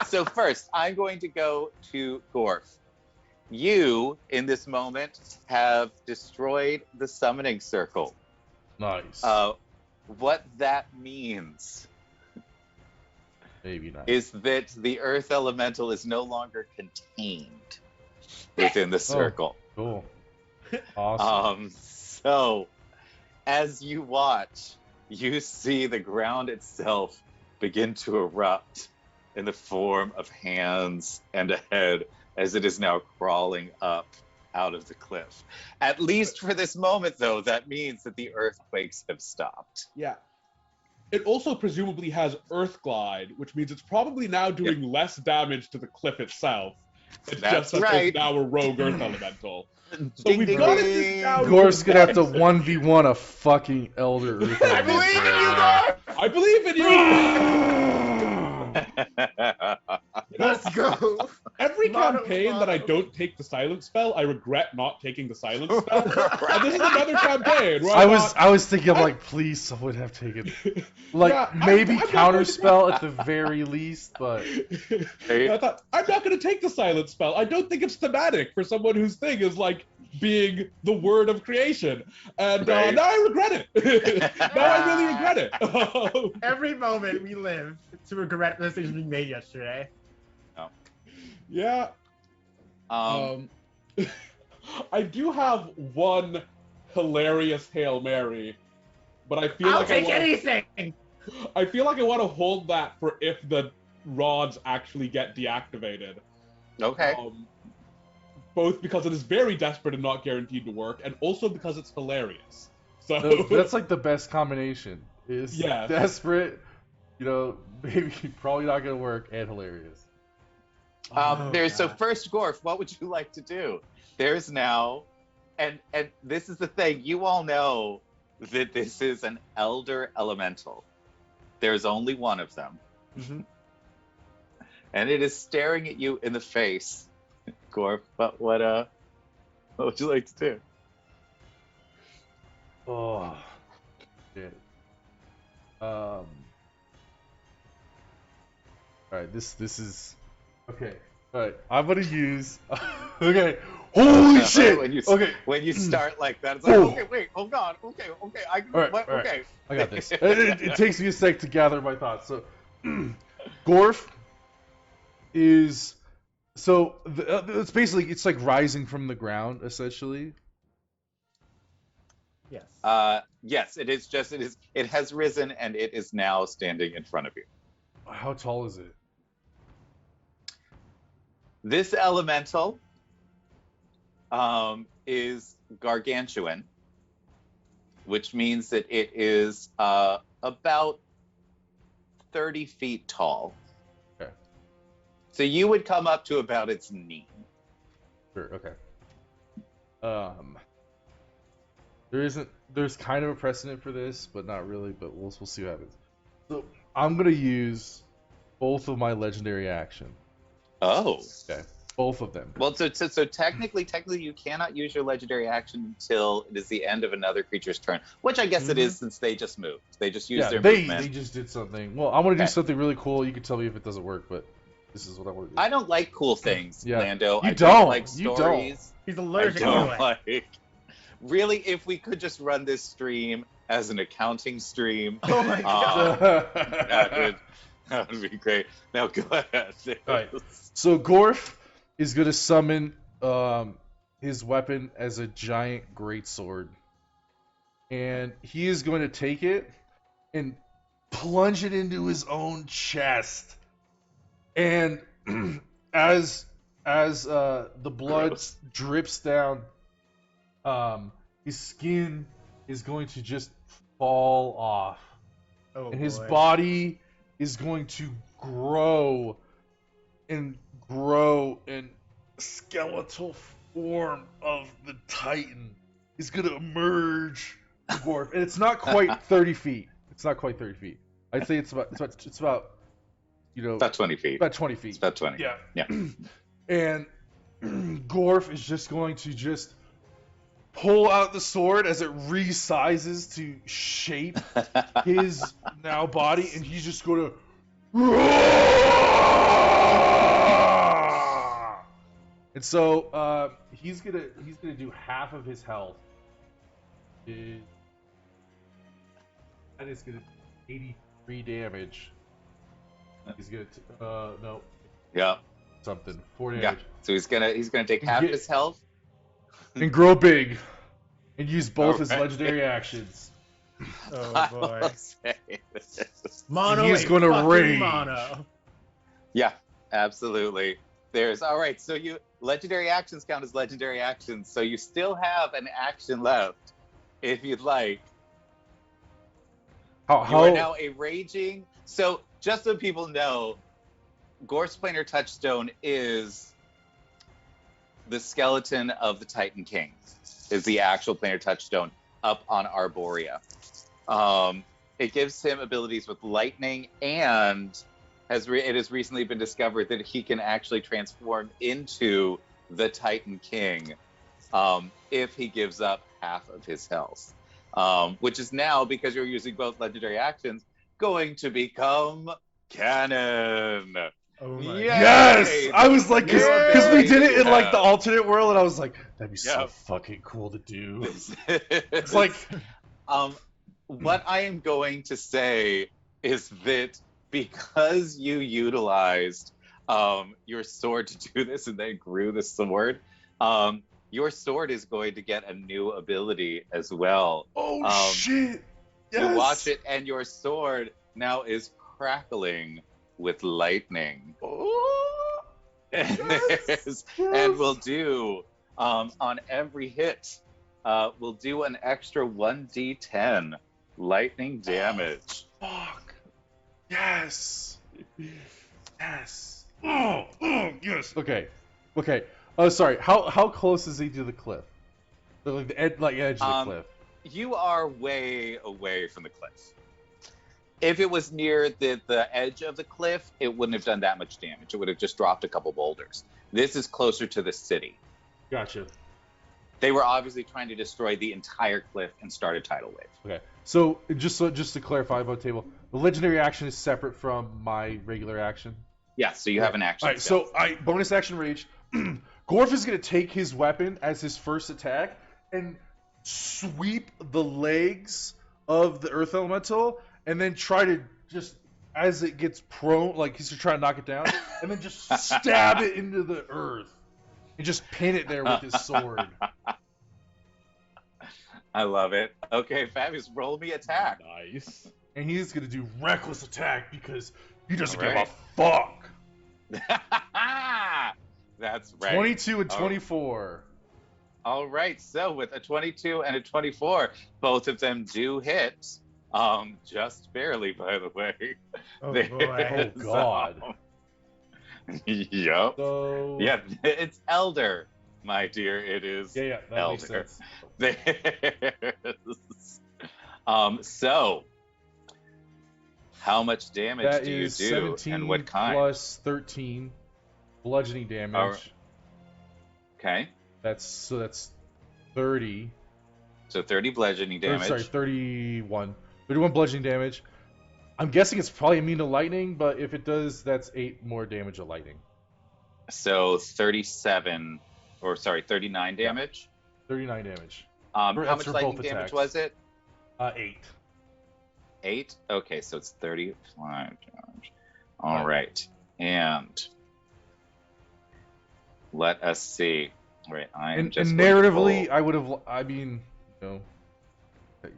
So first, I'm going to go to Gorf. You, in this moment, have destroyed the summoning circle. Nice. What that means Maybe not. is that the earth elemental is no longer contained within the circle. Cool. Awesome. So, as you watch, you see the ground itself begin to erupt in the form of hands and a head as it is now crawling up out of the cliff. At least for this moment, though, that means that the earthquakes have stopped. Yeah. It also presumably has Earth Glide, which means it's probably now doing less damage to the cliff itself. It's That's just that right. there's now a rogue Earth Elemental. So Ding, we've ding, got it ding. down. Gorf's gonna have to 1v1 a fucking Elder Earth. I believe in you, Gorf! I believe in you! Let's go. Every Mono campaign that I five. don't take the silence spell, I regret not taking the silence spell. And this is another campaign where I thought, was thinking, I'm like, please, someone have taken, like, Yeah, maybe I'm not going to- counterspell at the very least, but Hey. I thought, I'm not going to take the silence spell. I don't think it's thematic for someone whose thing is like being the word of creation. And Right. now I regret it. Now I really regret it. Every moment we live to regret the decision we made yesterday. Yeah. Um, I do have one hilarious Hail Mary, but I feel I'll like take anything. I feel like I want to hold that for if the rods actually get deactivated. okay. Both because it is very desperate and not guaranteed to work, and also because it's hilarious. So that's like the best combination. Is Yes. desperate, maybe probably not gonna work, and hilarious. So first, Gorf, what would you like to do? There's now, and this is the thing, you all know that this is an elder elemental. There's only one of them. Mhm. And it is staring at you in the face. Gorf, but what would you like to do? Oh, shit. All right, this is okay. All right, I'm gonna use. Okay, holy shit. When you, Okay, when you start like that, it's like, Oh. okay, wait, hold on, okay, I can, All right, what, all right. okay. I got this. It takes me a sec to gather my thoughts. So, Gorf is it's basically it's like rising from the ground essentially. Yes. Yes, it has risen and it is now standing in front of you. How tall is it? This elemental is gargantuan, which means that it is about 30 feet tall. Okay. So you would come up to about its knee. Sure. Okay. There's kind of a precedent for this, but not really. But we'll see what happens. So I'm gonna use both of my legendary action. Oh. Okay. Both of them. Well, so technically, you cannot use your legendary action until it is the end of another creature's turn, which I guess it is since they just moved. They just used their movement. They just did something. Well, I want to do Okay. something really cool. You can tell me if it doesn't work, but this is what I want to do. I don't like cool things, Yeah. Lando. You I don't. like You don't. stories. He's I allergic don't to it. like. Really, if we could just run this stream as an accounting stream, Oh my god. that would be great. Now go ahead. Alright. So Gorf is gonna summon his weapon as a giant greatsword, and he is going to take it and plunge it into his own chest. And as the blood Gross. drips down, his skin is going to just fall off, Oh, and his boy. body is going to grow and skeletal form of the Titan is going to emerge. And it's not quite 30 feet. It's not quite 30 feet. I'd say it's about About 20 feet. about 20 feet. It's about 20. Yeah. Yeah. And Gorf is just going to just pull out the sword as it resizes to shape his now body, and he's just going to. And so he's gonna do half of his health. That is gonna 83 damage. He's gonna no Yeah. something 4 Yeah. damage. So he's gonna take half Yeah. his health. And grow big, and use both his Alright. legendary actions. Oh I boy. will say this. Mono He's a gonna fucking rage. mono. Yeah, absolutely. There's all right. So you legendary actions count as legendary actions. So you still have an action left, if you'd like. You are now a raging. So just so people know, Gorf's planar touchstone is the skeleton of the Titan King. Is the actual planar touchstone up on Arborea. It gives him abilities with lightning, and it has recently been discovered that he can actually transform into the Titan King if he gives up half of his health. Which is now, because you're using both legendary actions, going to become canon. Oh my Yay! Yes! I was like, New because we ability did that it you in like the have. alternate world, and I was like, that'd be so Yep. fucking cool to do. It's It's like, what I am going to say is that because you utilized your sword to do this and then grew the sword, your sword is going to get a new ability as well. oh shit! Yes! You watch it, and your sword now is crackling with lightning. Oh, yes! And we'll do on every hit, we'll do an extra 1d10 lightning damage. Fuck! Yes! Yes! Oh, yes! Okay. Oh, sorry. How close is he to the cliff? Like the edge of the cliff. You are way away from the cliff. If it was near the edge of the cliff, it wouldn't have done that much damage. It would have just dropped a couple boulders. This is closer to the city. Gotcha. They were obviously trying to destroy the entire cliff and start a tidal wave. Okay. So just to clarify about table, the legendary action is separate from my regular action. Yeah, so you have an action. All right. So bonus action rage. Gorf is gonna take his weapon as his first attack and sweep the legs of the earth elemental, and then try to just, as it gets prone, like he's trying to knock it down, and then just stab it into the earth and just pin it there with his sword. I love it. Okay, Fabius, roll me attack. Nice. And he's gonna do reckless attack because he doesn't give a Alright. fuck. That's right. 22 and 24. All right, so with a 22 and a 24, both of them do hit. Just barely, by the way. Oh There's, boy. Oh, God. Yup. So Yeah, it's Elder, my dear. It is yeah, that makes Elder. sense. So, how much damage That do you is do, 17 and what kind? plus 13 bludgeoning damage. Okay, That's 30. so 30 bludgeoning Or, damage. sorry, 31. 31 bludgeoning damage. I'm guessing it's probably immune to lightning, but if it does, that's 8 more damage of lightning. So 39 damage. 39 damage. How That's much for lightning both damage attacks. was it? 8. 8? Okay, so it's 35 damage. All right. And let us see. Right, And narratively, I would have,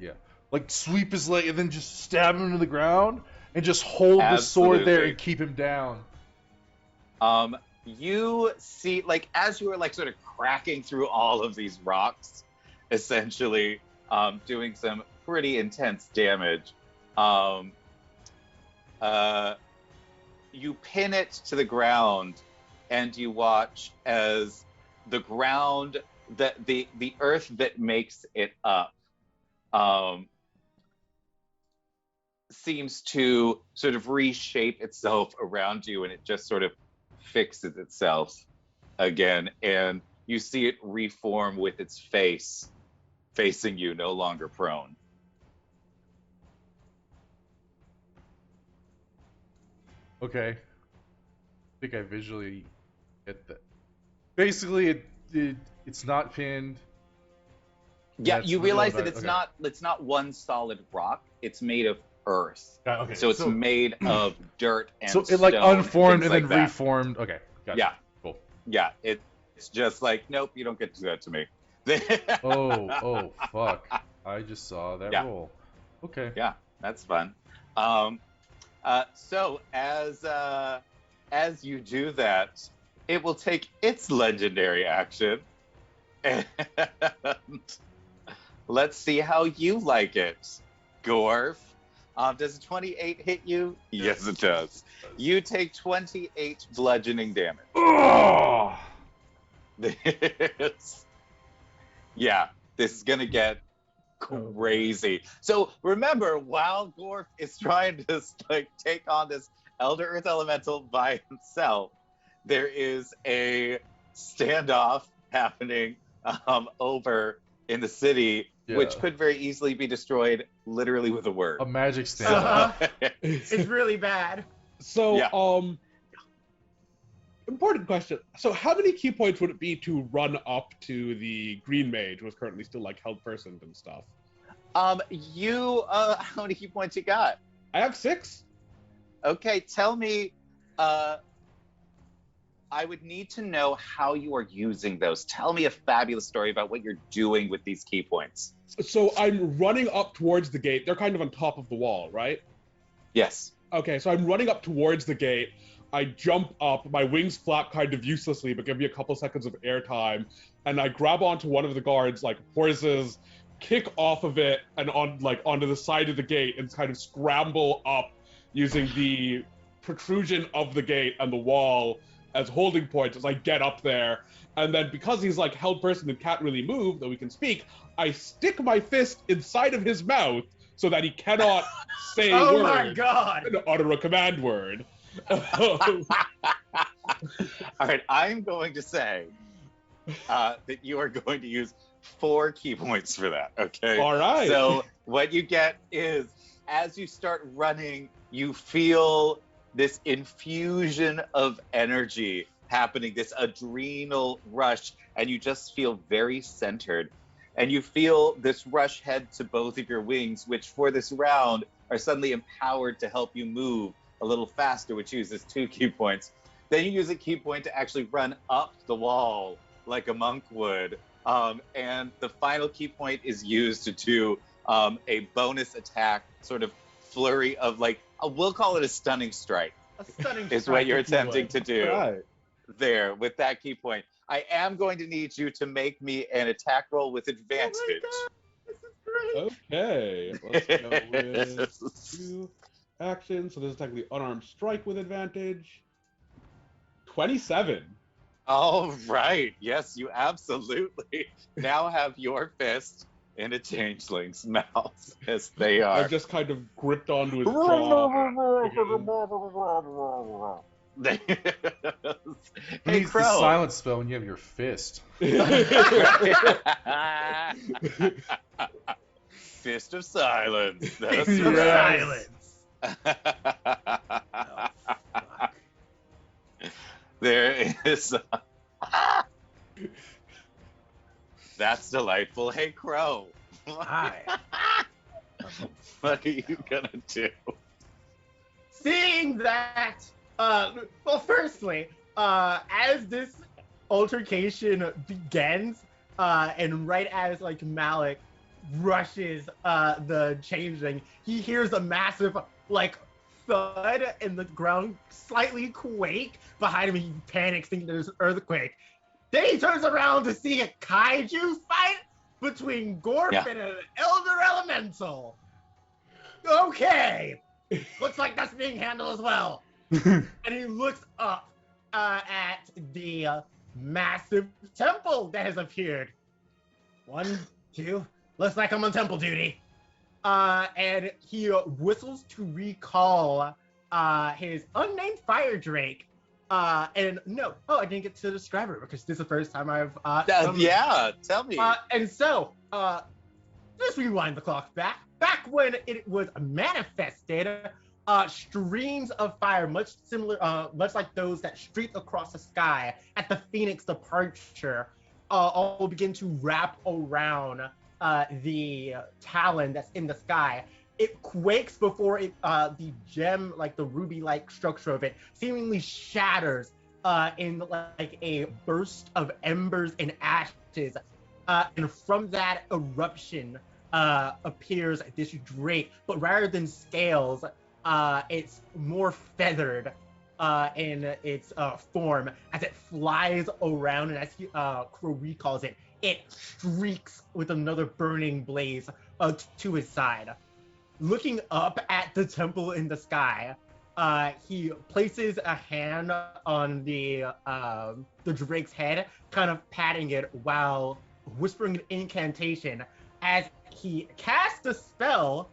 yeah. Like, sweep his leg and then just stab him into the ground and just hold the sword there Absolutely. and keep him down. You see, like, as you are, like, sort of cracking through all of these rocks, essentially, doing some pretty intense damage, you pin it to the ground, and you watch as the ground, the earth that makes it up, seems to sort of reshape itself around you, and it just sort of fixes itself again, and you see it reform with its face facing you, no longer prone. Okay. I think I visually get that. Basically, it's not pinned. Yeah, That's you the realize middle that of it's it, not one solid rock. It's made of earth. Okay. So it's made of dirt and So it like stone unformed and things then like that. reformed. Okay. Gotcha. Yeah. Cool. Yeah, it's just like, nope, you don't get to do that to me. Oh, fuck. I just saw that Yeah. roll. Okay. Yeah, that's fun. So as you do that, it will take its legendary action, and let's see how you like it, Gorf. Does a 28 hit you? Yes, it does. You take 28 bludgeoning damage. Oh! Yeah, this is gonna get crazy. So remember, while Gorf is trying to like take on this Elder Earth Elemental by himself, there is a standoff happening over in the city, which Yeah. could very easily be destroyed literally with a word. A magic standoff. It's really bad. So, Yeah. important question. So, how many key points would it be to run up to the green mage who is currently still like held person and stuff? You how many key points you got? I have 6. Okay, tell me. I would need to know how you are using those. Tell me a fabulous story about what you're doing with these key points. So I'm running up towards the gate. They're kind of on top of the wall, right? Yes. Okay, so I'm running up towards the gate. I jump up, my wings flap kind of uselessly, but give me a couple seconds of airtime, and I grab onto one of the guards, like horses, kick off of it, and onto the side of the gate, and kind of scramble up using the protrusion of the gate and the wall as holding points as I get up there. And then because he's like held person and can't really move, though he can speak, I stick my fist inside of his mouth so that he cannot say Oh words my god! and utter a command word. All right, I'm going to say that you are going to use 4 key points for that, okay? All right. So what you get is, as you start running, you feel this infusion of energy happening, this adrenal rush, and you just feel very centered. And you feel this rush head to both of your wings, which for this round are suddenly empowered to help you move a little faster, which uses 2 key points. Then you use a key point to actually run up the wall like a monk would. And the final key point is used to do a bonus attack, sort of flurry of like, we'll call it a stunning strike, A stunning is strike, what you're if you attempting would. to do Right. there with that key point. I am going to need you to make me an attack roll with advantage. Oh my god, this is great. Okay, let's go with 2 actions. So this is technically unarmed strike with advantage. 27. All right. Yes, you absolutely now have your fist in a changeling's mouth, as they I are. just kind of gripped onto his jaw. Hey, Who needs the Crow. silence spell when you have your fist? Fist of silence. That's Fist of right. silence. Oh, fuck. There is. That's delightful. Hey, Crow. Hi. What are you gonna do? Seeing that, well, firstly, as this altercation begins, and right as like Malik rushes the changeling, he hears a massive like thud and the ground slightly quake behind him. He panics, thinking there's an earthquake. Then he turns around to see a kaiju fight between Gorf Yeah. and an elder elemental. Okay, looks like that's being handled as well. And he looks up at the massive temple that has appeared. 1, 2, looks like I'm on temple duty. And he whistles to recall his unnamed fire drake. And no, I didn't get to describe her because this is the first time I've Yeah, tell me. and so, let's rewind the clock back. Back when it was manifested, streams of fire, much like those that streak across the sky at the Phoenix departure, all begin to wrap around the talon that's in the sky. It quakes before it, the gem, like the ruby-like structure of it, seemingly shatters in like a burst of embers and ashes. And from that eruption appears this drake, but rather than scales, it's more feathered in its form as it flies around, and as Crow recalls it, it streaks with another burning blaze to his side. Looking up at the temple in the sky, he places a hand on the drake's head, kind of patting it while whispering an incantation. As he casts a spell,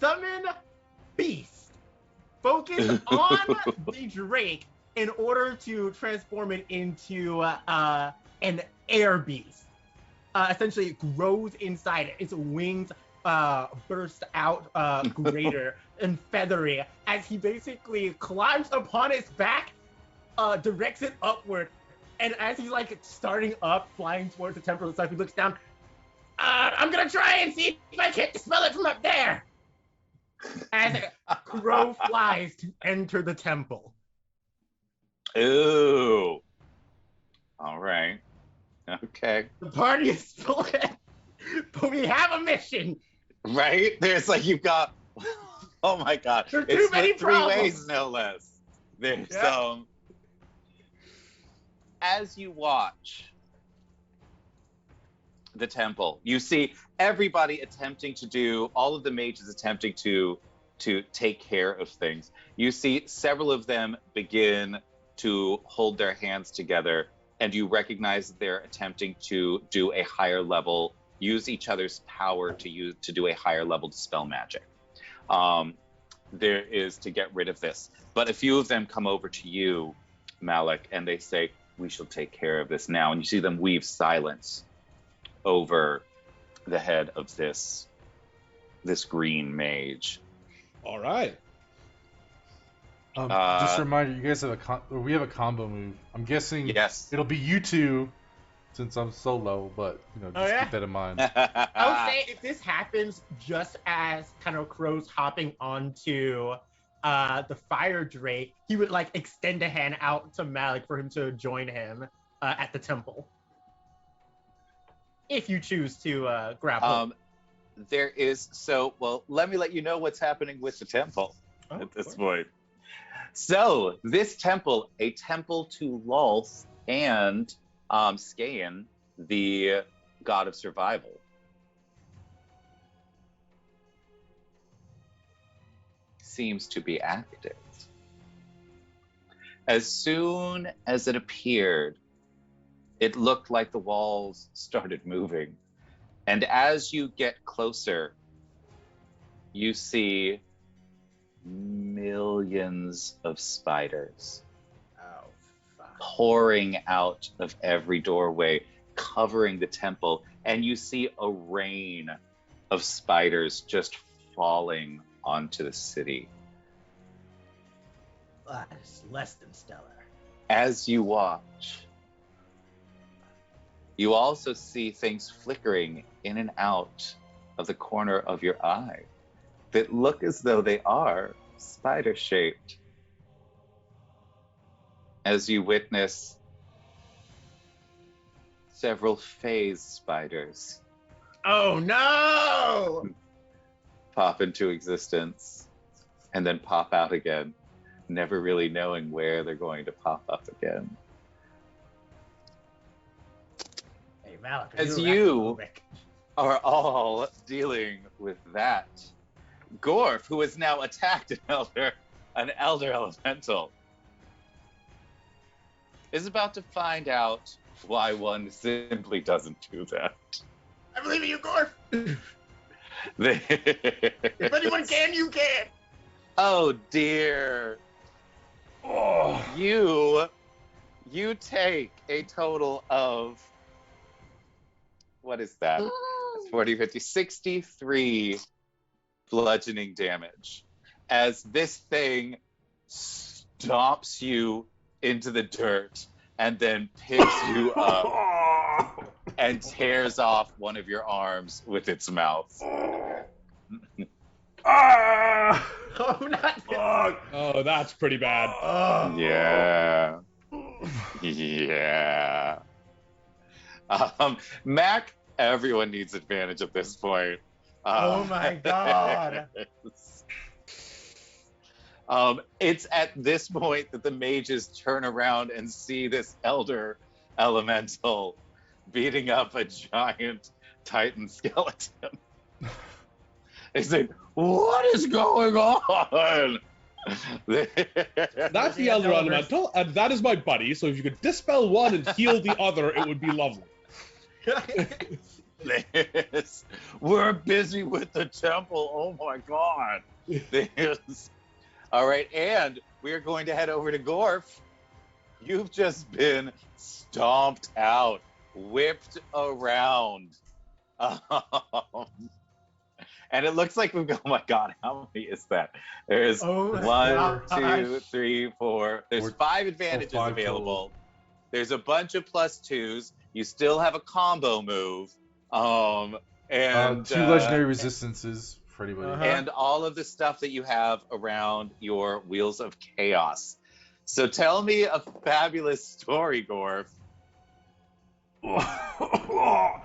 summon beast. Focus on the drake in order to transform it into an air beast. Essentially, it grows inside it. Its wings burst out greater and feathery as he basically climbs upon its back, directs it upward, and as he's like starting up, flying towards the temple itself, he looks down. I'm gonna try and see if I can smell it from up there. As Crow flies to enter the temple. Ooh. All right. Okay. The party is split, but we have a mission. Right? There's like you've got. Oh my God! There are It's too many split three problems. ways, no less. There's Yeah. As you watch the temple, you see everybody attempting to do, all of the mages attempting to take care of things. You see several of them begin to hold their hands together, and you recognize that they're attempting to do a higher level, use each other's power to do a higher level dispel magic. There is to get rid of this. But a few of them come over to you, Malik, and they say, we shall take care of this now. And you see them weave silence over the head of this green mage. All right. Just a reminder, you guys have we have a combo move. I'm guessing Yes. it'll be you two, since I'm solo, but just keep that in mind. I would say if this happens just as kind of Crow's hopping onto the fire drake, he would like extend a hand out to Malik for him to join him at the temple. If you choose to grapple. There is, let me let you know what's happening with the temple at this point. So, this temple, a temple to Lolth and Skaen, the god of survival. Seems to be active. As soon as it appeared, it looked like the walls started moving. And as you get closer, you see millions of spiders pouring out of every doorway, covering the temple. And you see a rain of spiders just falling onto the city. That's less than stellar. As you watch, you also see things flickering in and out of the corner of your eye that look as though they are spider-shaped. As you witness several phase spiders Oh no! pop into existence and then pop out again, never really knowing where they're going to pop up again. Hey Malik, As you are all dealing with that, Gorf, who has now attacked an elder elemental, is about to find out why one simply doesn't do that. I believe in you, Gorf. If If anyone can, you can. Oh dear. Oh, You take a total of, what is that? That's 40, 50, 63 bludgeoning damage as this thing stomps you into the dirt and then picks you up and tears off one of your arms with its mouth. Oh, not Fuck. Oh, that's pretty bad. Yeah. Yeah. Mac, everyone needs advantage at this point. Oh my God. It's at this point that the mages turn around and see this elder elemental beating up a giant Titan skeleton. They say, "What is going on?" That's the Elder Elemental, and that is my buddy, so if you could dispel one and heal the other, it would be lovely. This, we're busy with the temple. Oh my god. This. All right, and we're going to head over to Gorf. You've just been stomped out, whipped around. And it looks like we've got, oh my god, how many is that? There's one, two, three, four. There's 5 advantages available. There's a bunch of +2s. You still have a combo move. And 2 legendary resistances for anybody. And all of the stuff that you have around your Wheels of Chaos. So tell me a fabulous story, Gorf. Well,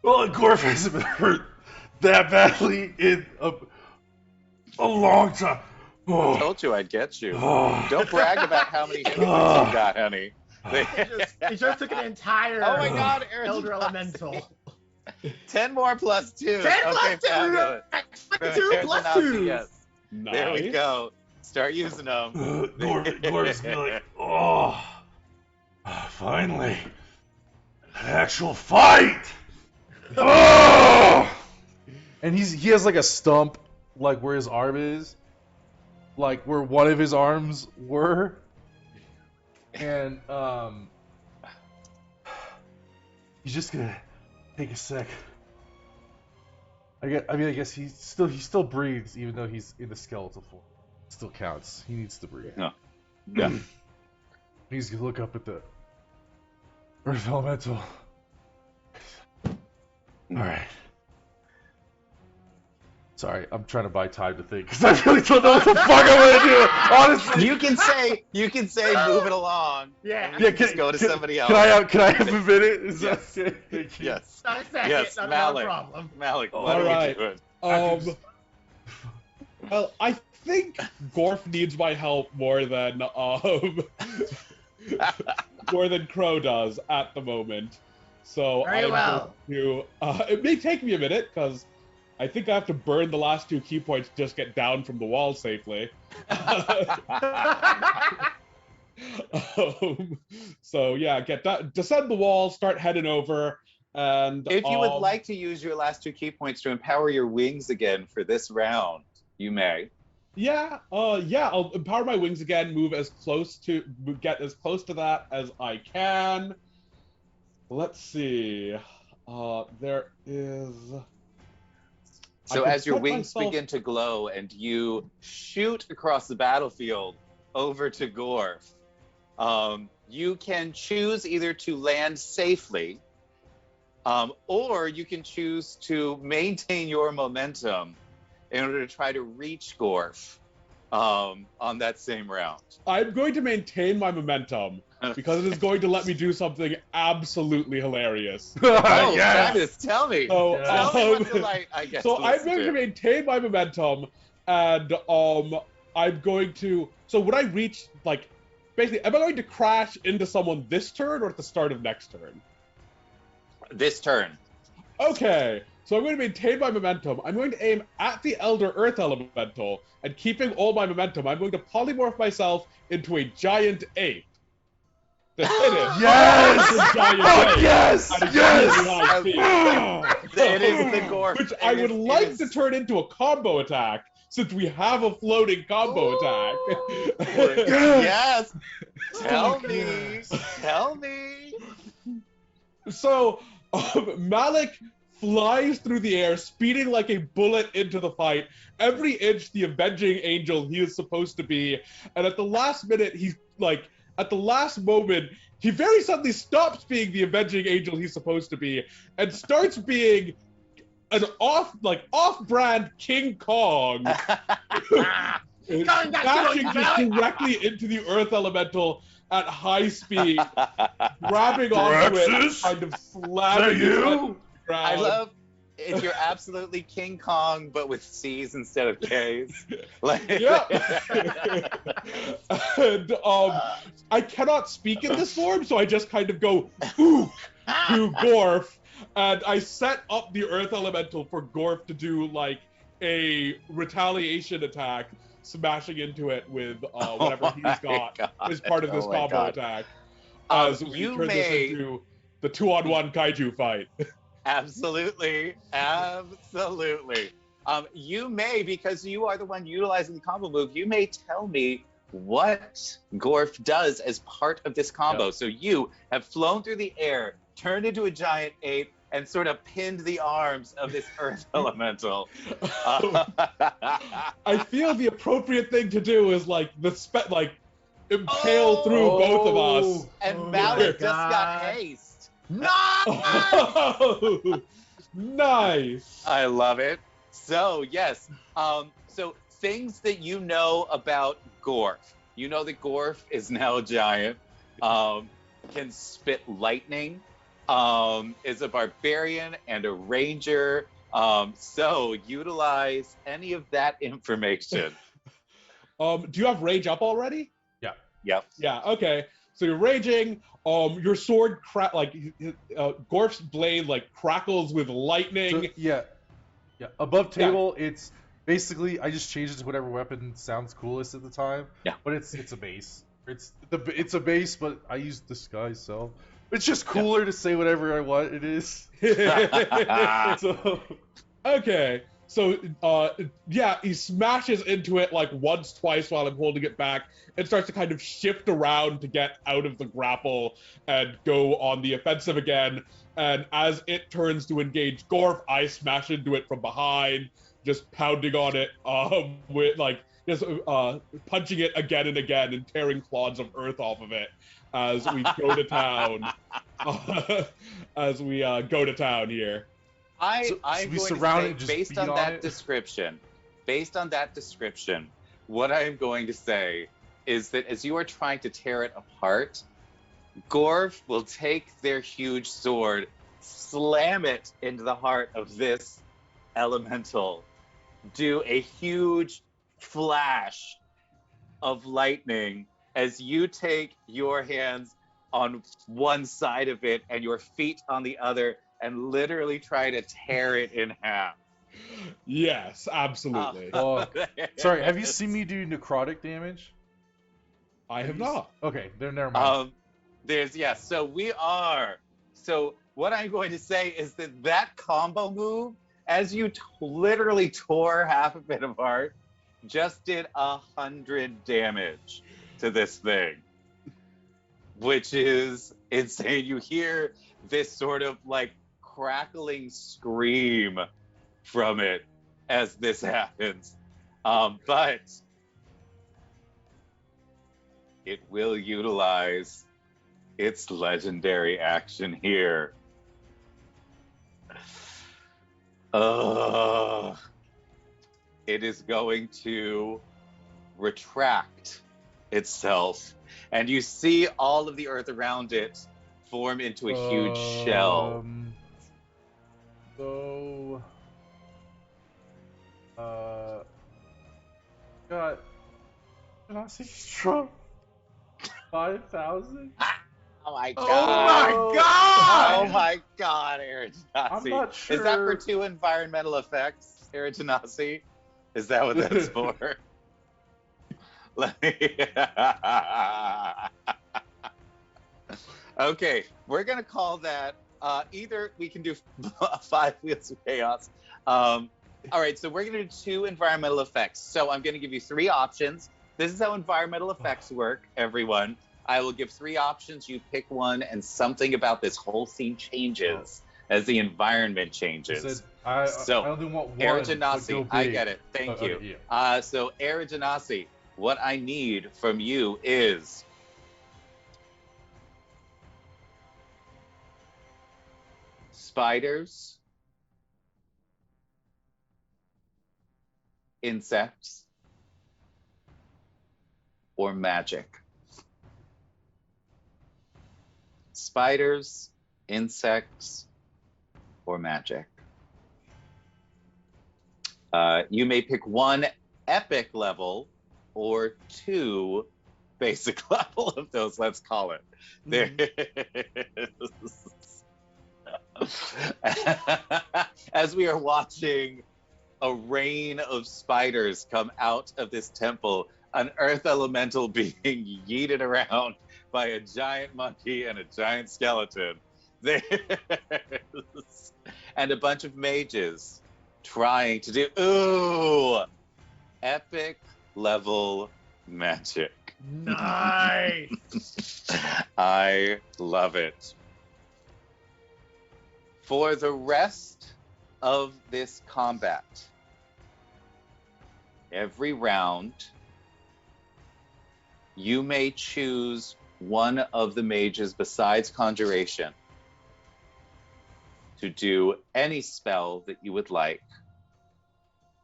Gorf hasn't been hurt that badly in a long time. I told you I'd get you. Don't brag about how many hit points you got, honey. He just took an entire Oh my god, Elder Elemental. 10 more +2. 10 okay, fabulous. 2 plus 2. Yes. Nice. There we go. Start using them. Gorf's be like, oh, finally, an actual fight. Oh! And he has like a stump, like where his arm is, like where one of his arms were, and he's just gonna take a sec. I guess he still breathes even though he's in the skeletal form. Still counts. He needs to breathe. No. Yeah. He's gonna look up at the Earth Elemental. All right. Sorry, I'm trying to buy time to think because I really don't know what the fuck I'm gonna do. Honestly, You can say move it along. Yeah. Just go to somebody else. Can I have a minute? Is Yes. that okay? Thank you. Yes. Not a second. Yes, not Malik. a problem. Malik, what All are right. you doing? Well, I think Gorf needs my help more than Crow does at the moment. So Very well. It may take me a minute because I think I have to burn the last 2 key points to just get down from the wall safely. So yeah, descend the wall, start heading over, and If you would like to use your last 2 key points to empower your wings again for this round, you may. I'll empower my wings again, get as close to that as I can. Let's see. There is. So as your wings begin to glow and you shoot across the battlefield over to Gorf, you can choose either to land safely, or you can choose to maintain your momentum in order to try to reach Gorf on that same round. I'm going to maintain my momentum because it is going to let me do something absolutely hilarious. Oh, Yes. Travis, tell me. So, Tell me what the light, I guess. So I'm going to maintain my momentum, and I'm going to. So when I reach, like, basically, am I going to crash into someone this turn or at the start of next turn? This turn. Okay, so I'm going to maintain my momentum. I'm going to aim at the Elder Earth Elemental, and keeping all my momentum, I'm going to polymorph myself into a giant ape. To hit it. Yes! It's a giant Oh, ape. yes! At a Yes! really high speed. It is the Gorf. Which I would It like is- to turn into a combo attack, since we have a floating combo attack. Yes. Tell me. Tell me. So, Malik flies through the air, speeding like a bullet into the fight, every inch the avenging angel he is supposed to be, and at the last minute, at the last moment, he very suddenly stops being the avenging angel he's supposed to be, and starts being an off-brand King Kong, smashing just directly into the Earth Elemental at high speed, grabbing onto it, Draxus? kind of slamming Is that his head you? to the ground. you're absolutely King Kong, but with C's instead of K's. Like, Yeah. And I cannot speak in this form, so I just kind of go ook to Gorf, and I set up the Earth Elemental for Gorf to do like a retaliation attack, smashing into it with whatever he's got as part of this combo attack. As we you turn this may- into the 2-on-1 kaiju fight. Absolutely, absolutely. You may, because you are the one utilizing the combo move, you may tell me what Gorf does as part of this combo. Yep. So you have flown through the air, turned into a giant ape, and sort of pinned the arms of this Earth Elemental. I feel the appropriate thing to do is like impale through both of us. And Oh Malik my just got God. haste. Oh, nice. I love it. So yes, so things that you know about Gorf. You know that Gorf is now a giant, can spit lightning, is a barbarian and a ranger. So utilize any of that information. Do you have rage up already? Yep. Yeah. Okay. So you're raging. Your sword Gorf's blade like crackles with lightning. So, yeah. Above table, it's basically I just changed it to whatever weapon sounds coolest at the time. Yeah. But it's a base. It's a base, but I use disguise self. It's just cooler to say whatever I want it is. So Okay. So, he smashes into it like once, twice while I'm holding it back and starts to kind of shift around to get out of the grapple and go on the offensive again. And as it turns to engage Gorf, I smash into it from behind, just pounding on it, with like, just punching it again and again and tearing clods of earth off of it as we go to town. As we go to town here. I'm we going surround to it say, and just based beat on on that it? description, what I am going to say is that as you are trying to tear it apart, Gorf will take their huge sword, slam it into the heart of this elemental, do a huge flash of lightning as you take your hands on one side of it and your feet on the other and literally try to tear it in half. Yes, absolutely. Oh, sorry, have you seen me do necrotic damage? I have not. Okay, then never mind. So what I'm going to say is that combo move, as you literally tore half of it apart, just did 100 damage to this thing, which is insane. You hear this sort of like crackling scream from it as this happens, but it will utilize its legendary action here. It is going to retract itself, and you see all of the earth around it form into a huge shell. So, got Nazi Trump 5,000. Oh my Oh god! my God! Oh my god, Aaron I'm not sure. Is that for 2 environmental effects, Aaron Janasi? Is that what that's for? Let me... Okay, we're gonna call that either we can do 5 wheels of chaos. All right, so we're gonna do 2 environmental effects. So I'm gonna give you 3 options. This is how environmental effects work, everyone. I will give 3 options. You pick one, and something about this whole scene changes as the environment changes. I So, only want one. Aaron but go Janasi, I big. get it. Thank Okay, you. yeah. So, Aaron Janasi, what I need from you is spiders, insects, or magic. Spiders, insects, or magic. You may pick one epic level or two basic level of those, let's call it. There is. As we are watching a rain of spiders come out of this temple, an earth elemental being yeeted around by a giant monkey and a giant skeleton. There's and a bunch of mages trying to do epic level magic. Nice. I love it. For the rest of this combat, every round, you may choose one of the mages besides Conjuration to do any spell that you would like.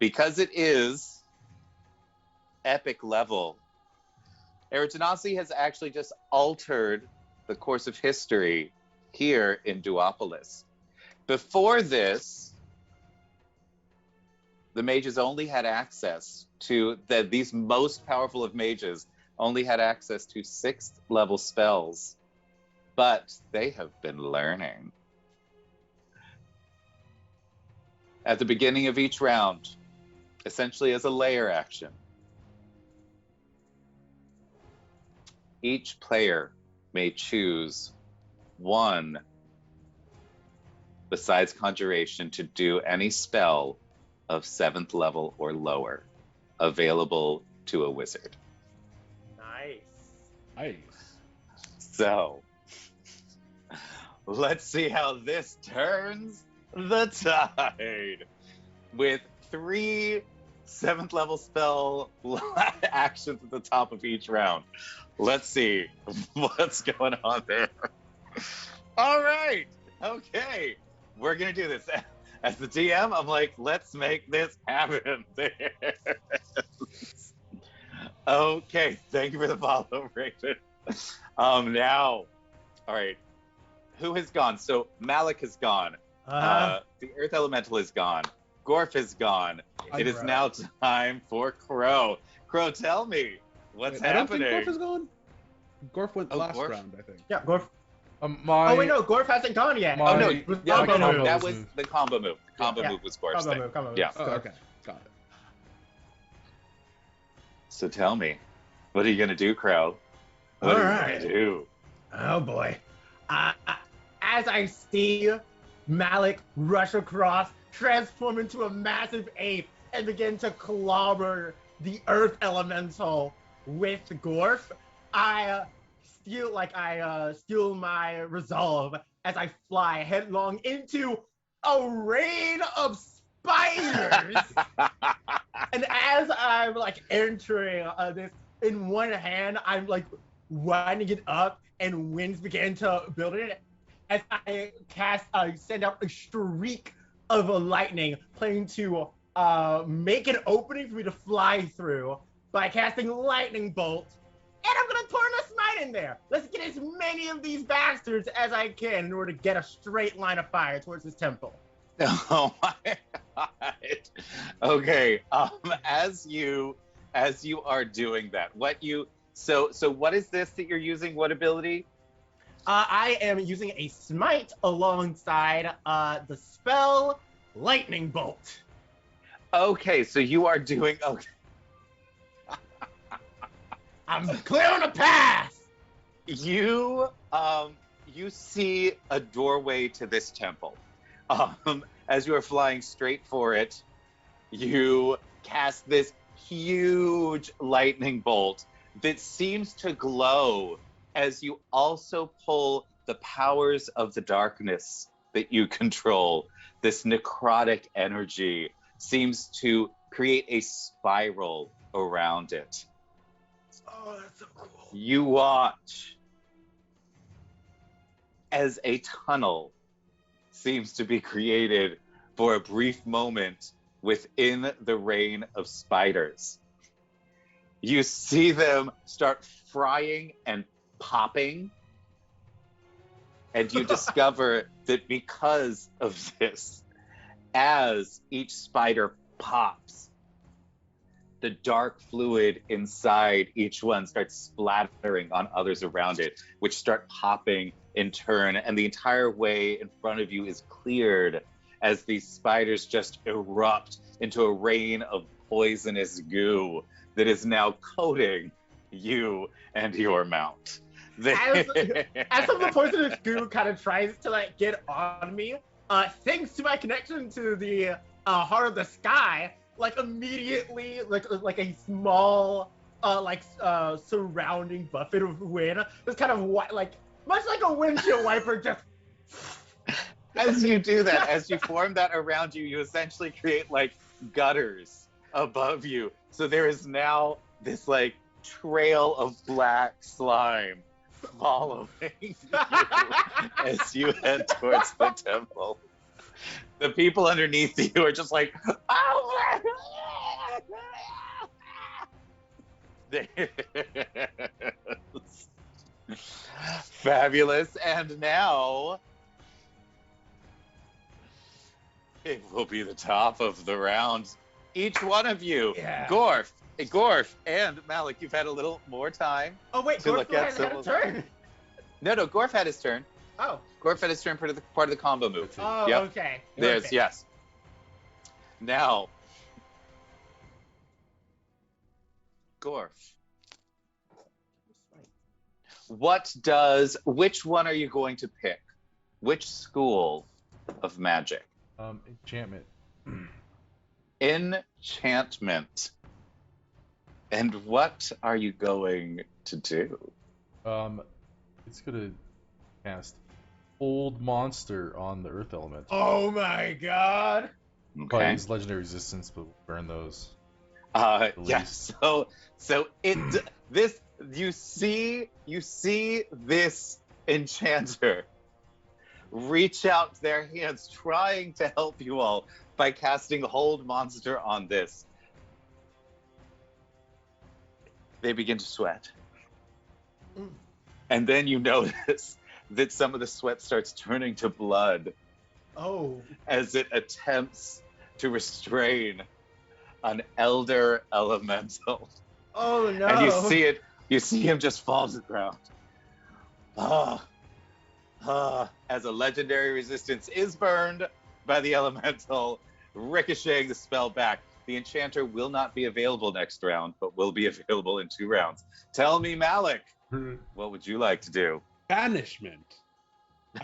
Because it is epic level, Eritanazi has actually just altered the course of history here in Duopolis. Before this, the mages only had access to these most powerful of mages only had access to 6th level spells, but they have been learning. At the beginning of each round, essentially as a layer action, each player may choose one besides Conjuration to do any spell of 7th level or lower available to a wizard. Nice. Nice. So, let's see how this turns the tide. With 3 7th level spell actions at the top of each round. Let's see what's going on there. All right. Okay. We're going to do this. As the DM, I'm like, let's make this happen. Okay. Thank you for the follow, Raven. Now, all right. Who has gone? So Malik has gone. The Earth Elemental is gone. Gorf is gone. It is now time for Crow. Crow, tell me what's Wait, happening. I don't think Gorf is gone. Gorf went last Gorf? round, I think. Yeah, Gorf. My, Oh wait, no, Gorf hasn't gone yet. my- Oh no, With yeah, combo no, move. that was the combo move. The combo Yeah. move was Gorf's Combo thing. move, combo move. Yeah. Oh, okay. Got it. So tell me, what are you gonna do, Crow? What All are right. you gonna do? Oh boy. As I see Malik rush across, transform into a massive ape, and begin to clobber the Earth Elemental with Gorf, I steal my resolve as I fly headlong into a rain of spiders. And as I'm like entering this, in one hand, I'm like winding it up, and winds begin to build it. As I send out a streak of lightning, planning to make an opening for me to fly through by casting lightning bolt. And I'm gonna turn a smite in there. Let's get as many of these bastards as I can in order to get a straight line of fire towards this temple. Oh my god. Okay. As you are doing that, so what is this that you're using? What ability? I am using a smite alongside the spell lightning bolt. Okay, so you are doing okay. I'm clearing a path. You see a doorway to this temple. As you are flying straight for it, you cast this huge lightning bolt that seems to glow as you also pull the powers of the darkness that you control. This necrotic energy seems to create a spiral around it. Oh, that's so cool. You watch as a tunnel seems to be created for a brief moment within the rain of spiders. You see them start frying and popping, and you discover that because of this, as each spider pops. The dark fluid inside each one starts splattering on others around it, which start popping in turn, and the entire way in front of you is cleared as these spiders just erupt into a rain of poisonous goo that is now coating you and your mount. As some of the poisonous goo kind of tries to like get on me, thanks to my connection to the heart of the sky, like immediately like a small surrounding buffet of wind, just kind of like much like a windshield wiper, just. As you do that, as you form that around you, you essentially create like gutters above you. So there is now this like trail of black slime following you as you head towards the temple. The people underneath you are just like, oh! Fabulous. And now it will be the top of the round. Each one of you, Gorf, and Malik, you've had a little more time. Oh wait, to Gorf look at had a turn. No, Gorf had his turn. Oh. Gorf had his turn part of the combo move. Oh, Yep. okay. There's Okay. yes. Now, Gorf. Which one are you going to pick? Which school of magic? Enchantment. Enchantment. And what are you going to do? It's gonna cast Old Monster on the Earth Element. Oh my god. Probably Okay. use legendary resistance, but we'll burn those. Yes. So this you see this enchanter reach out their hands trying to help you all by casting Hold Monster on this. They begin to sweat. And then you notice that some of the sweat starts turning to blood Oh. as it attempts to restrain an elder elemental. Oh no. And you see him just fall to the ground. As a legendary resistance is burned by the elemental, ricocheting the spell back. The enchanter will not be available next round, but will be available in 2 rounds. Tell me, Malik, what would you like to do? Banishment.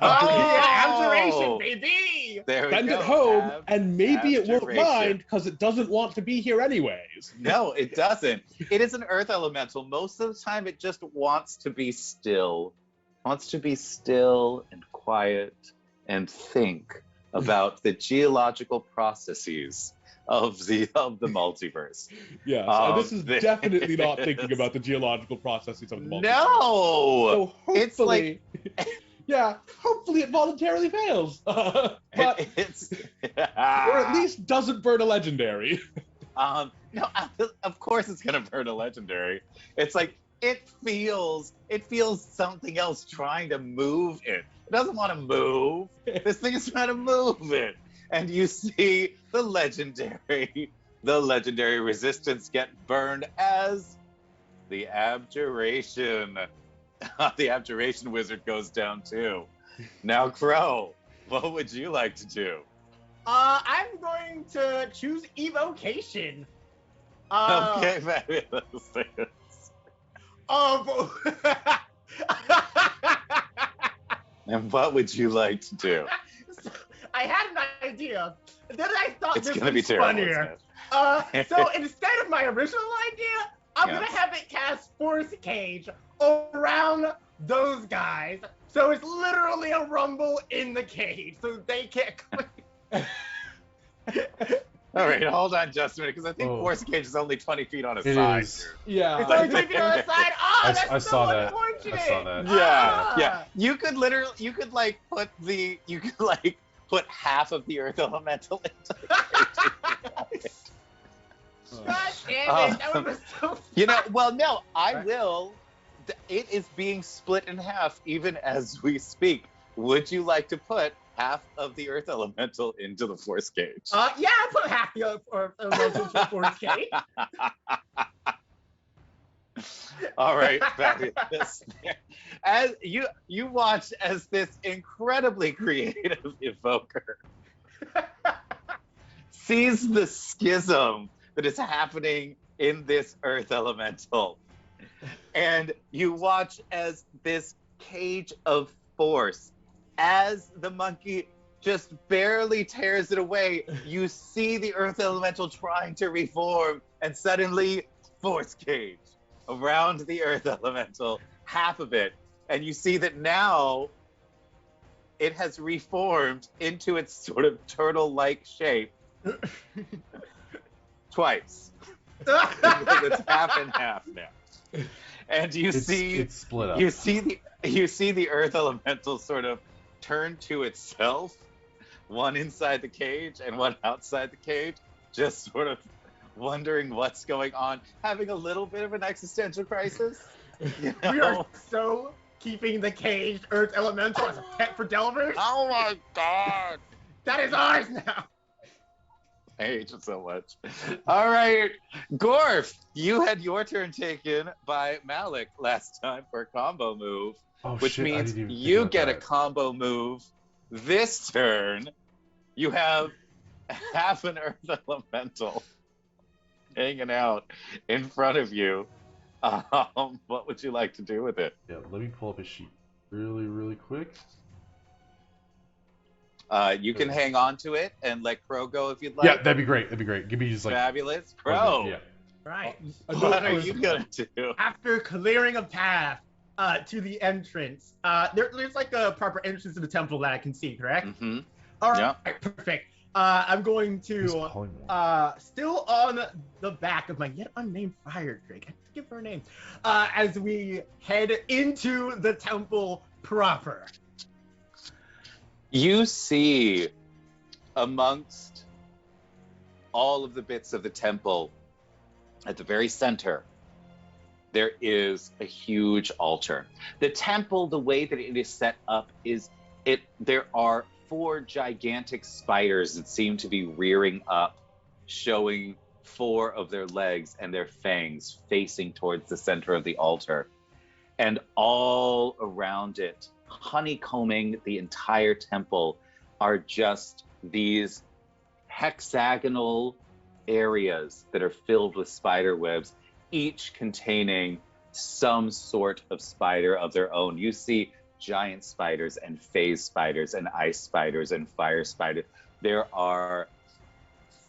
Oh yeah, abjuration, baby. There we Send go. it home, and maybe it won't Abjuration. mind because it doesn't want to be here anyways. No, it doesn't. It is an earth elemental. Most of the time, it just wants to be still. Wants to be still and quiet and think about the geological processes of the multiverse. Yes, and this is This- definitely not thinking about the geological processes of the multiverse. No! So hopefully, It's like- yeah, hopefully it voluntarily fails. But It's or at least doesn't burn a legendary. no, of course it's gonna burn a legendary. It's like it feels something else trying to move it. It doesn't want to move. This thing is trying to move it. And you see the legendary resistance get burned as the abjuration. The abjuration wizard goes down too. Now, Crow, what would you like to do? I'm going to choose evocation. Okay, fabulous. And what would you like to do? I had an idea. Then I thought It's this gonna be was terrible. funnier. isn't it? So instead of my original idea, I'm Yes. gonna have it cast Force Cage around those guys. So it's literally a rumble in the cage, so they can't come. All right, hold on just a minute, because I think Oh. Force Cage is only 20 feet on a It side. is. Yeah. It's only taking on the side. Oh, I that's saw so that. unfortunate. I saw that. Yeah, yeah. Ah. You could put half of the Earth Elemental into the cage. God damn it! That would be so. You know, well, no, I Right. will. It is being split in half even as we speak. Would you like to put half of the earth elemental into the force cage. Yeah, I put half the elemental to the force cage. All right, fabulous. As you watch as this incredibly creative evoker sees the schism that is happening in this earth elemental. And you watch as this cage of force, as the monkey just barely tears it away, you see the earth elemental trying to reform, and suddenly force cage around the earth elemental, half of it. And you see that now it has reformed into its sort of turtle-like shape twice. It's half and half now. And It's split up. you see the earth elemental sort of turn to itself, one inside the cage and one outside the cage, just sort of wondering what's going on, having a little bit of an existential crisis. You know? We are so keeping the caged earth elemental as a pet for Delvers. Oh my god! That is ours now. I hate you so much. All right, Gorf, you had your turn taken by Malik last time for a combo move, which shit, I means didn't even think you about get a that. combo move this turn. You have half an earth elemental hanging out in front of you. What would you like to do with it? Yeah, let me pull up a sheet really quick. You can hang on to it and let Crow go if you'd like. Yeah, that'd be great. Give me just like Fabulous. Crow, Yeah. Right. what are you gonna do? After clearing a path to the entrance, there's like a proper entrance to the temple that I can see, correct? Mm-hmm. All right, Yeah. perfect. I'm going Who's to calling me? still on the back of my yet unnamed fire drake. I have to give her a name. As we head into the temple proper. You see amongst all of the bits of the temple, at the very center, there is a huge altar. The temple, the way that it is set up, there are 4 gigantic spiders that seem to be rearing up, showing 4 of their legs and their fangs facing towards the center of the altar. And all around it, honeycombing the entire temple, are just these hexagonal areas that are filled with spider webs, each containing some sort of spider of their own. You see giant spiders and phase spiders and ice spiders and fire spiders. There are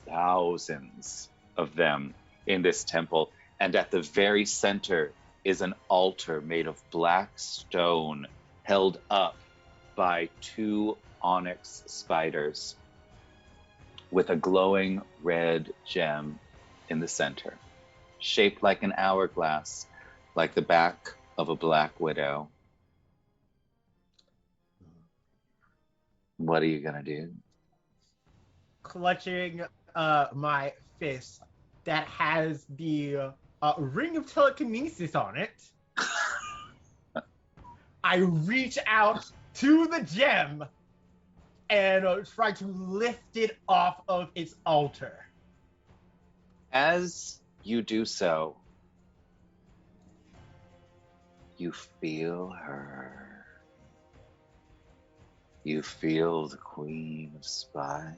thousands of them in this temple, and at the very center is an altar made of black stone, held up by 2 onyx spiders with a glowing red gem in the center, shaped like an hourglass, like the back of a black widow. What are you gonna do? Clutching my fist that has the ring of telekinesis on it, I reach out to the gem and try to lift it off of its altar. As you do so, you feel her. You feel the Queen of Spiders.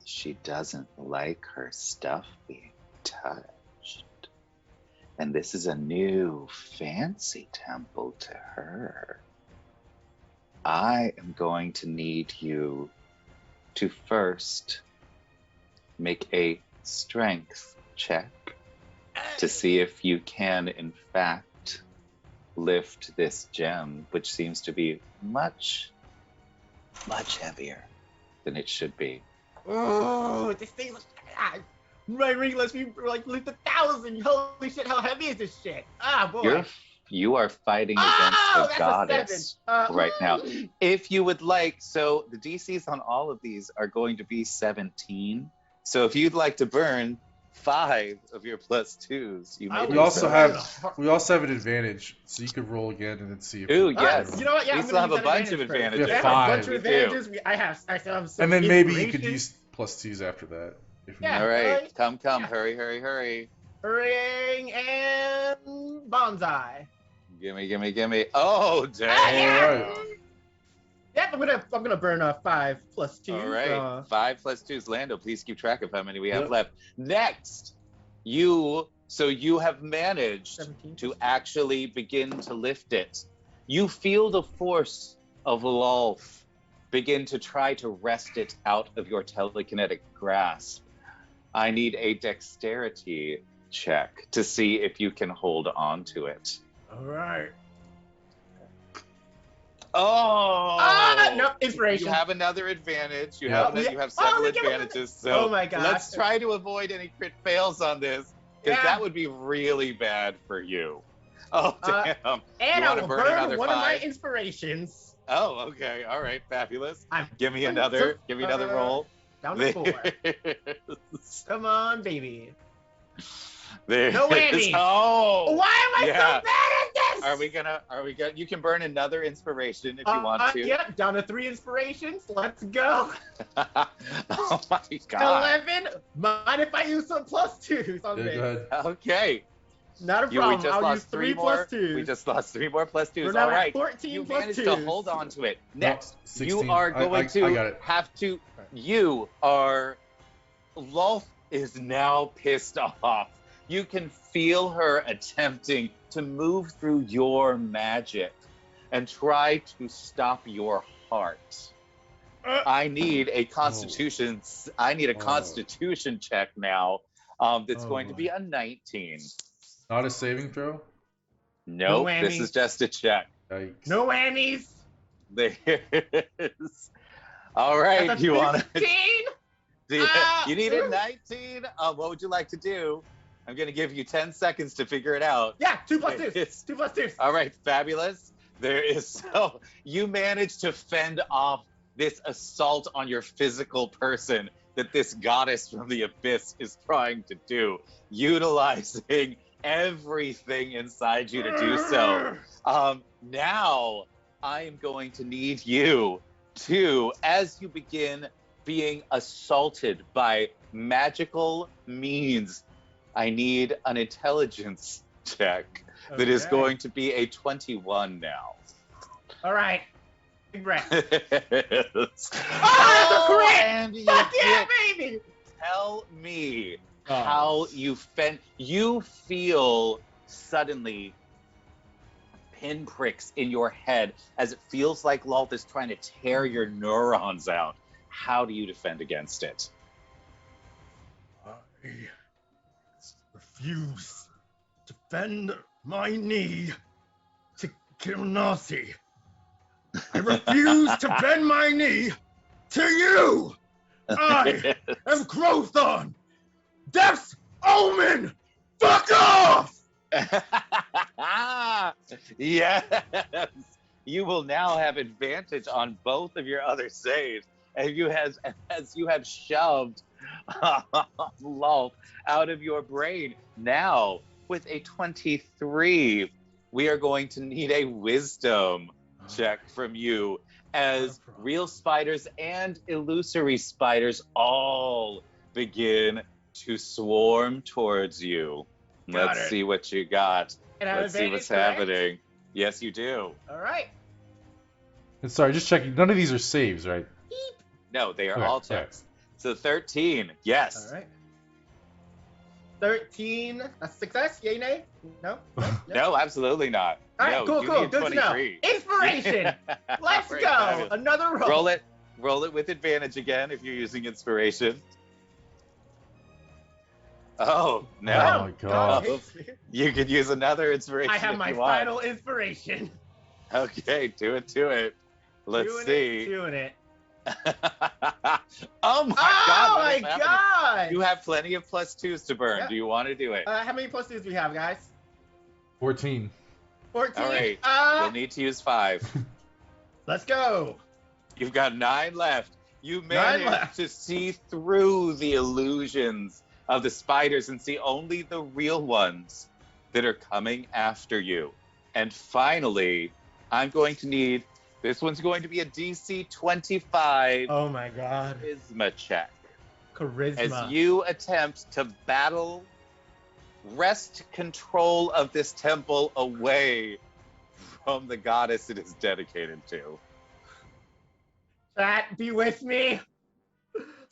She doesn't like her stuff being touched. And this is a new fancy temple to her. I am going to need you to first make a strength check to see if you can, in fact, lift this gem, which seems to be much, much heavier than it should be. Oh, this thing looks... My ring lets me like lift 1,000. Holy shit, how heavy is this shit? Ah, boy. You are fighting against that's the a goddess 7. right now. If you would like, so the DCs on all of these are going to be 17. So if you'd like to burn 5 of your +2s. You made We it also so have far. an advantage, so you could roll again and then see if. Ooh, it- yes. You know what? Yeah, We I'm still gonna have use a that bunch of advantage first. advantages. We have I have a bunch five. of We do. advantages. I have some And then maybe you inspiration. could use +2s after that. If Yeah. All right, Alright. come, Yeah. hurry. Ring and bonsai. Gimme. Oh, Ah, damn. yeah. Alright. Yep, I'm gonna burn 5 plus 2. All right, 5 +2s. Lando, please keep track of how many we have Yep. left. Next, you have managed 17. to actually begin to lift it. You feel the force of Lolth begin to try to wrest it out of your telekinetic grasp. I need a dexterity check to see if you can hold on to it. All right. Oh! No, inspiration. You have another advantage. You Yeah. have several they give us- advantages. So Oh my gosh. let's try to avoid any crit fails on this, because Yeah. that would be really bad for you. Oh damn! And You I wanna will burn burn another one of my 5? inspirations. Oh, okay. All right, fabulous. I'm Give me another roll. down to 4. Come on, baby. There No it is. whammies. Oh! Why am I Yeah. so bad at this? Are we gonna? You can burn another inspiration if you want to. Yep, down to 3 inspirations. Let's go. Oh my god. 11. Mind if I use some +2s on Yeah, this? go ahead. Okay. Not a We problem. just I'll use lost 3 more. +2s. We just lost 3 more +2s. We're now All right. at 14 You plus managed 2s. to hold on to it. Next, 16. you are going I to got it. have to. You are. Lolth is now pissed off. You can feel her attempting to move through your magic and try to stop your heart. I need a constitution. I need a Oh. constitution check now. That's Oh, going to boy. be a 19. Not a saving throw. Nope, this whammy. is just a check. Yikes. No whammies. There it is. All right, That's a you want to? 15? You need a 19. What would you like to do? I'm going to give you 10 seconds to figure it out. Yeah, 2 plus 2. It's- 2 plus 2. All right, fabulous. There is so you managed to fend off this assault on your physical person that this goddess from the abyss is trying to do, utilizing everything inside you to do so. Now I'm going to need you to, as you begin being assaulted by magical means, I need an intelligence check that is Okay. going to be a 21 now. All right. Big breath. Yes. that's a crit! And you Fuck yeah, did. baby! Tell me Oh. how you feel suddenly pinpricks in your head as it feels like Lolth is trying to tear your neurons out. How do you defend against it? I refuse to bend my knee to kill Nasi. I refuse to bend my knee to you! I am Growthon! Death's Omen! Fuck off! Yes! You will now have advantage on both of your other saves. As you have shoved Lolth out of your brain. Now, with a 23, we are going to need a wisdom check from you, as real spiders and illusory spiders all begin to swarm towards you. Got Let's it. see what you got. And I have Let's see advantage, what's correct? happening. Yes, you do. All right. And sorry, just checking. None of these are saves, right? No, they are Okay, all checks. So 13, yes. All right. 13, a success? Yay, nay? No? No, absolutely not. All right, No, cool, you cool. need Good to know. 23. Inspiration. Let's All right, go. fabulous. Another roll. Roll it with advantage again if you're using inspiration. Oh, no. Oh my God. You could use another inspiration I have if my you want. final inspiration. Okay, do it. Let's Doing see. It, doing it. Oh my God. Oh what my is happening? God. You have plenty of +2s to burn. Yeah. Do you want to do it? How many plus twos do we have, guys? 14. 14. All right. You'll need to use 5. Let's go. You've got 9 left. You 9 managed left. to see through the illusions of the spiders and see only the real ones that are coming after you. And finally, I'm going to need, this one's going to be a DC 25 Oh my god. charisma check. Charisma. As you attempt to wrest control of this temple away from the goddess it is dedicated to. Chat, be with me.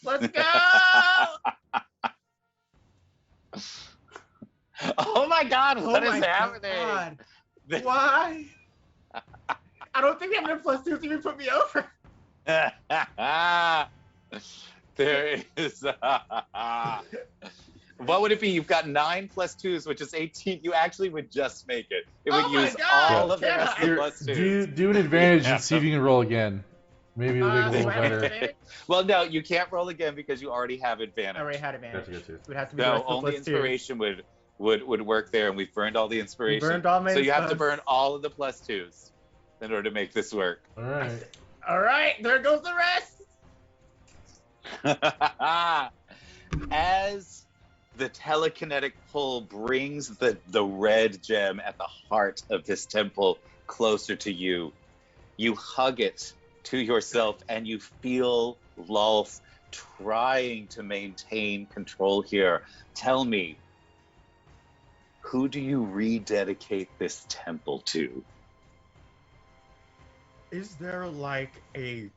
Let's go. Oh my god, Oh what my is happening? God. Why? I don't think having a +2 is even put me over. There is. What would it be? You've got 9 + 2s, which is 18. You actually would just make it. It would Oh my use God, all of the can rest I? of the Here, +2s. do an advantage Yeah. and see if you can roll again. Maybe it'll make it a do little I have better. advantage? Well, no, you can't roll again because you already have advantage. I already had advantage. Gotcha. It would have to be the No, rest of only the +2. inspiration would work there, and we've burned all the We inspiration. burned all my So you have to stuff. burn all of the +2s in order to make this work. All right. All right, there goes the rest. As the telekinetic pull brings the red gem at the heart of this temple closer to you, you hug it to yourself and you feel Lulf trying to maintain control here. Tell me, who do you rededicate this temple to? Is there like a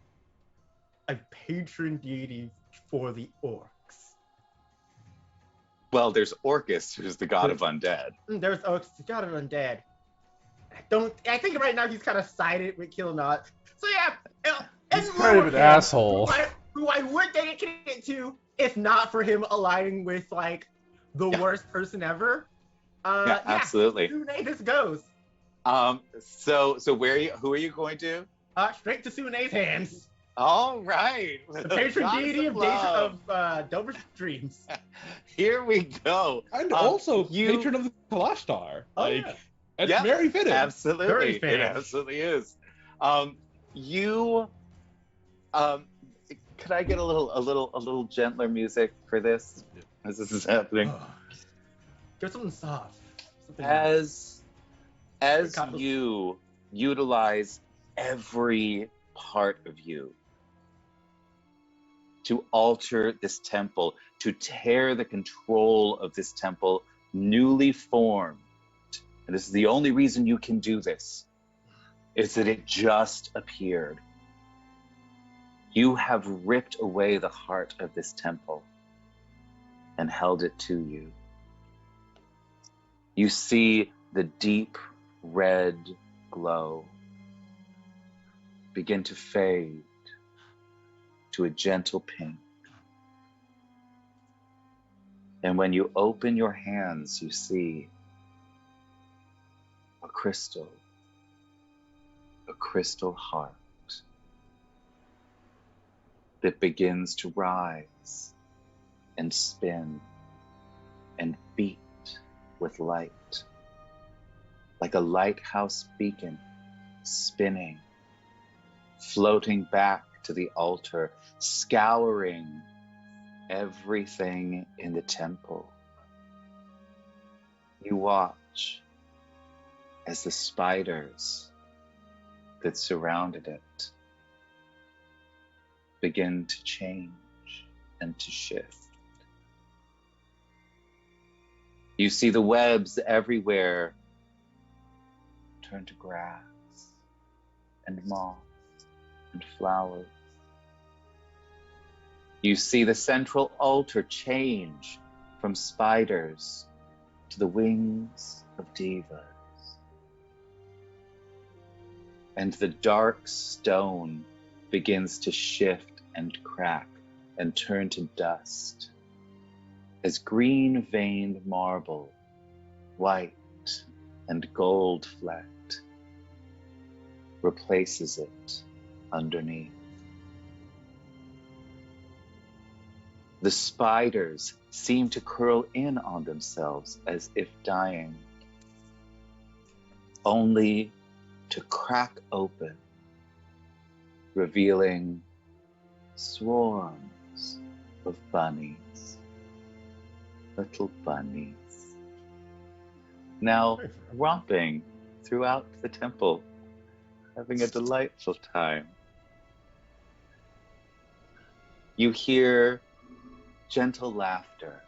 patron deity for the orcs? Well, there's Orcus, who's the god of undead. There's orcs, the god of undead. I think right now he's kind of sided with Killnot. So yeah, He's kind of an asshole. Who I would dedicate it to if not for him aligning with like the worst person ever. Yeah, absolutely. Sune, this goes. So who are you going to? Straight to Sune's hands. All right. The patron Goddess deity of love. Dover's dreams. Here we go. And also you- patron of the Kalashtar. Oh, Like, yeah. it's Yeah, very fitting. Absolutely. Very It fair. absolutely is. Could I get a little gentler music for this as this is happening? Give something soft. Something nice. As you utilize every part of you to alter this temple, to tear the control of this temple newly formed, and this is the only reason you can do this, is that it just appeared. You have ripped away the heart of this temple and held it to you. You see the deep red glow begin to fade to a gentle pink. And when you open your hands, you see a crystal heart that begins to rise and spin and beat with light, like a lighthouse beacon spinning, floating back to the altar, scouring everything in the temple. You watch as the spiders that surrounded it begin to change and to shift. You see the webs everywhere turn to grass and moss and flowers. You see the central altar change from spiders to the wings of divas. And the dark stone begins to shift and crack and turn to dust as green-veined marble, white and gold-flecked, replaces it underneath. The spiders seem to curl in on themselves as if dying, only to crack open, revealing swarms of bunnies. little bunnies. Now romping throughout the temple, having a delightful time. You hear gentle laughter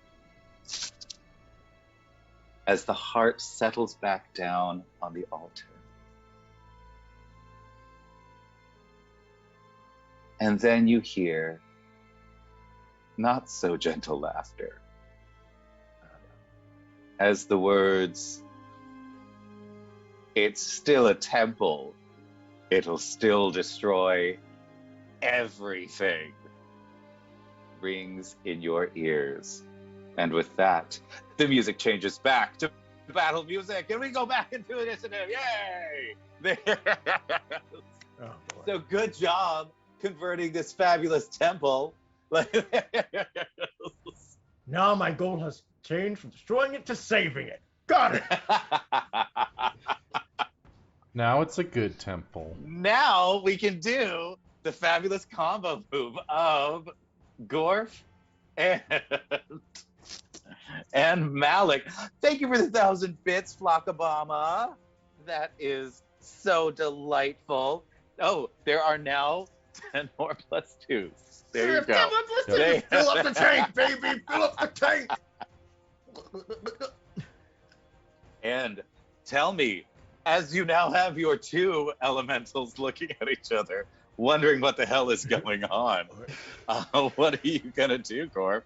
as the heart settles back down on the altar. And then you hear not so gentle laughter as the words, "It's still a temple. It'll still destroy everything," rings in your ears. And with that, the music changes back to battle music, and we go back into initiative. Yay! Oh, boy. So good job converting this fabulous temple. Now my goal has changed from destroying it to saving it. Got it. Now it's a good temple. Now we can do the fabulous combo move of Gorf and Malik. Thank you for the 1,000 bits, Flockabama. That is so delightful. Oh, there are now 10 more plus 2s. There you go. Fill up the tank, baby. Fill up the tank. And tell me, as you now have your 2 elementals looking at each other, wondering what the hell is going on, what are you gonna do, Gorf?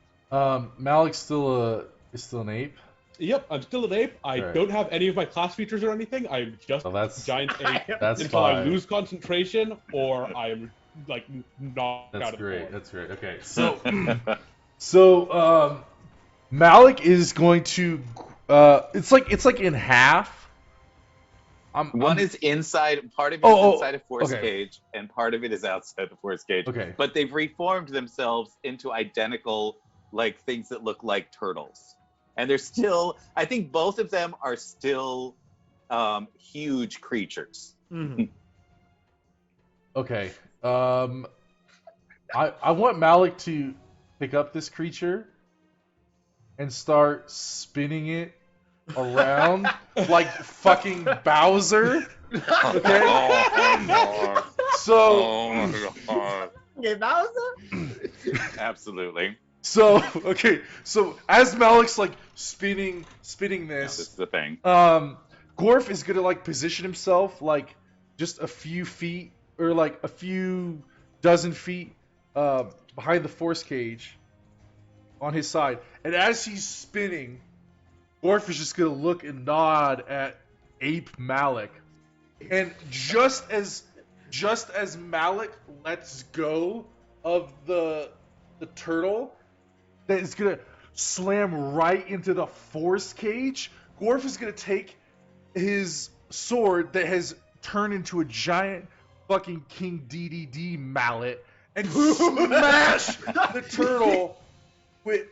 Malik's still an ape. Yep, I'm still an ape. I Right. don't have any of my class features or anything. I'm just Oh, that's- a giant ape That's until fine. I lose concentration or I am like knocked That's out of the great. floor. That's great. Okay, so Malik is going to. It's like in half. One is inside, part of it is inside a force okay. cage, and part of it is outside the force cage. Okay. But they've reformed themselves into identical, like, things that look like turtles. And they're still, I think both of them are still huge creatures. Mhm. Okay. I want Malik to pick up this creature and start spinning it around like fucking Bowser. Okay. So Okay, Bowser? Absolutely. so as Malik's like spinning This this, is the thing. Gorf is gonna like position himself like just a few feet or like a few dozen feet behind the force cage on his side, and as he's spinning, Gorf is just gonna look and nod at Ape Malik, and just as Malik lets go of the turtle that is gonna slam right into the force cage, Gorf is gonna take his sword that has turned into a giant fucking King DDD mallet and smash the turtle with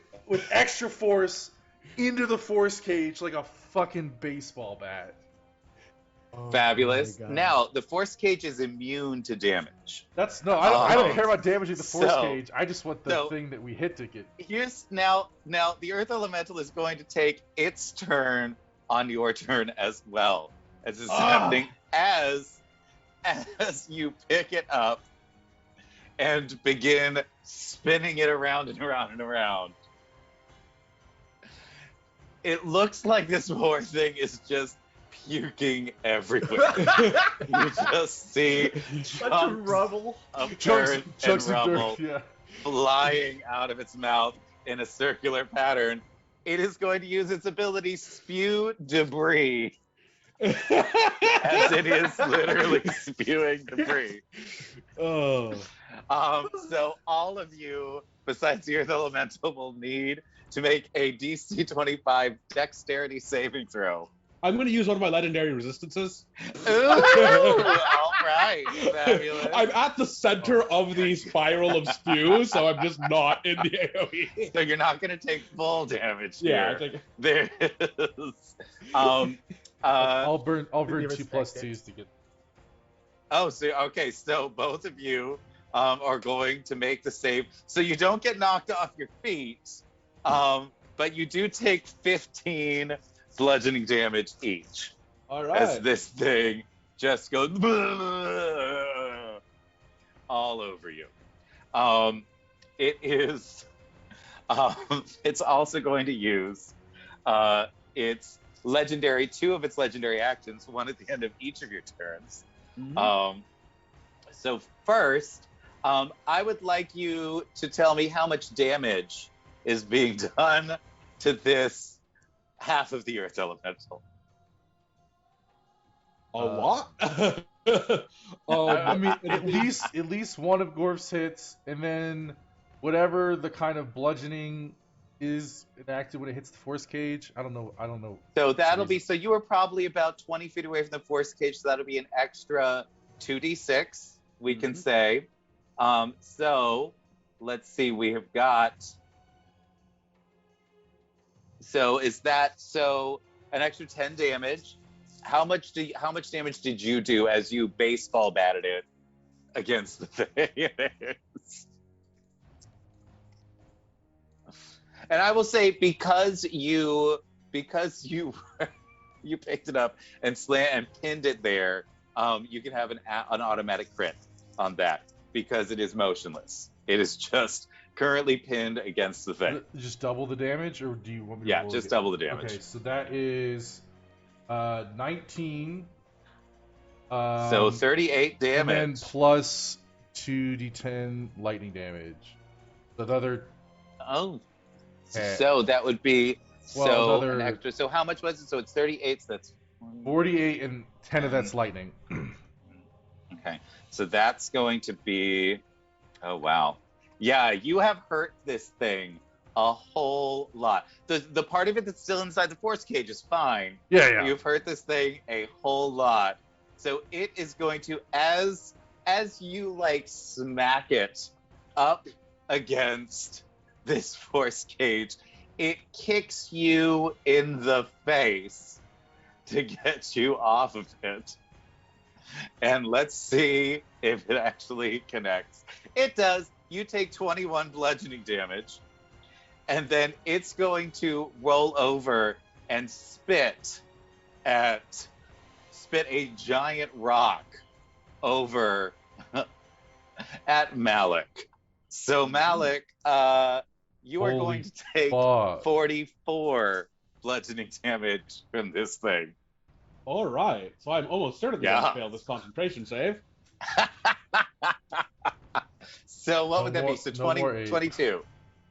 extra force into the force cage like a fucking baseball bat. Fabulous. my God. Now, the force cage is immune to damage. That's no, I don't care about damaging the force So- cage. I just want the so- thing that we hit to get. Here's now the Earth Elemental is going to take its turn on your turn as well. As is happening as you pick it up and begin spinning it around and around and around. It looks like this poor thing is just puking everywhere. You just see Such a chunks rubble. of Chunks dirt of and rubble dirt, yeah. flying out of its mouth in a circular pattern. It is going to use its ability spew debris as it is literally spewing debris. Oh. So all of you, besides the Earth Elemental, will need to make a DC 25 Dexterity saving throw. I'm going to use one of my legendary resistances. Ooh, all right, fabulous. I'm at the center of the spiral of spew, so I'm just not in the AoE. So you're not going to take full damage Yeah, I here. think There is. I'll burn Really 2 plus respect it. 2s to get. So both of you are going to make the save. So you don't get knocked off your feet, but but you do take 15 bludgeoning damage each All as right. this thing just goes all over you. It is. It's also going to use its legendary, two of its legendary actions, one at the end of each of your turns. So first, I would like you to tell me how much damage is being done to this half of the Earth Elemental. A lot. I mean, at least one of Gorf's hits, and then whatever the kind of bludgeoning is enacted when it hits the force cage. I don't know. So that'll be, so you were probably about 20 feet away from the force cage, so that'll be an extra 2d6, we can say. So let's see, we have got, so is that, so an extra 10 damage. How much damage did you do as you baseball batted it against the thing? And I will say, because you you picked it up and pinned it there, you can have an automatic crit on that because it is motionless. It is just currently pinned against the thing. Just double the damage, or do you want me to Yeah, roll just it? double the damage. Okay, so that is 19. So 38 damage. And then plus 2d10 lightning damage. Another. Oh. So that would be an extra. So how much was it? So it's 38. So that's 48, and 10 of that's lightning. Okay. So that's going to be. Oh wow. Yeah, you have hurt this thing a whole lot. The part of it that's still inside the force cage is fine. Yeah. You've hurt this thing a whole lot. So it is going to, as you like smack it up against this force cage, it kicks you in the face to get you off of it. And let's see if it actually connects. It does. You take 21 bludgeoning damage, and then it's going to roll over and spit a giant rock over at Malik. So Malik, you are going to take 44 bludgeoning damage from this thing. All right. So I'm almost certainly going to fail this concentration save. So what would that be? So 22.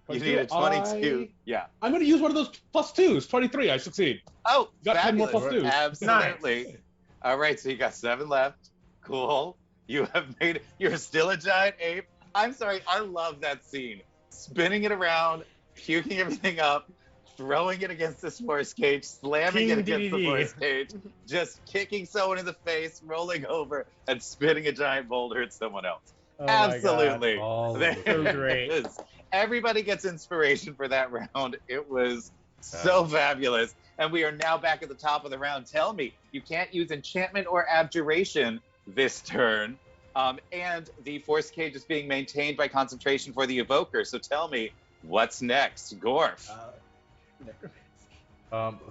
You need a 22. Yeah. I'm going to use one of those plus twos. 23. I succeed. Oh, got fabulous. 10 more plus twos. Absolutely. Nice. All right, so you got 7 left. Cool. You're still a giant ape. I'm sorry, I love that scene. Spinning it around, puking everything up, throwing it against this force cage, slamming it against the force cage, just kicking someone in the face, rolling over, and spitting a giant boulder at someone else. Oh Absolutely. So great. Everybody gets inspiration for that round. It was so fabulous. And we are now back at the top of the round. Tell me, you can't use enchantment or abjuration this turn. And the force cage is being maintained by concentration for the evoker. So tell me, what's next? Gorf.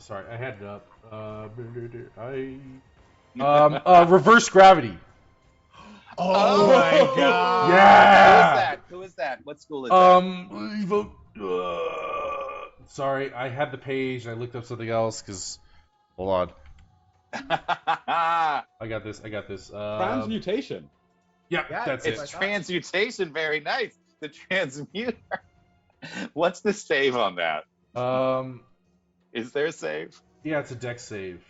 Sorry, I had it up. Reverse gravity. Oh my god. Yeah. Who is that? What school is that? Evoke. Sorry, I had the page and I looked up something else because. Hold on. I got this. Transmutation. Yeah, that's it. It's transmutation. Very nice. The transmuter. What's the save on that? Is there a save? Yeah, it's a dex save.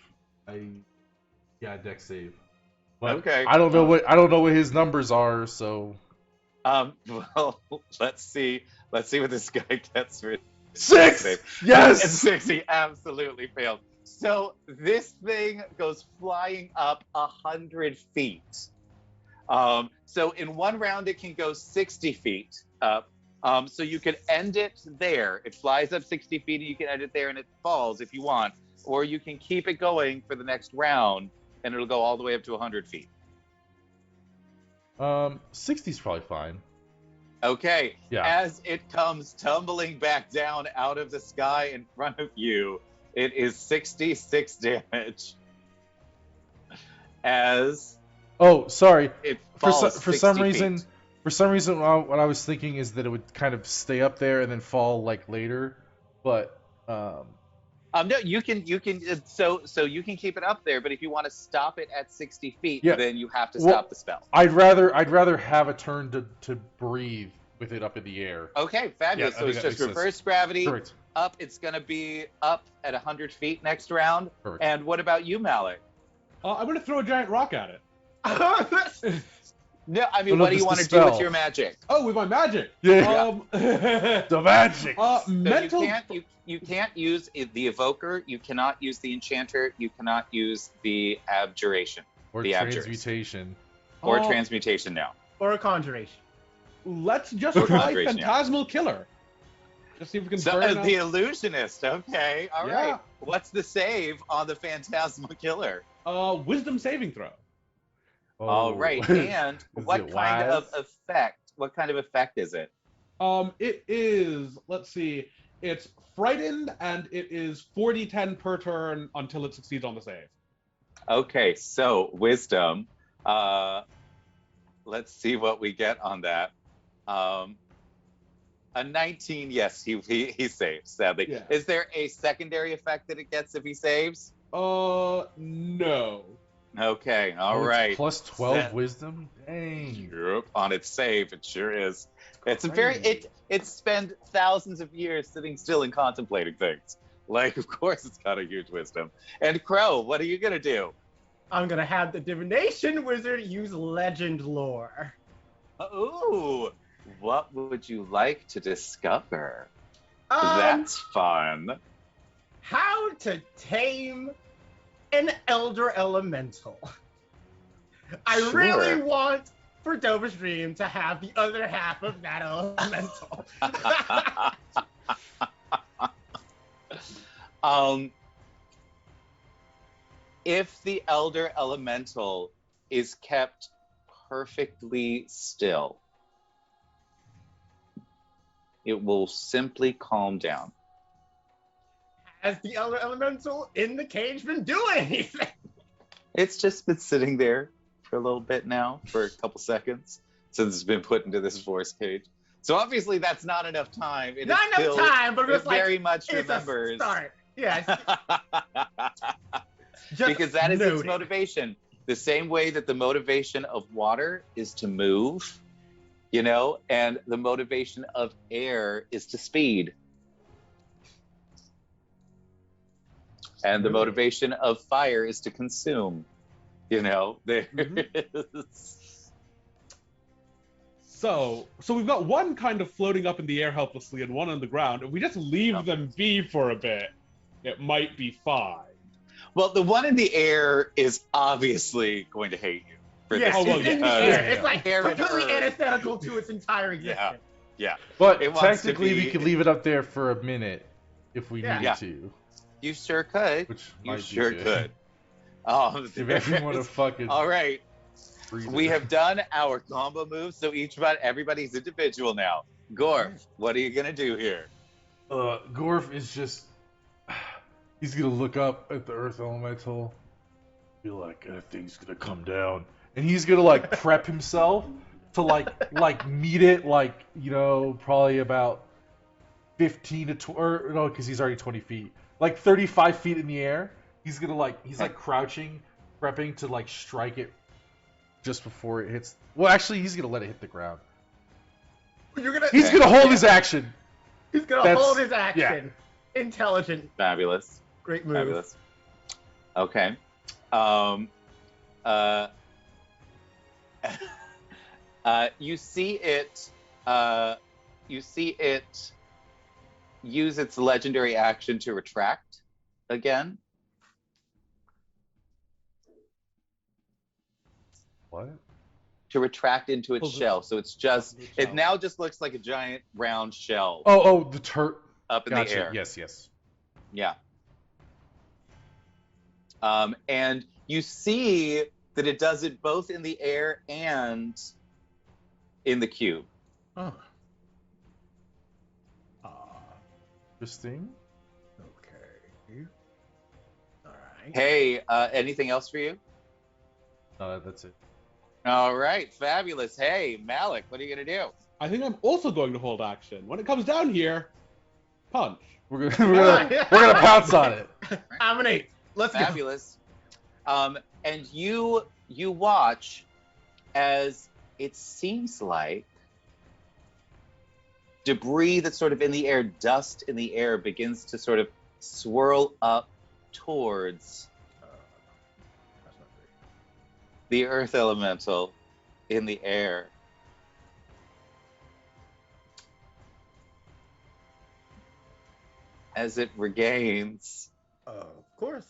Dex save. But okay. I don't know what his numbers are, so. Well, let's see what this guy gets for 6. Yes. And 6. He absolutely failed. So this thing goes flying up 100 feet. So in one round, it can go 60 feet up. So you could end it there. It flies up 60 feet, and you can end it there, and it falls if you want. Or you can keep it going for the next round, and it'll go all the way up to 100 feet. 60's probably fine. Okay, Yeah. as it comes tumbling back down out of the sky in front of you, it is 66 damage. As Oh, sorry. it For falls for 60 some feet. reason, what I was thinking is that it would kind of stay up there and then fall like later, but No, you can so you can keep it up there, but if you want to stop it at 60 feet, Yeah. then you have to Well, stop the spell. I'd rather have a turn to breathe with it up in the air. Okay, fabulous. Yeah, I So think it's that just makes sense. reverse gravity Correct. up. It's gonna be up at 100 feet next round. Correct. And what about you, Malik? I'm gonna throw a giant rock at it. No, I mean, Oh, no, what do you this want is to do with spell. your magic? Oh, with my magic. Yeah. The magic. So Mental. you can't use the evoker. You cannot use the enchanter. You cannot use the abjuration or the abjurers. transmutation. or transmutation now. Or a conjuration. Let's just Or try conjuration, yeah. Phantasmal Killer. Just see if we can burn So up. the illusionist. Okay, all right. Yeah. What's the save on the phantasmal killer? Wisdom saving throw. All right, and Is what it kind of wise? effect? What kind of effect is it? It is. Let's see. It's frightened, and it is 40-10 per turn until it succeeds on the save. Okay, so wisdom. Let's see what we get on that. A 19, yes, he saves, sadly. Yeah. Is there a secondary effect that it gets if he saves? No. Okay, all Oh, it's right. plus 12 That- wisdom. Dang. Yep, on its save, it sure is. It's a Crazy. it spent thousands of years sitting still and contemplating things. Like, of course, it's got a huge wisdom. And Crow, what are you gonna do? I'm gonna have the divination wizard use legend lore. Ooh, what would you like to discover? Um, That's fun. how to tame an elder elemental. I Sure. really want for Dover's Dream to have the other half of that elemental. If the elder elemental is kept perfectly still, it will simply calm down. Has the elder elemental in the cage been doing anything? It's just been sitting there for a little bit now, for a couple seconds, since it's been put into this force cage. So obviously that's not enough time. It Not is enough still, time, but it it's like very much it's remembers. a start. Yeah. Just Because that is its noted. motivation. The same way that the motivation of water is to move, you know, and the motivation of air is to speed. And the motivation of fire is to consume. You know, there is. So we've got one kind of floating up in the air helplessly and one on the ground. If we just leave them be for a bit, it might be fine. Well, the one in the air is obviously going to hate you. For Yeah, this Oh, well, it's in the yeah. air. Yeah. It's like Air and completely earth. antithetical to its entire existence. Yeah, But It wants to technically, we be- could leave it up there for a minute if we Yeah. needed Yeah. to. you sure could. Which You might be sure good. could. Give everyone a there's- fucking. All right. breather. We have done our combo moves, so everybody's individual now. Gorf, what are you gonna do here? Gorf is just. He's gonna look up at the Earth Elemental, be like, "That thing's gonna come down," and he's gonna like prep himself to like meet it, like, you know, probably about 15 to 20, or no, because he's already 20 feet, like 35 feet in the air. He's gonna he's like crouching, prepping to like strike it just before it hits. Well, actually, he's gonna let it hit the ground. You're gonna. He's gonna hold his action. He's gonna That's- hold his action. Intelligent. Fabulous. Great move. Fabulous. Okay. You see it. You see it use its legendary action to retract again. What? To retract into its Pulls it- shell. So it's just. Pulls its It shell. now just looks like a giant round shell Oh, the turret. up in Gotcha. the air. Yes. Yeah. And you see that it does it both in the air and in the cube. Oh. Interesting. Okay. All right. Hey, anything else for you? That's it. All right, fabulous. Hey, Malik, what are you gonna do? I think I'm also going to hold action. When it comes down here, punch. We're gonna pounce on it. I'm an 8. Let's go. Fabulous. And you watch as it seems like debris that's sort of in the air, dust in the air, begins to sort of swirl up towards That's not great. the earth elemental in the air. As it regains Of course.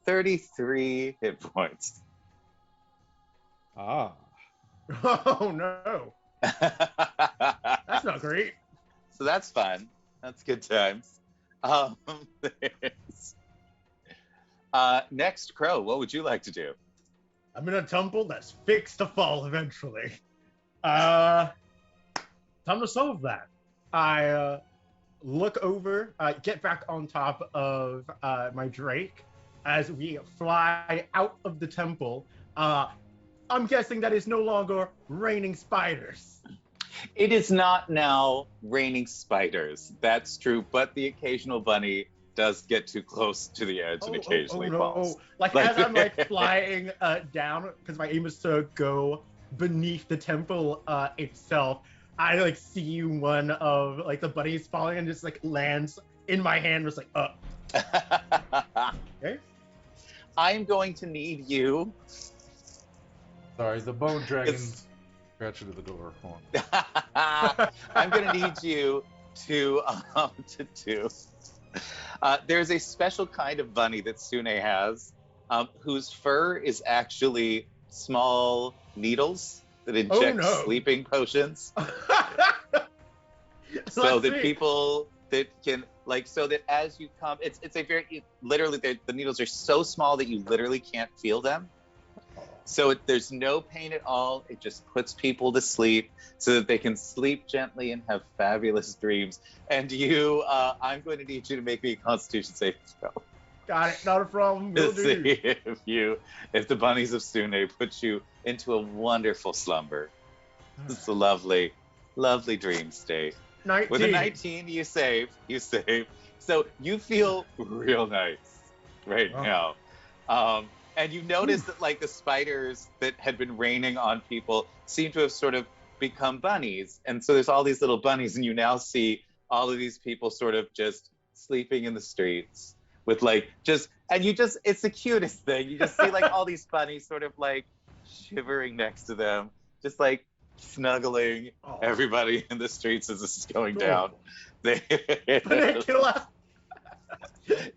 33 hit points. Ah. Oh no. That's not great. So that's fun. That's good times. There's- next, Crow, what would you like to do? I'm in a temple that's fixed to fall eventually. Time to solve that. I look over, get back on top of my Drake as we fly out of the temple. I'm guessing that it's no longer raining spiders. It is not now raining spiders. That's true, but the occasional bunny does get too close to the edge and occasionally falls. Like as I'm like flying down, because my aim is to go beneath the temple itself. I like see one of like the bunnies falling and just like lands in my hand, just like okay. I'm going to need you. Sorry, the bone dragon's scratching at the door. Hold on. I'm going to need you to do. There's a special kind of bunny that Sune has, whose fur is actually small needles that inject sleeping potions. So that people that can so that as you come, it's a very literally the needles are so small that you literally can't feel them. So there's no pain at all. It just puts people to sleep so that they can sleep gently and have fabulous dreams. And you, I'm going to need you to make me a Constitution saving throw. Got it, not a problem. To Will do. see if the bunnies of Sune put you into a wonderful slumber. It's a lovely, lovely dream state. 19. With a 19, you save. So you feel real nice right now. And you notice that like the spiders that had been raining on people seem to have sort of become bunnies. And so there's all these little bunnies, and you now see all of these people sort of just sleeping in the streets with it's the cutest thing. You just see like all these bunnies sort of like shivering next to them, just like snuggling everybody in the streets as this is going down. Funicula.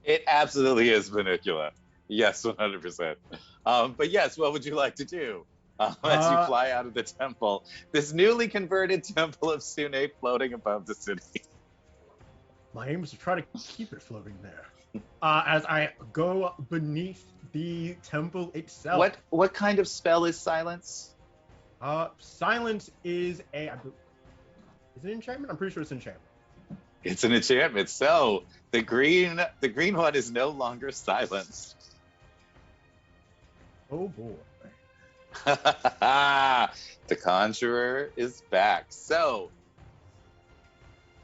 It absolutely is Funicula. Yes, 100%. But yes, what would you like to do as you fly out of the temple? This newly converted temple of Sune floating above the city. My aim is to try to keep it floating there. As I go beneath the temple itself. What kind of spell is silence? Silence is is it an enchantment? I'm pretty sure it's an enchantment. It's an enchantment. So the green one is no longer silenced. Oh boy. The conjurer is back. So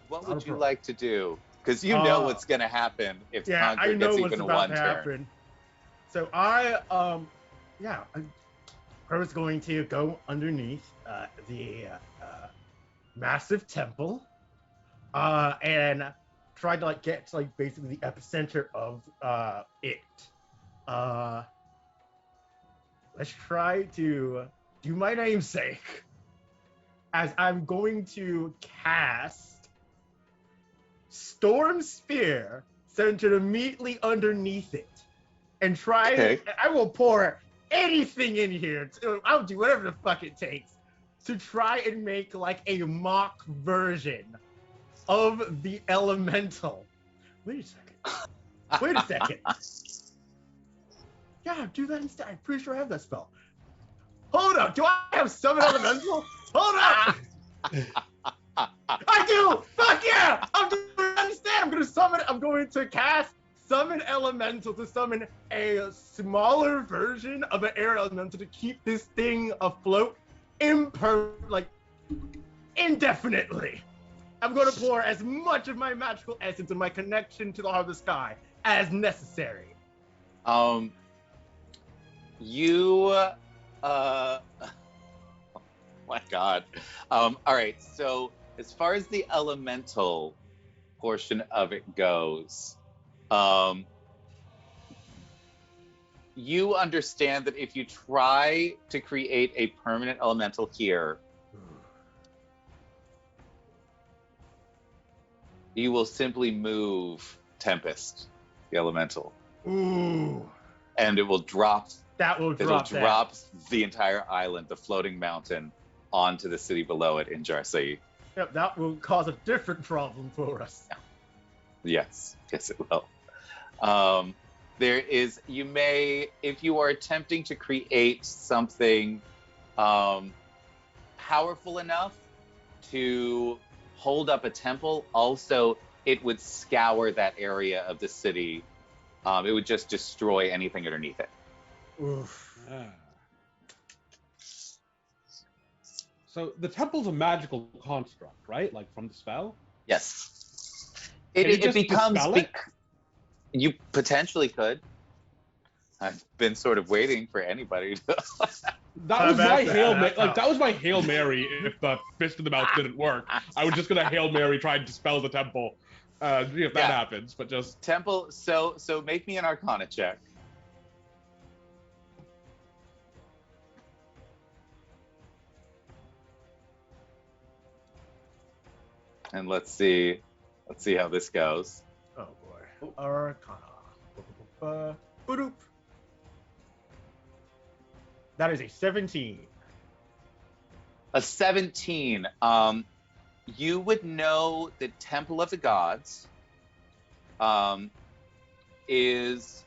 what would you like to do? Because you know what's going to happen if the conjurer gets even one turn. So I was going to go underneath the massive temple and try to get to basically the epicenter of it. Let's try to do my namesake, as I'm going to cast Storm Spear centered immediately underneath it, and try. I will pour anything in here. I'll do whatever the fuck it takes to try and make a mock version of the elemental. Wait a second. Yeah, do that instead. I'm pretty sure I have that spell. Hold up. Do I have summon elemental? Hold up. I do. Fuck yeah. I'm doing that I'm going to cast Summon Elemental to summon a smaller version of an air elemental to keep this thing afloat indefinitely. I'm going to pour as much of my magical essence and my connection to the heart of the sky as necessary. Oh my God. All right. So as far as the elemental portion of it goes, you understand that if you try to create a permanent elemental here, you will simply move Tempest, the elemental. Ooh. And it will drop. It'll drop the entire island, the floating mountain, onto the city below it in Jarsi. Yep, that will cause a different problem for us. Yes, it will. You may, if you are attempting to create something powerful enough to hold up a temple, also it would scour that area of the city. It would just destroy anything underneath it. Oof. So the temple's a magical construct, right? Like from the spell? Yes. Can you just becomes. dispel it? You potentially could. I've been sort of waiting for anybody to. That was my Hail Mary. Like, that was my Hail Mary if the Fist in the Mouth didn't work. I was just going to Hail Mary try and dispel the temple. If that happens, but just... Temple, so make me an Arcana check. And let's see how this goes. Oh boy. Arcana. Boop. That is a 17. A 17. You would know that Temple of the Gods is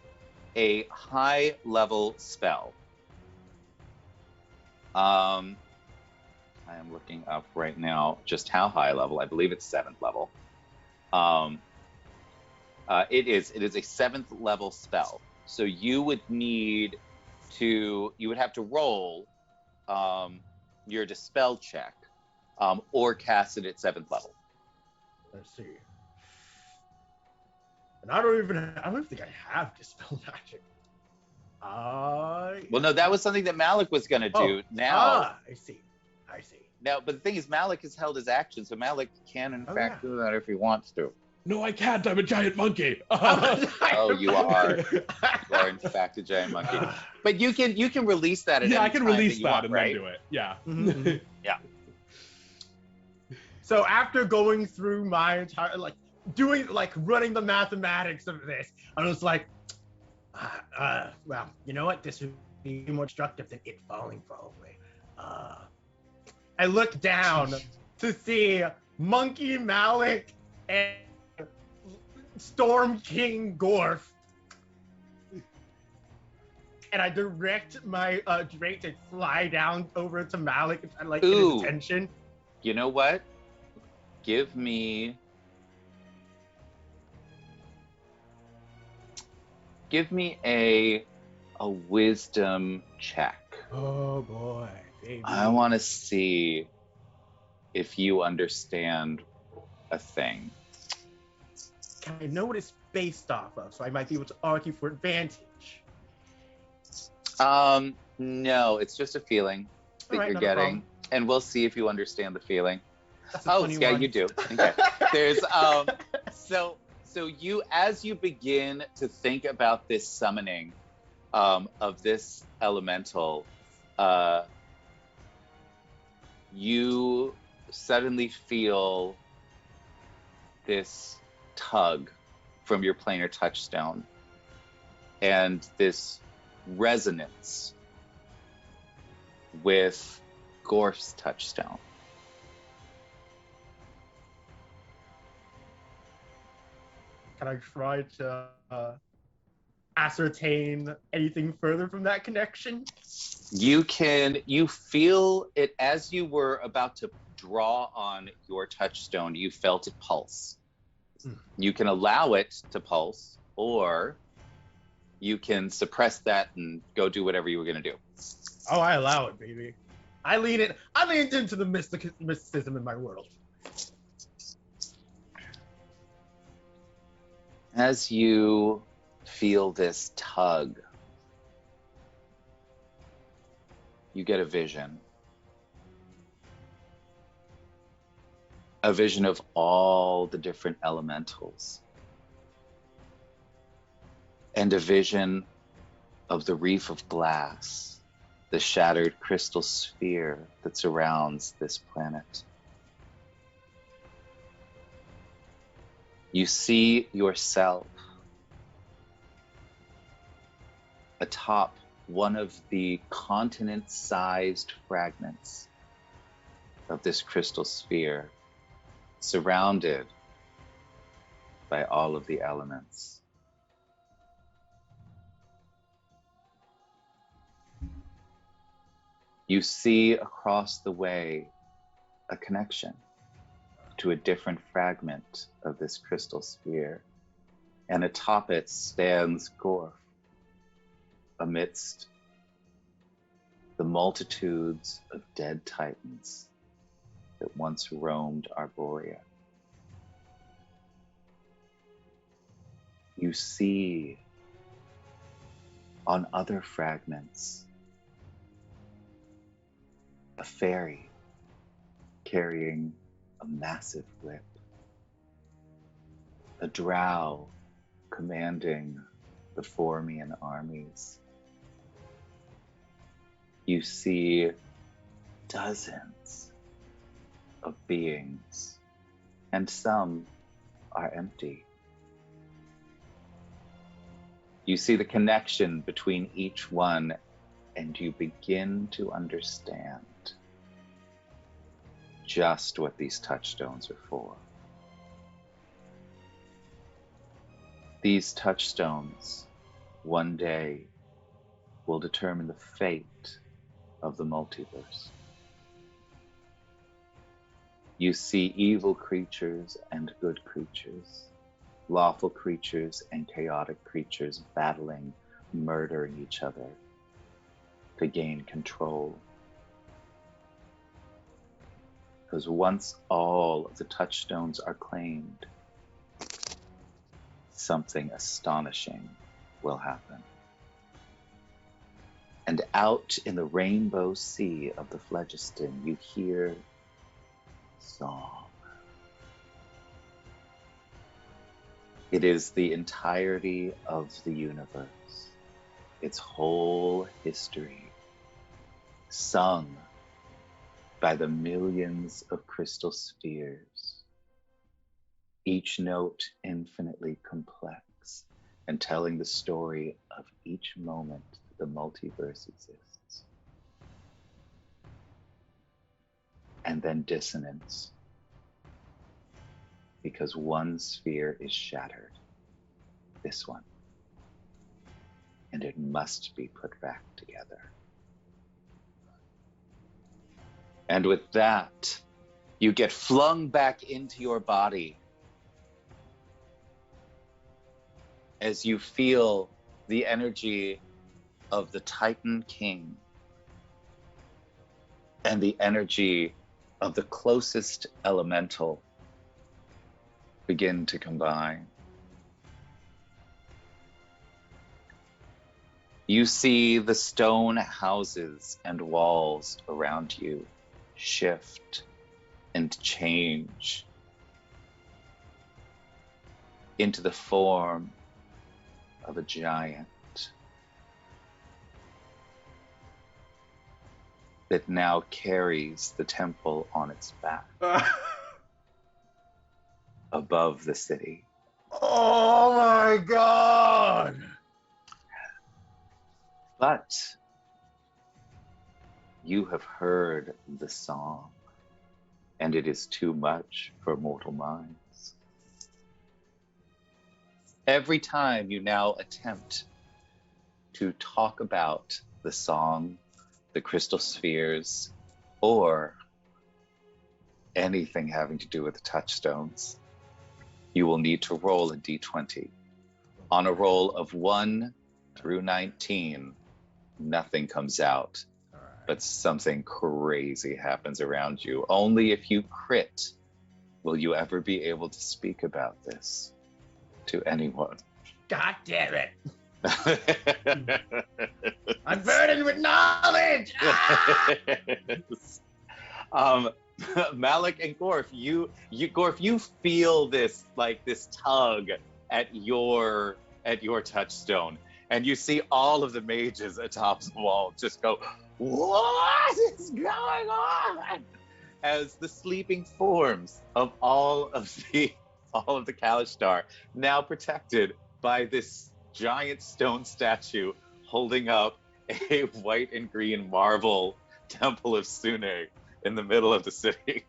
a high level spell. I am looking up right now just how high level. I believe it's 7th level. It is a 7th level spell. So you would have to roll your dispel check or cast it at 7th level. Let's see. And I don't think I have dispel magic. Well, no, that was something that Malik was going to do. Now, I see. Now, but the thing is, Malik has held his action, so Malik can, in fact, do that if he wants to. No, I can't. I'm a giant monkey. Oh, you are. You are, in fact, a giant monkey. But you can release that at any I can time release that, that want, and right? then do it. Yeah. Mhm. Yeah. So after going through my entire, running the mathematics of this, I was like, well, you know what? This would be more destructive than it falling, probably. I looked down to see Monkey Malik and Storm King Gorf. And I direct my Drake to fly down over to Malik and get his attention. You know what? Give me a wisdom check. Oh boy, baby. I want to see if you understand a thing. Can I know what it's based off of, so I might be able to argue for advantage? No, it's just a feeling that you're getting, and we'll see if you understand the feeling. Oh, 21. yeah, you do. Okay. There's so you, as you begin to think about this summoning of this elemental, you suddenly feel this tug from your planar touchstone and this resonance with Gorf's touchstone. Can I try to ascertain anything further from that connection? You feel it as you were about to draw on your touchstone, you felt it pulse. You can allow it to pulse, or you can suppress that and go do whatever you were going to do. Oh, I allow it, baby. I leaned into the mysticism in my world. As you feel this tug, you get a vision. A vision of all the different elementals. And a vision of the reef of glass, the shattered crystal sphere that surrounds this planet. You see yourself atop one of the continent-sized fragments of this crystal sphere, surrounded by all of the elements. You see across the way a connection to a different fragment of this crystal sphere, and atop it stands Gorf, amidst the multitudes of dead titans that once roamed Arborea. You see on other fragments a fairy carrying a massive whip, a drow commanding the Formian armies. You see dozens of beings, and some are empty. You see the connection between each one, and you begin to understand just what these touchstones are for. These touchstones, one day, will determine the fate of the multiverse. You see evil creatures and good creatures, lawful creatures and chaotic creatures battling, murdering each other to gain control. Because once all of the touchstones are claimed, something astonishing will happen. And out in the rainbow sea of the phlogiston, you hear song. It is the entirety of the universe, its whole history, sung by the millions of crystal spheres, each note infinitely complex and telling the story of each moment the multiverse exists. And then dissonance, because one sphere is shattered, this one, and it must be put back together. And with that, you get flung back into your body as you feel the energy of the Titan King and the energy of the closest elemental begin to combine. You see the stone houses and walls around you shift and change into the form of a giant that now carries the temple on its back above the city. Oh my god! But you have heard the song, and it is too much for mortal minds. Every time you now attempt to talk about the song, the crystal spheres, or anything having to do with the touchstones, you will need to roll a d20. On a roll of 1 through 19, nothing comes out, but something crazy happens around you. Only if you crit will you ever be able to speak about this to anyone. God damn it! I'm burdened with knowledge. Ah! Malik and Gorf, you feel this tug at your touchstone, and you see all of the mages atop the wall just go, "What is going on?" As the sleeping forms of all of the Kalishtar, now protected by this giant stone statue holding up a white and green marble temple of Sune in the middle of the city.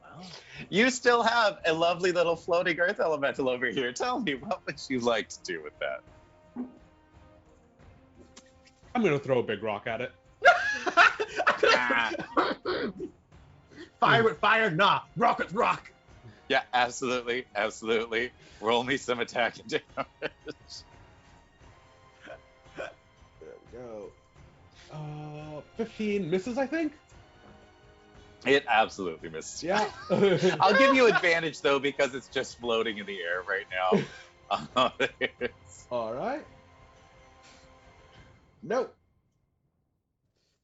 Well, You still have a lovely little floating earth elemental over here. Tell me, what would you like to do with that? I'm gonna throw a big rock at it. Fire with fire, nah. Rock with rock. Yeah, absolutely. Roll me some attack and damage. There we go. 15 misses, I think. It absolutely misses. Yeah. I'll give you advantage though because it's just floating in the air right now. All right. Nope.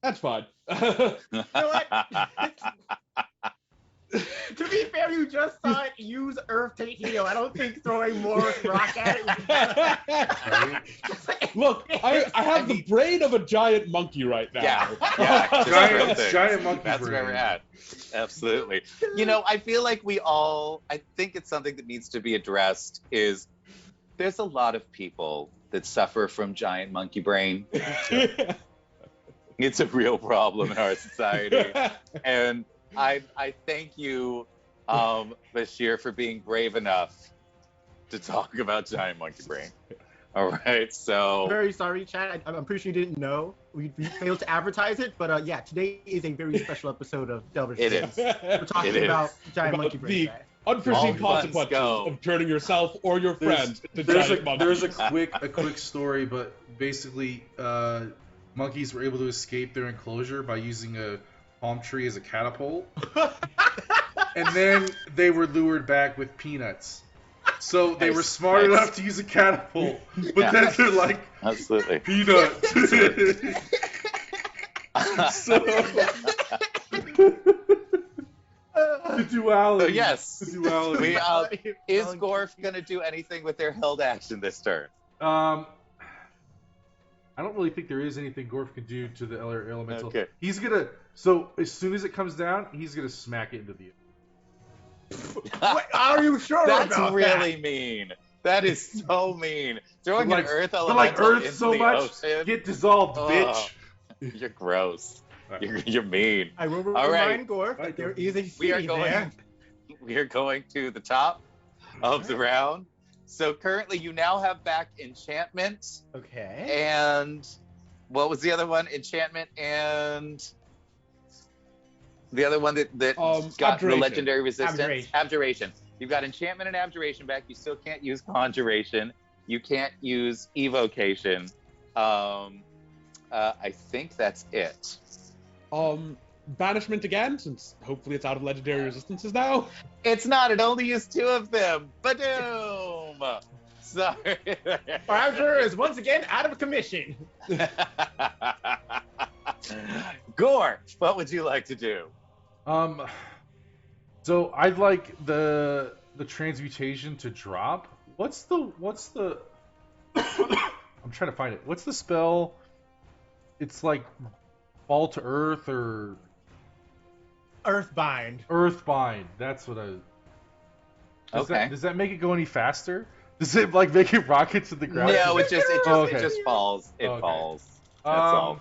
That's fine. You know what? To be fair, you just saw it use Earth to heal. I don't think throwing more rock at it would be Look, I have the brain of a giant monkey right now. Yeah, Giant monkey That's brain. where we're at. Absolutely. I feel like I think it's something that needs to be addressed is there's a lot of people that suffer from giant monkey brain. It's a real problem in our society. And I thank you, Bashir, for being brave enough to talk about giant monkey brain. All right, so Very sorry, Chad. I'm pretty sure you didn't know. We failed to advertise it, but yeah, today is a very special episode of Delver's It Tales. is. We're talking It about is. giant About monkey brain. the Guys. unforeseen All funds consequences go. of turning yourself or your friend into giant monkeys. There's a quick story, but basically, monkeys were able to escape their enclosure by using a palm tree as a catapult, and then they were lured back with peanuts. So they were smart enough to use a catapult, but then they're like, absolutely. peanuts. So the duality. So yes, The duality. is Gorf gonna do anything with their held action this turn? I don't really think there is anything Gorf can do to the elemental. Okay. He's gonna. So as soon as it comes down, he's gonna smack it into the. What, are you sure That's about really mean. That is so mean. Throwing Like- an earth But elemental like Earth into so the much, ocean. get dissolved, Oh. bitch. You're gross. You're mean. I will All right. remind Gorf that there is a We are city going. there. We are going to the top of the round. So currently, you now have back enchantment Okay. and what was the other one? Enchantment and the other one that got the Abjuration. legendary resistance. Abjuration. Abjuration. You've got enchantment and abjuration back. You still can't use conjuration. You can't use evocation. I think that's it. Banishment again, since hopefully it's out of legendary resistances now. It's not. It only used 2 of them. Badoom! Sorry. Our Abjurer is once again out of commission. Gore, what would you like to do? So I'd like the transmutation to drop. What's the I'm trying to find it. What's the spell? It's like fall to earth or Earthbind. Earthbind. That's what I. Okay. Does that make it go any faster? Does it like make it rocket to the ground? No, it just Okay. falls. It Okay. falls. That's all.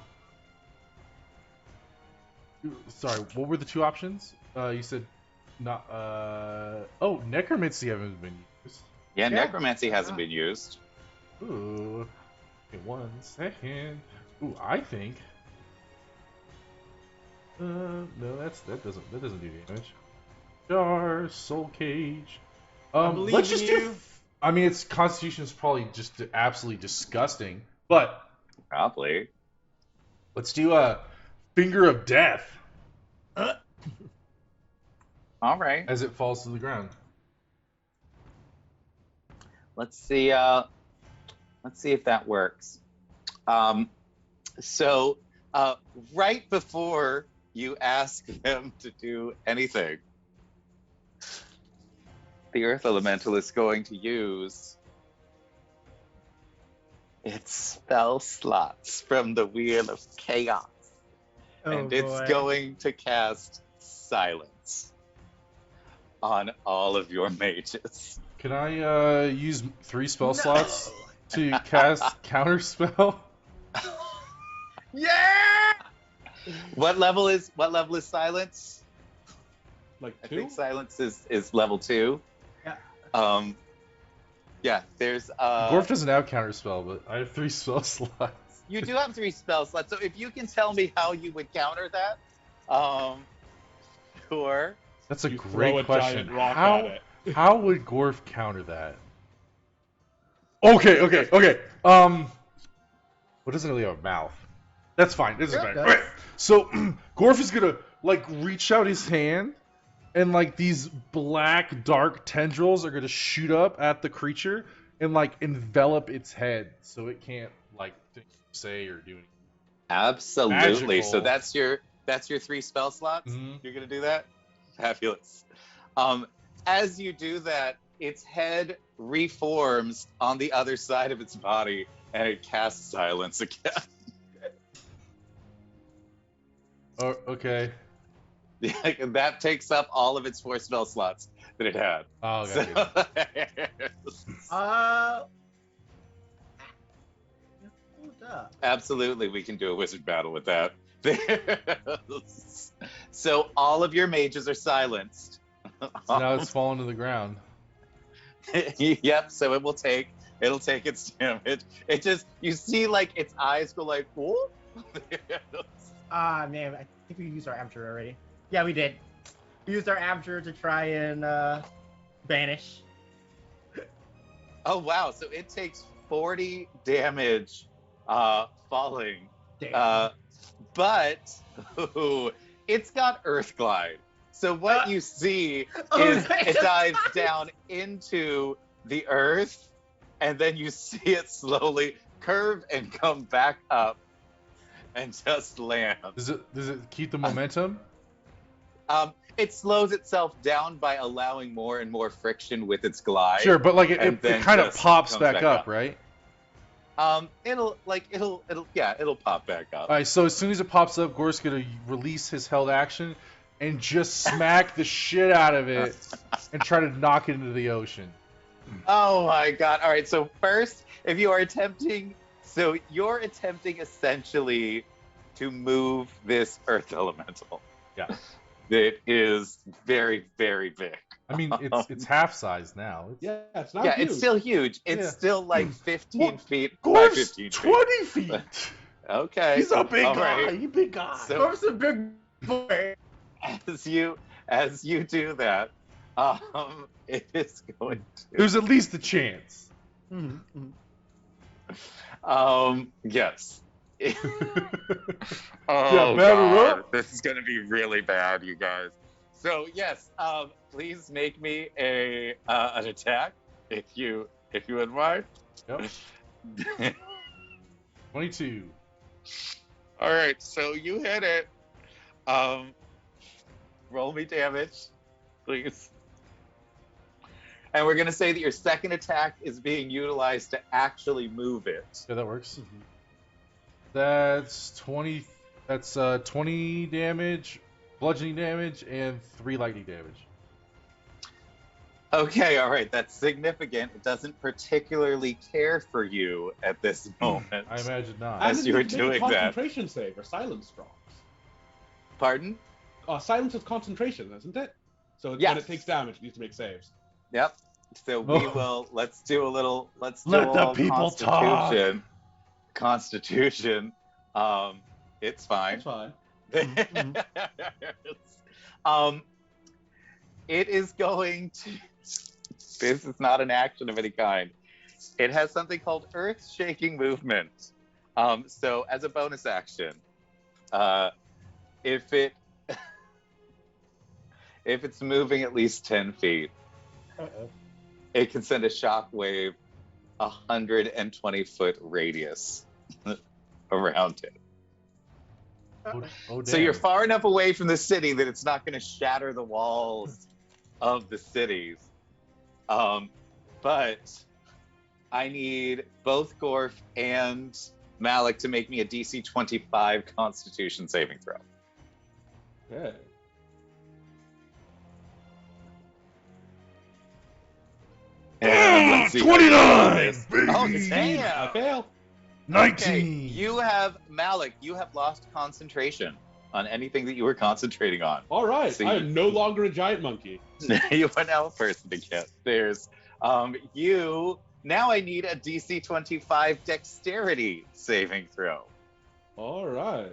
Sorry, what were the 2 options? You said not. Oh, necromancy haven't been used. Yeah, Yeah. necromancy hasn't been used. Ooh. Okay, 1 second. Ooh, I think. No, that doesn't do damage. Jar, soul cage. believe Let's in just you. do. I mean, its constitution is probably just absolutely disgusting, but Probably. let's do a finger of death All right. as it falls to the ground. Let's see. Let's see if that works. So, right before you ask them to do anything, the Earth Elemental is going to use its spell slots from the Wheel of Chaos. Oh, And boy. it's going to cast Silence on all of your mages. Can I use 3 spell slots to cast counterspell? Yeah! What level is Silence? Like I 2? think Silence is level 2. Yeah. Yeah, there's Gorf doesn't have counterspell, but I have 3 spell slots. you do have 3 spell slots, so if you can tell me how you would counter that, sure. That's a You throw great a question. giant rock at it. How would Gorf counter that? Okay. What doesn't really have a mouth? That's fine. This is Sure fine. does. Okay. So Gorf is gonna like reach out his hand, and like these black dark tendrils are gonna shoot up at the creature and like envelop its head, so it can't like think, say or do anything. Absolutely. So Magical. that's your 3 spell slots. Mhm. You're gonna do that? Fabulous. As you do that, its head reforms on the other side of its body, and it casts Silence again. Oh, okay. And that takes up all of its 4 spell slots that it had. Oh, So- okay. Hold up. Absolutely, we can do a wizard battle with that. So all of your mages are silenced. So now it's fallen to the ground. Yep. So it'll take its damage. It just you see like its eyes go like whoop. Man, I think we used our Abjure already. Yeah, we did. We used our Abjure to try and banish. Oh wow! So it takes 40 damage, falling. Damn. But it's got Earth Glide. So what you see Oh, is nice. it dives down into the earth, and then you see it slowly curve and come back up, and just land. Does it keep the momentum? It slows itself down by allowing more and more friction with its glide. Sure, but like and it then kind of just pops comes back back up, up. right? It'll pop back up. All right, so as soon as it pops up, Gor's gonna release his held action and just smack the shit out of it and try to knock it into the ocean. Oh my god. All right, so first, if you are attempting, you're attempting essentially to move this earth elemental. Yeah. That is very, very big. I mean, it's half size now. Yeah, it's not Yeah, huge. it's still huge. It's Yeah. still like 15 Well, feet by Gor's 15 feet. 20 feet. Okay. He's a big All guy. right. He's a big guy. So- Gorf's a big boy. As you do that, it is going There's at least a chance. Mhm. yes. Yeah, Oh batter god, up. this is gonna be really bad, you guys. So yes, please make me an attack if you wouldn't mind. Yep. 22. All right, so you hit it. Roll me damage, please. And we're gonna say that your second attack is being utilized to actually move it. Yeah, that works. That's 20. That's 20 damage, bludgeoning damage, and 3 lightning damage. Okay, all right, that's significant. It doesn't particularly care for you at this moment. I imagine not. As And you it were needs to make a doing that. concentration save or silence drops. Pardon? Silence is concentration, isn't it? So Yes. when it takes damage, it needs to make saves. Yep. So we will. Let's do a little. Let's do Let a the little people talk. Constitution. It's fine. That's fine. It is going to. This is not an action of any kind. It has something called earth-shaking movement. So as a bonus action, if it if it's moving at least 10 feet, it can send a shockwave 120-foot radius around it. Oh, So you're damn. far enough away from the city that it's not going to shatter the walls of the cities. But I need both Gorf and Malik to make me a DC 25 Constitution saving throw. Okay. And let's see how you 29, do this. baby. Oh, I damn! fail. 19. Okay, you have, Malik, you have lost concentration on anything that you were concentrating on. All right. So I you- am no longer a giant monkey. You are now a person to get stairs. Now I need a DC 25 Dexterity saving throw. All right.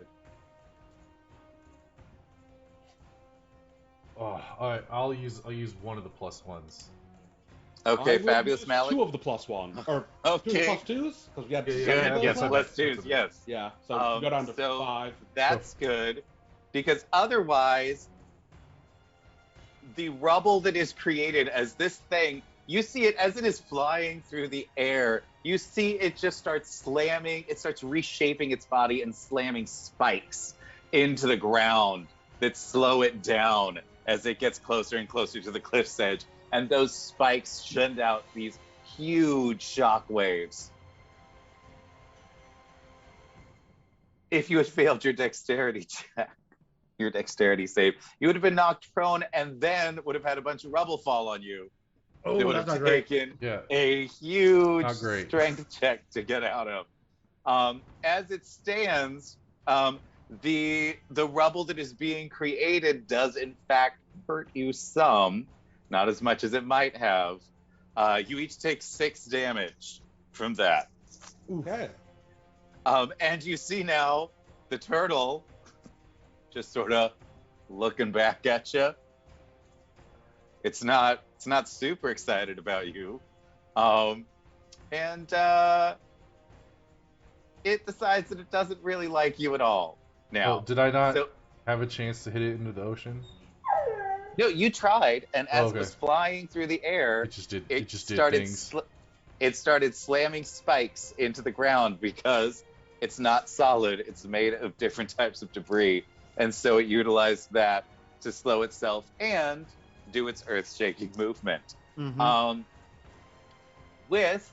Oh, all right. I'll use one of the plus ones. Okay, I will fabulous, use Malik. 2 of the plus 1. Or 2 Okay. plus 2s? Because we had Yeah, seven yeah, of those Yes, ones. plus twos, That's yes. Yeah, so we go down to So 5. that's good, because otherwise, the rubble that is created as this thing, you see it as it is flying through the air. You see it just starts slamming, it starts reshaping its body and slamming spikes into the ground that slow it down as it gets closer and closer to the cliff's edge. And those spikes send out these huge shock waves. If you had failed your dexterity check, your dexterity save, you would have been knocked prone and then would have had a bunch of rubble fall on you. Oh, It would that's have not great. taken Yeah. a huge Not great. strength check to get out of. As it stands, the rubble that is being created does in fact hurt you some, not as much as it might have. You each take 6 damage from that. Okay. And you see now the turtle just sort of looking back at you. It's not super excited about you. And it decides that it doesn't really like you at all now. Oh, did I not So, have a chance to hit it into the ocean? no, you tried, and as Okay. it was flying through the air, It just did. it It just did started things. it started slamming spikes into the ground because it's not solid. It's made of different types of debris, and so it utilized that to slow itself and do its earth-shaking movement. Mhm. With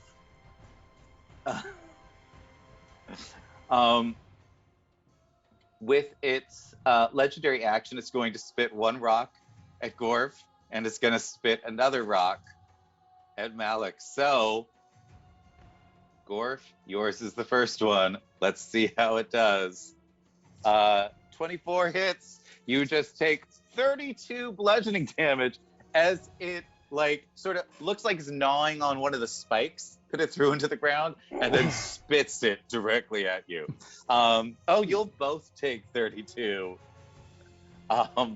with its legendary action, it's going to spit 1 rock at Gorf, and it's going to spit another rock at Malik. So, Gorf, yours is the first one. Let's see how it does. 24 hits. You just take 32 bludgeoning damage as it sort of looks like it's gnawing on one of the spikes that it threw into the ground and then spits it directly at you. You'll both take 32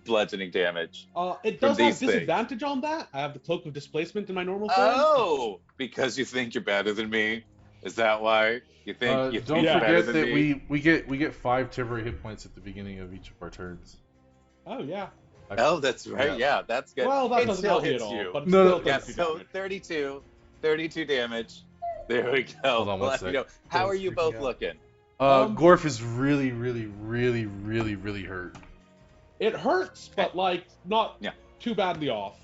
bludgeoning damage. It From does have these things. disadvantage on that. I have the Cloak of Displacement in my normal form. Oh, because you think you're better than me? Is that why? You think Don't Yeah. you're better forget than that me? we get 5 temporary hit points at the beginning of each of our turns. Oh, yeah. Oh, that's right. Yeah, that's good. Well, that It doesn't still help me at hits all. you. But it's No, still no. Yeah, 32 so damage. 32 damage. There we go. Hold on one Well, let me sec. know. How Don't are you freak both me out. looking? Gorf is really, really, really, really, really hurt. It hurts, but not Yeah. too badly off.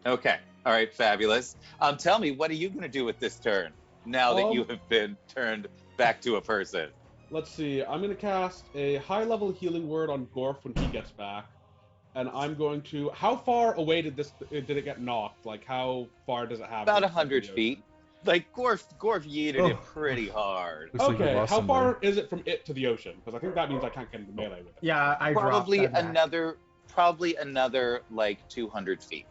Okay. All right, fabulous. Tell me, what are you going to do with this turn now that you Um, have been turned back to a person? Let's see. I'm going to cast a high-level healing word on Gorf when he gets back. And I'm going to... How far away did it get knocked? How far does it have? About to 100 the feet. ocean? Gorf yeeted it pretty hard. Looks like we Okay, lost how somebody. far is it from it to the ocean? Because I think that means I can't get into melee with it. Yeah, I Probably dropped that back. another 200 feet.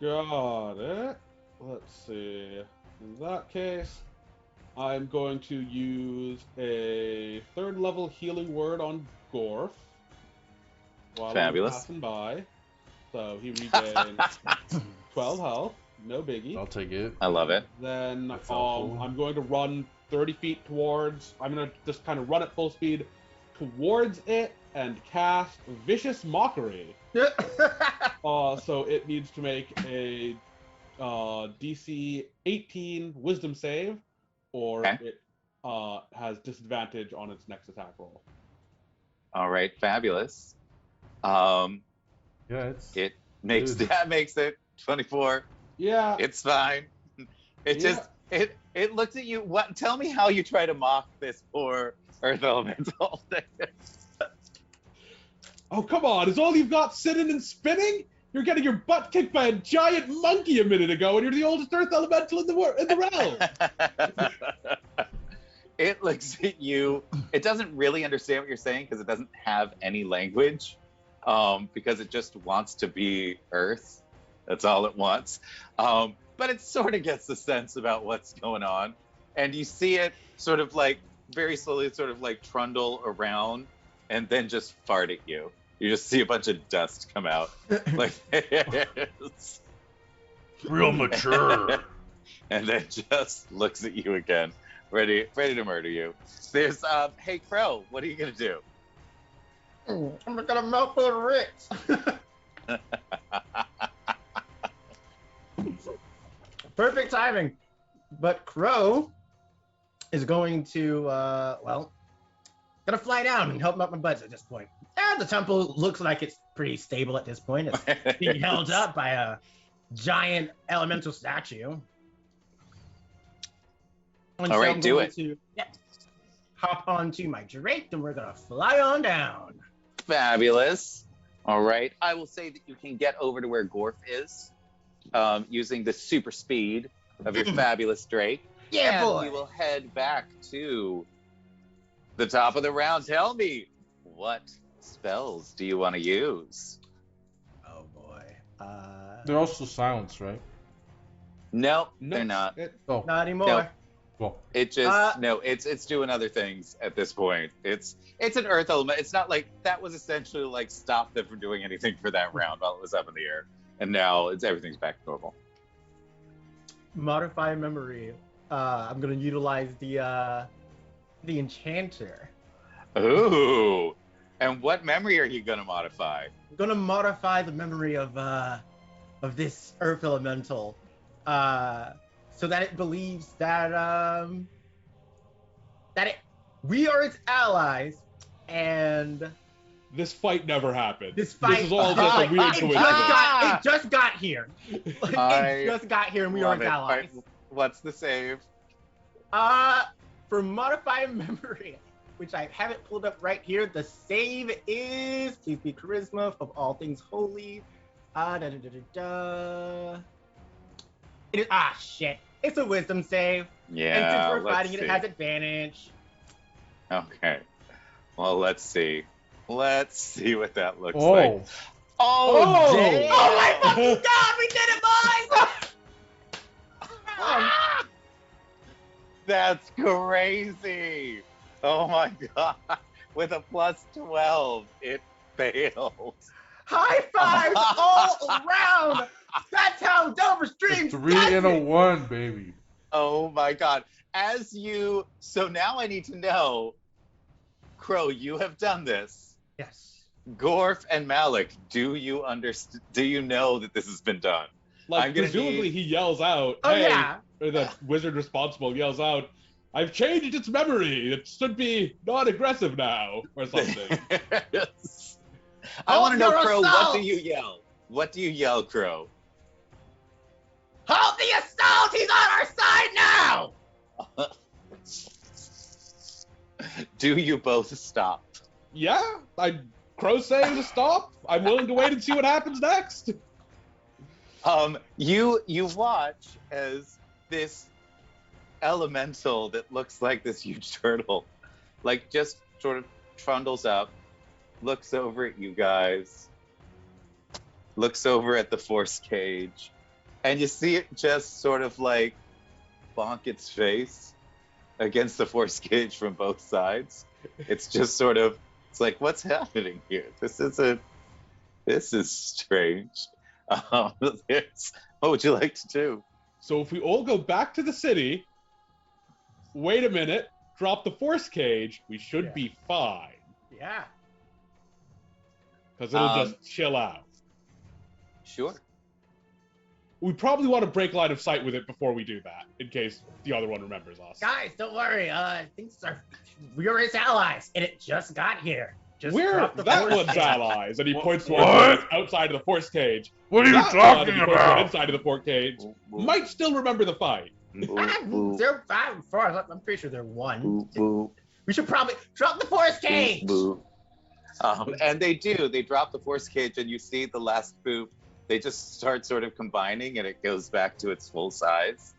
Got it. Let's see. In that case, I'm going to use a 3rd level healing word on Gorf while Fabulous. I'm passing by. So he regains 12 health. No biggie. I'll take it. I love it. Then That's helpful. I'm going to run 30 feet towards. I'm going to just kind of run at full speed towards it and cast Vicious Mockery. So it needs to make a DC 18 Wisdom save, or Okay. it has disadvantage on its next attack roll. All right, fabulous. Yeah, it's It makes Dude. that makes it 24. Yeah. It's fine. It Yeah. just it looks at you. What? Tell me how you try to mock this poor Earth Elemental. Oh, come on. Is all you've got sitting and spinning? You're getting your butt kicked by a giant monkey a minute ago, and you're the oldest Earth Elemental in the realm. It looks at you. It doesn't really understand what you're saying because it doesn't have any language. Because it just wants to be Earth. That's all it wants. But it sort of gets the sense about what's going on. And you see it sort of like very slowly sort of like trundle around and then just fart at you. You just see a bunch of dust come out. Like Real mature. and then just looks at you again, ready to murder you. There's hey Crow, what are you gonna do? I'm gonna mouthful of Ritz. Perfect timing. But Crow is going to, gonna fly down and help him up my butts at this point. And the temple looks like it's pretty stable at this point. It's being held up by a giant elemental statue. And All right, I'm do going it. to, hop onto my Drake and we're gonna fly on down. Fabulous. All right. I will say that you can get over to where Gorf is using the super speed of your fabulous Drake. Yeah, and boy. we will head back to the top of the round. Tell me, what spells do you want to use? Oh boy. they're also silenced, right? No, No, they're not. Oh, Not anymore. No. well, It just no. It's doing other things at this point. It's an Earth element. It's not like that was essentially like stop them from doing anything for that round while it was up in the air, and now everything's back to normal. Modify memory. I'm gonna utilize the enchanter. Ooh, and what memory are you gonna modify? I'm gonna modify the memory of this earth elemental, so that it believes that we are its allies, and This fight never happened. this fight This is all just a weird coincidence. it just got here. I It just got here, and we are Love its it. allies. Alright, what's the save? For modify memory, which I haven't pulled up right here, the save is, please be charisma of all things holy. It is, shit. It's a wisdom save. And Yeah. since we're let's fighting it, see. it has advantage. Okay. Well, let's see. Let's see what that looks like. oh, Oh, damn! Oh my fucking god, we did it, boys! That's crazy. Oh my god. With a plus 12, it fails. High fives all around! That's how Dover Streams 3 does and a it! 1, baby. Oh my god. So now I need to know, Crow, you have done this. Yes. Gorf and Malik, do you know that this has been done? Like, I'm gonna presumably need- he yells out, Oh, hey, yeah. or the wizard responsible yells out, I've changed its memory. It should be non-aggressive now, or something. Yes. I want to know, your Crow, what do assault! you yell? What do you yell, Crow? Halt the assault! He's on our side now! Do you both stop? Yeah, Crow's saying to stop. I'm willing to wait and see what happens next. You watch as this elemental that looks like this huge turtle, like just sort of trundles up, looks over at you guys, looks over at the force cage, and you see it just sort of like bonk its face against the force cage from both sides. It's just sort of, it's like, what's happening here? This is strange. There's, what would you like to do? So if we all go back to the city, wait a minute, drop the force cage, we should be fine. Yeah. Because it'll just chill out. Sure. We probably want to break line of sight with it before we do that, in case the other one remembers us. Guys, don't worry. We're its allies, and it just got here. Just We're drop the that force one's cage. allies, and he points to What? one that's outside of the force cage. What are you That one, talking and he points to one about? inside of the force cage. Might still remember the fight. They're fine. I'm pretty sure they're one. Boo, boo, We should probably drop the force cage. boo. And they do. They drop the force cage, and you see the last poop. They just start sort of combining, and it goes back to its full size.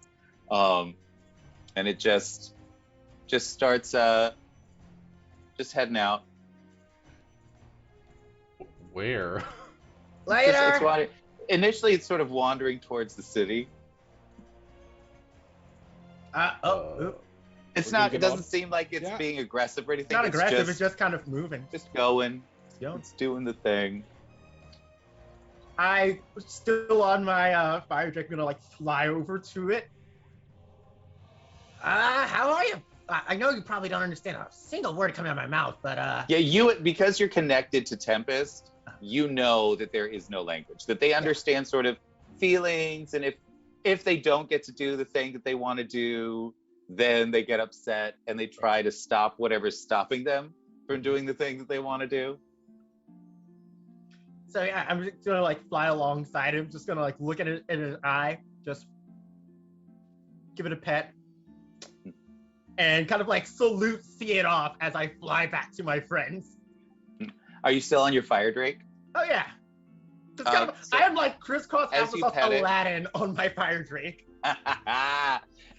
And it just starts just heading out. Where? Later. Initially, it's sort of wandering towards the city. It's We're not. gonna It doesn't up. seem like it's Yeah. being aggressive or anything. It's not aggressive. Just, It's just kind of moving. just going. Yo. It's doing the thing. I was still on my fire jet, gonna like fly over to it. How are you? I know you probably don't understand a single word coming out of my mouth, but Yeah, because you're connected to Tempest, you know that there is no language. That they understand sort of feelings, and if they don't get to do the thing that they want to do, then they get upset and they try to stop whatever's stopping them from doing the thing that they want to do. so yeah, I'm just gonna like fly alongside him, just gonna like look at it in his eye, just give it a pet, and kind of like see it off as I fly back to my friends. Are you still on your fire drake? Oh yeah. Just kind of, So I am like crisscross as you applesauce pet it- Aladdin on my fire drake.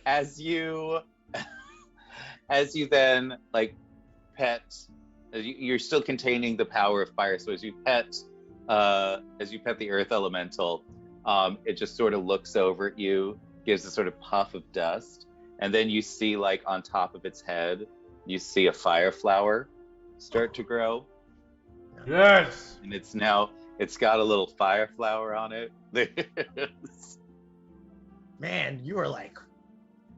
as you then like pet, you're still containing the power of fire. So as you pet the earth elemental, it just sort of looks over at you, gives a sort of puff of dust, and then you see like on top of its head, you see a fire flower start to grow, Yes. and it's got a little fire flower on it. Man, you are like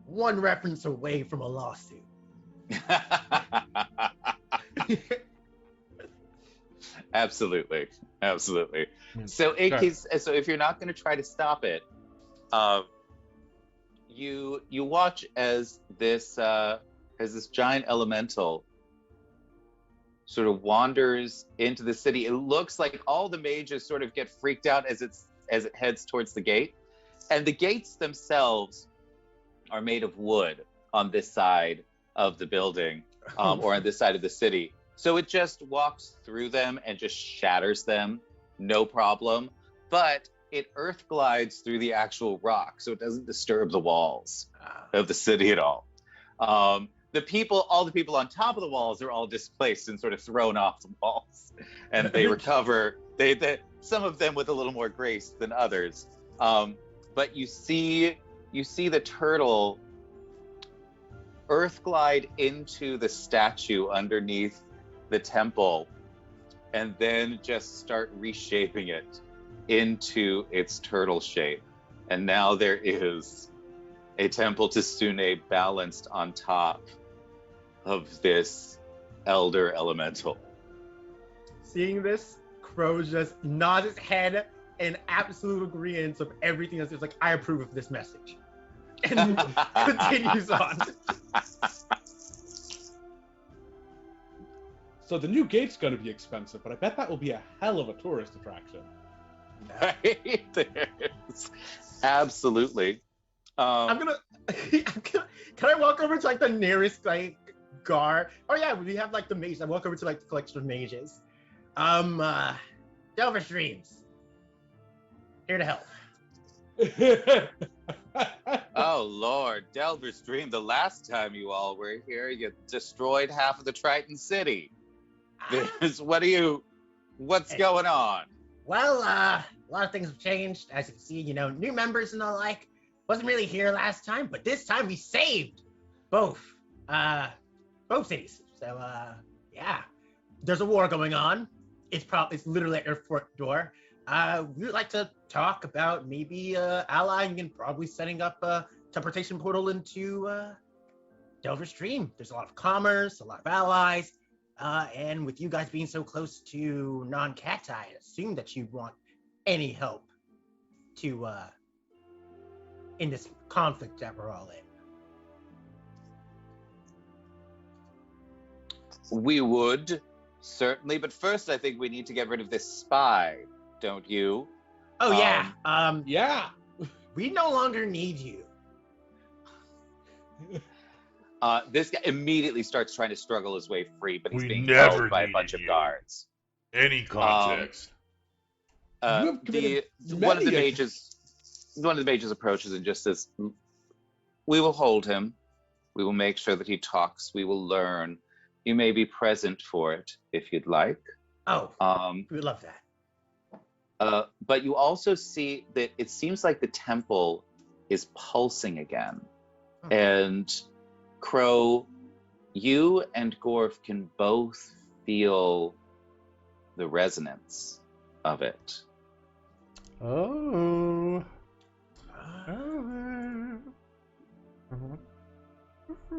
one reference away from a lawsuit. Absolutely. Hmm. So Okay. so if you're not going to try to stop it, you watch as this giant elemental sort of wanders into the city. It looks like all the mages sort of get freaked out as it heads towards the gate, and the gates themselves are made of wood on this side of the building, or on this side of the city. So it just walks through them and just shatters them, no problem. But it earth glides through the actual rock, so it doesn't disturb the walls of the city at all. All the people on top of the walls are all displaced and sort of thrown off the walls, and they recover. They some of them with a little more grace than others. But you see the turtle earth glide into the statue underneath the temple, and then just start reshaping it into its turtle shape. And now there is a temple to Sune balanced on top of this elder elemental. Seeing this, Crow just nods his head in absolute agreement of everything that's just like, I approve of this message. And continues on. So the new gate's going to be expensive, but I bet that will be a hell of a tourist attraction. Right? Absolutely. I'm gonna can I walk over to like the nearest like guard? Oh yeah, we have like the mages. I walk over to like the collection of mages. Delver Streams. Here to help. Oh Lord, Delver's Dream. The last time you all were here, you destroyed half of the Triton City. What's going on? Well, a lot of things have changed. As you can see, new members and the like. Wasn't really here last time, but this time we saved both cities. So, yeah. There's a war going on. It's literally at your front door. We would like to talk about maybe allying and probably setting up a teleportation portal into Delver's Stream. There's a lot of commerce, a lot of allies, and with you guys being so close to non-Cacti, I assume that you'd want any help to in this conflict that we're all in. We would, certainly, but first I think we need to get rid of this spy, don't you? Oh yeah. Yeah. We no longer need you. This guy immediately starts trying to struggle his way free, but he's We being never held by a bunch of needed you. guards. Any context. You have committed One of the many mages approaches and just says, "We will hold him. We will make sure that he talks. We will learn. You may be present for it if you'd like." Oh, we would love that. But you also see that it seems like the temple is pulsing again. Hmm. And Crow, you and Gorf can both feel the resonance of it. Oh.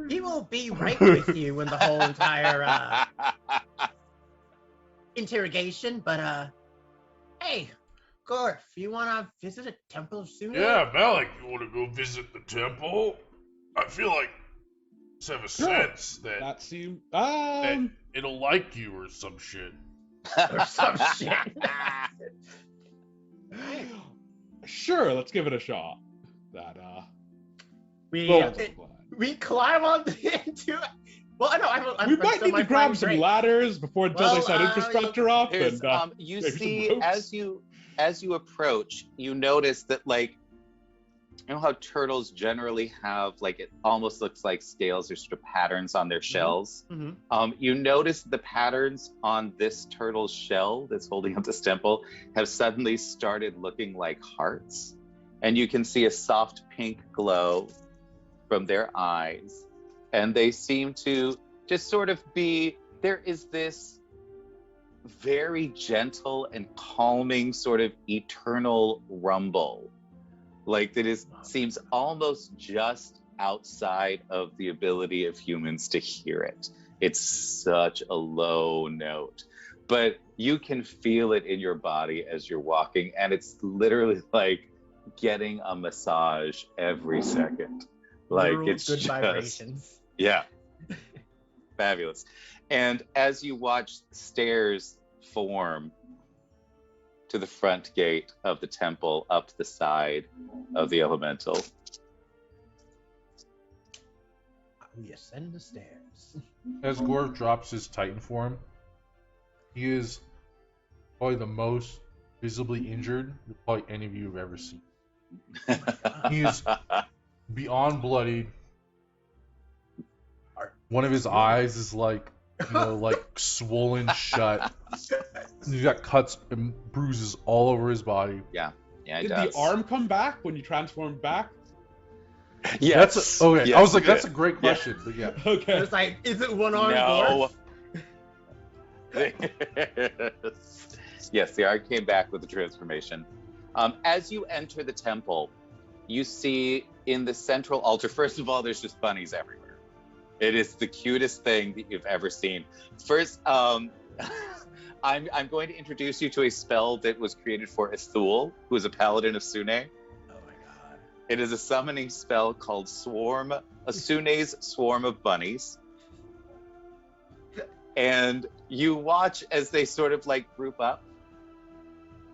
He will be right with you in the whole entire interrogation, but hey, Gorf, you wanna visit a temple soon? Yeah, Malik, you want to go visit the temple? I feel like I just have a sense that, That seems. that it'll like you or some shit. Or some shit. Sure, let's give it a shot. That We sounds like a plan. we climb on into it. Well, I know I'm We might still need to my grab flying some break. ladders until Well, they set infrastructure up. There's, And you maybe some see ropes. as you approach, you notice that, like, you know how turtles generally have, like, it almost looks like scales or sort of patterns on their shells. Mhm. You notice the patterns on this turtle's shell that's holding up this temple have suddenly started looking like hearts, and you can see a soft pink glow from their eyes, and they seem to just sort of be, there is this very gentle and calming sort of eternal rumble, like that seems almost just outside of the ability of humans to hear it. It's such a low note, but you can feel it in your body as you're walking, and it's literally like getting a massage every second. Like, Literal it's good just vibrations. yeah, fabulous. And as you watch stairs form to the front gate of the temple up the side of the elemental, We ascend the stairs. As Gorf drops his Titan form, he is probably the most visibly injured that probably any of you have ever seen. He is beyond bloodied. One of his eyes is like, like swollen shut. He's got cuts and bruises all over his body. yeah, it Did does. the arm come back when you transformed back? Yes. Okay. Yes, I was like, it that's a did. great question, but yeah. Okay. It's like, is it one arm? No. Gorf? Yes, the arm came back with the transformation. As you enter the temple, you see in the central altar, first of all, there's just bunnies everywhere. It is the cutest thing that you've ever seen. First, I'm going to introduce you to a spell that was created for Ithul, who is a paladin of Sune. Oh my god. It is a summoning spell called Sune's Swarm of Bunnies. And you watch as they sort of like group up,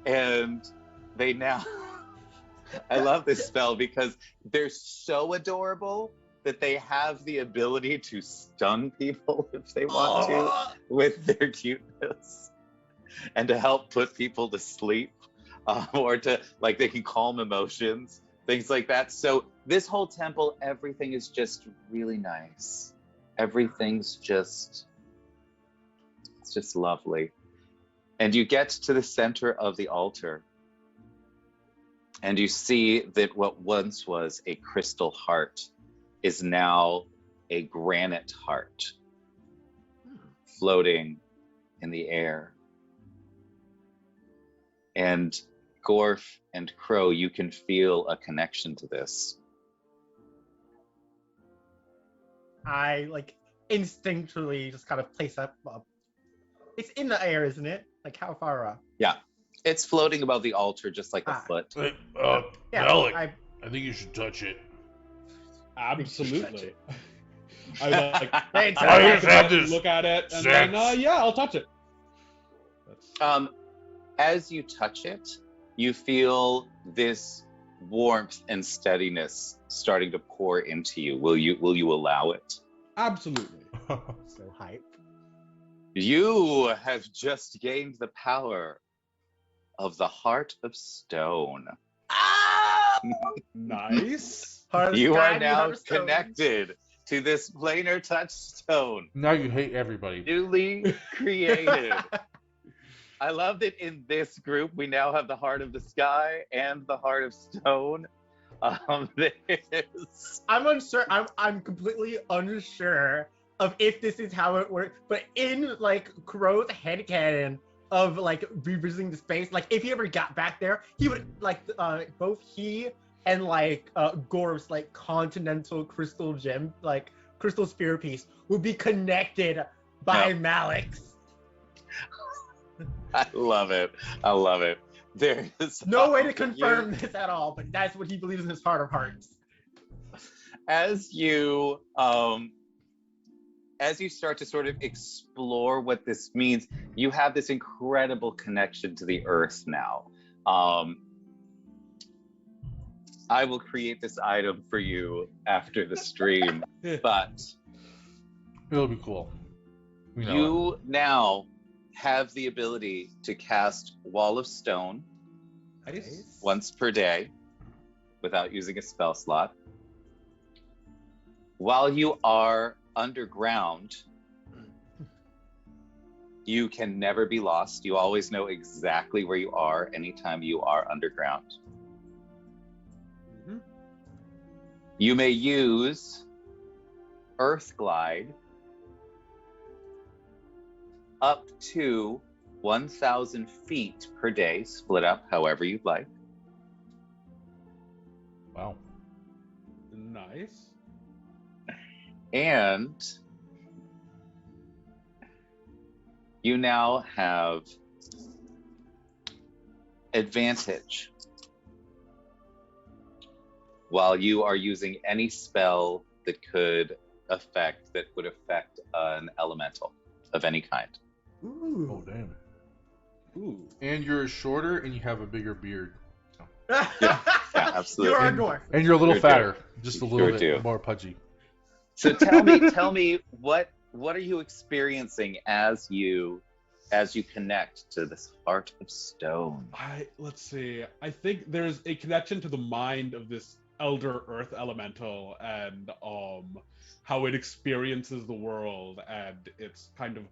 and they now I love this spell because they're so adorable that they have the ability to stun people if they want to with their cuteness, and to help put people to sleep, or to, like, they can calm emotions, things like that. So this whole temple, everything is just really nice. Everything's just, it's just lovely. And you get to the center of the altar, and you see that what once was a crystal heart is now a granite heart floating in the air. And Gorf and Crow, you can feel a connection to this. I instinctually just kind of place up. It's in the air, isn't it? Like how far up? Yeah, it's floating above the altar just like a Ah. foot. Hey, Yeah, Malik, I I think you should touch it. Absolutely. I would like Thanks, I back just it have up, this look at it, and sense. then yeah, I'll touch it. That's... As you touch it, you feel this warmth and steadiness starting to pour into you. Will you allow it? Absolutely. so hype. You have just gained the power of the Heart of Stone. Nice. Heart of the You sky, are you now heart of stone. connected to this planar touchstone, Now you hate everybody. newly created. I love that in this group we now have the Heart of the Sky and the Heart of Stone. This I'm unsure. I'm completely unsure of if this is how it works. But in like Crow's headcanon of like revisiting the space, like if he ever got back there, he would like both he and like Gorf's like continental crystal gem, like crystal sphere piece, would be connected by Malik's. I love it. I love it. There is No way to confirm this at all, but that's what he believes in his heart of hearts. As you start to sort of explore what this means, you have this incredible connection to the earth now. I will create this item for you after the stream, but It'll be cool. We know it. you now have the ability to cast Wall of Stone Nice. once per day without using a spell slot. While you are underground, you can never be lost. You always know exactly where you are anytime you are underground. Mhm. You may use Earth Glide up to 1,000 feet per day, split up however you'd like. Wow. Nice. And you now have advantage while you are using any spell that would affect an elemental of any kind. Ooh. Oh damn. Ooh. And you're shorter, and you have a bigger beard, Yeah, absolutely. You are a dwarf. and you're a little Sure do. fatter, just a Sure little bit do. more pudgy. So tell me what are you experiencing as you connect to this Heart of Stone? Let's see. I think there's a connection to the mind of this elder earth elemental and how it experiences the world and its kind of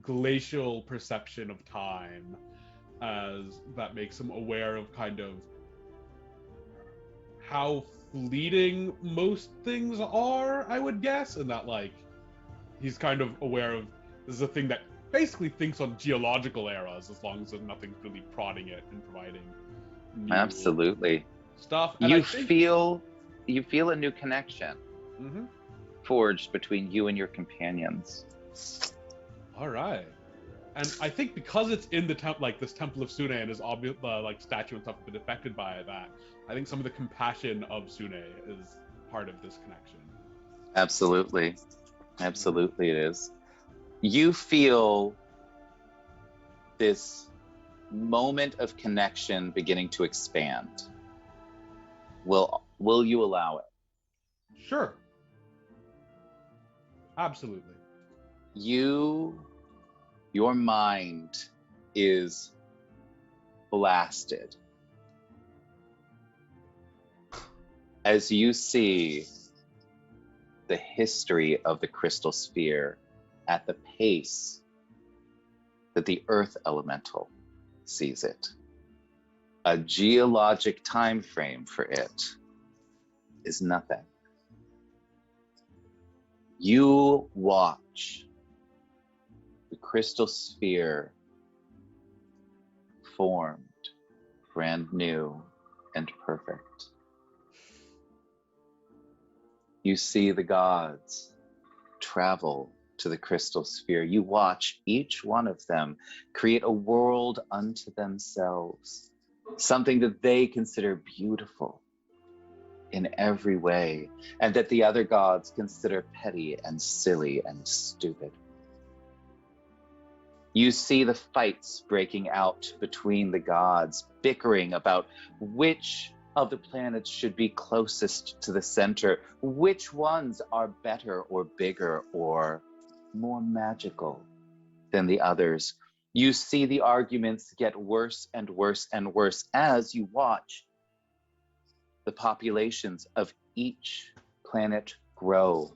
glacial perception of time, as that makes him aware of kind of how fleeting most things are, I would guess, and that like he's kind of aware of this is a thing that basically thinks on geological eras as long as there's nothing really prodding it and providing new Absolutely. stuff. And You I think, feel a new connection Mhm. forged between you and your companions. All right. And I think because it's in the temple, like this Temple of Sune, and his obvious like statue and stuff have been affected by that, I think some of the compassion of Sune is part of this connection. Absolutely. Absolutely it is. You feel this moment of connection beginning to expand. Will you allow it? Sure. Absolutely. Your mind is blasted as you see the history of the crystal sphere at the pace that the earth elemental sees it. A geologic time frame for it is nothing. You watch the crystal sphere formed brand new and perfect. You see the gods travel to the crystal sphere. You watch each one of them create a world unto themselves, something that they consider beautiful in every way, and that the other gods consider petty and silly and stupid. You see the fights breaking out between the gods, bickering about which of the planets should be closest to the center, which ones are better or bigger or more magical than the others. You see the arguments get worse and worse and worse as you watch the populations of each planet grow.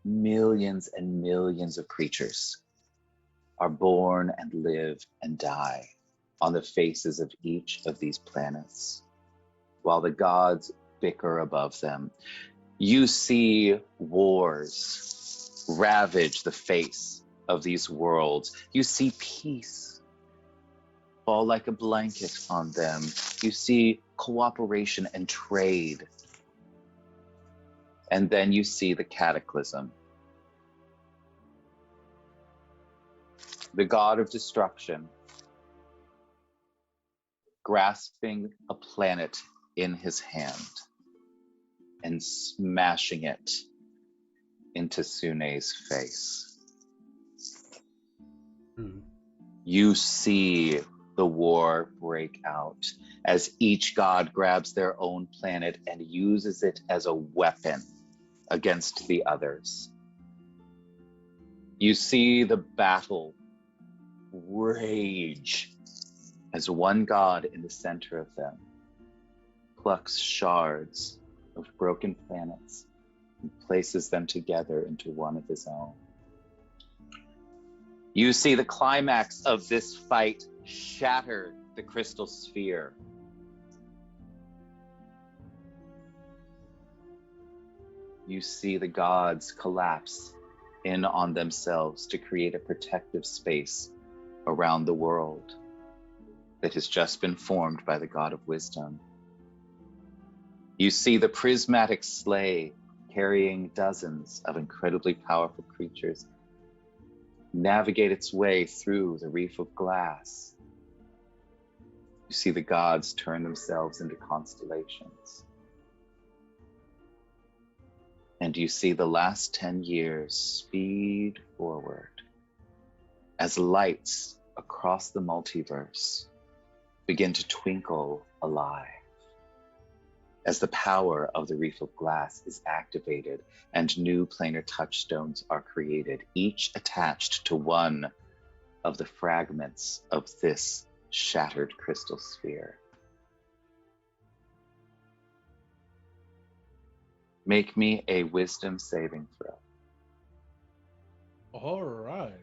Millions and millions of creatures are born and live and die on the faces of each of these planets, while the gods bicker above them. You see wars ravage the face of these worlds. You see peace fall like a blanket on them. You see cooperation and trade. And then you see the cataclysm. The god of destruction grasping a planet in his hand and smashing it into Sune's face. You see the war break out as each god grabs their own planet and uses it as a weapon against the others. You see the battle rage as one god in the center of them plucks shards of broken planets and places them together into one of his own. You see the climax of this fight shatter the crystal sphere. You see the gods collapse in on themselves to create a protective space around the world that has just been formed by the god of wisdom. You see the prismatic sleigh carrying dozens of incredibly powerful creatures navigate its way through the reef of glass. You see the gods turn themselves into constellations. And you see the last 10 years speed forward as lights across the multiverse begin to twinkle alive, as the power of the reef of glass is activated and new planar touchstones are created, each attached to one of the fragments of this shattered crystal sphere. Make me a wisdom saving throw. All right.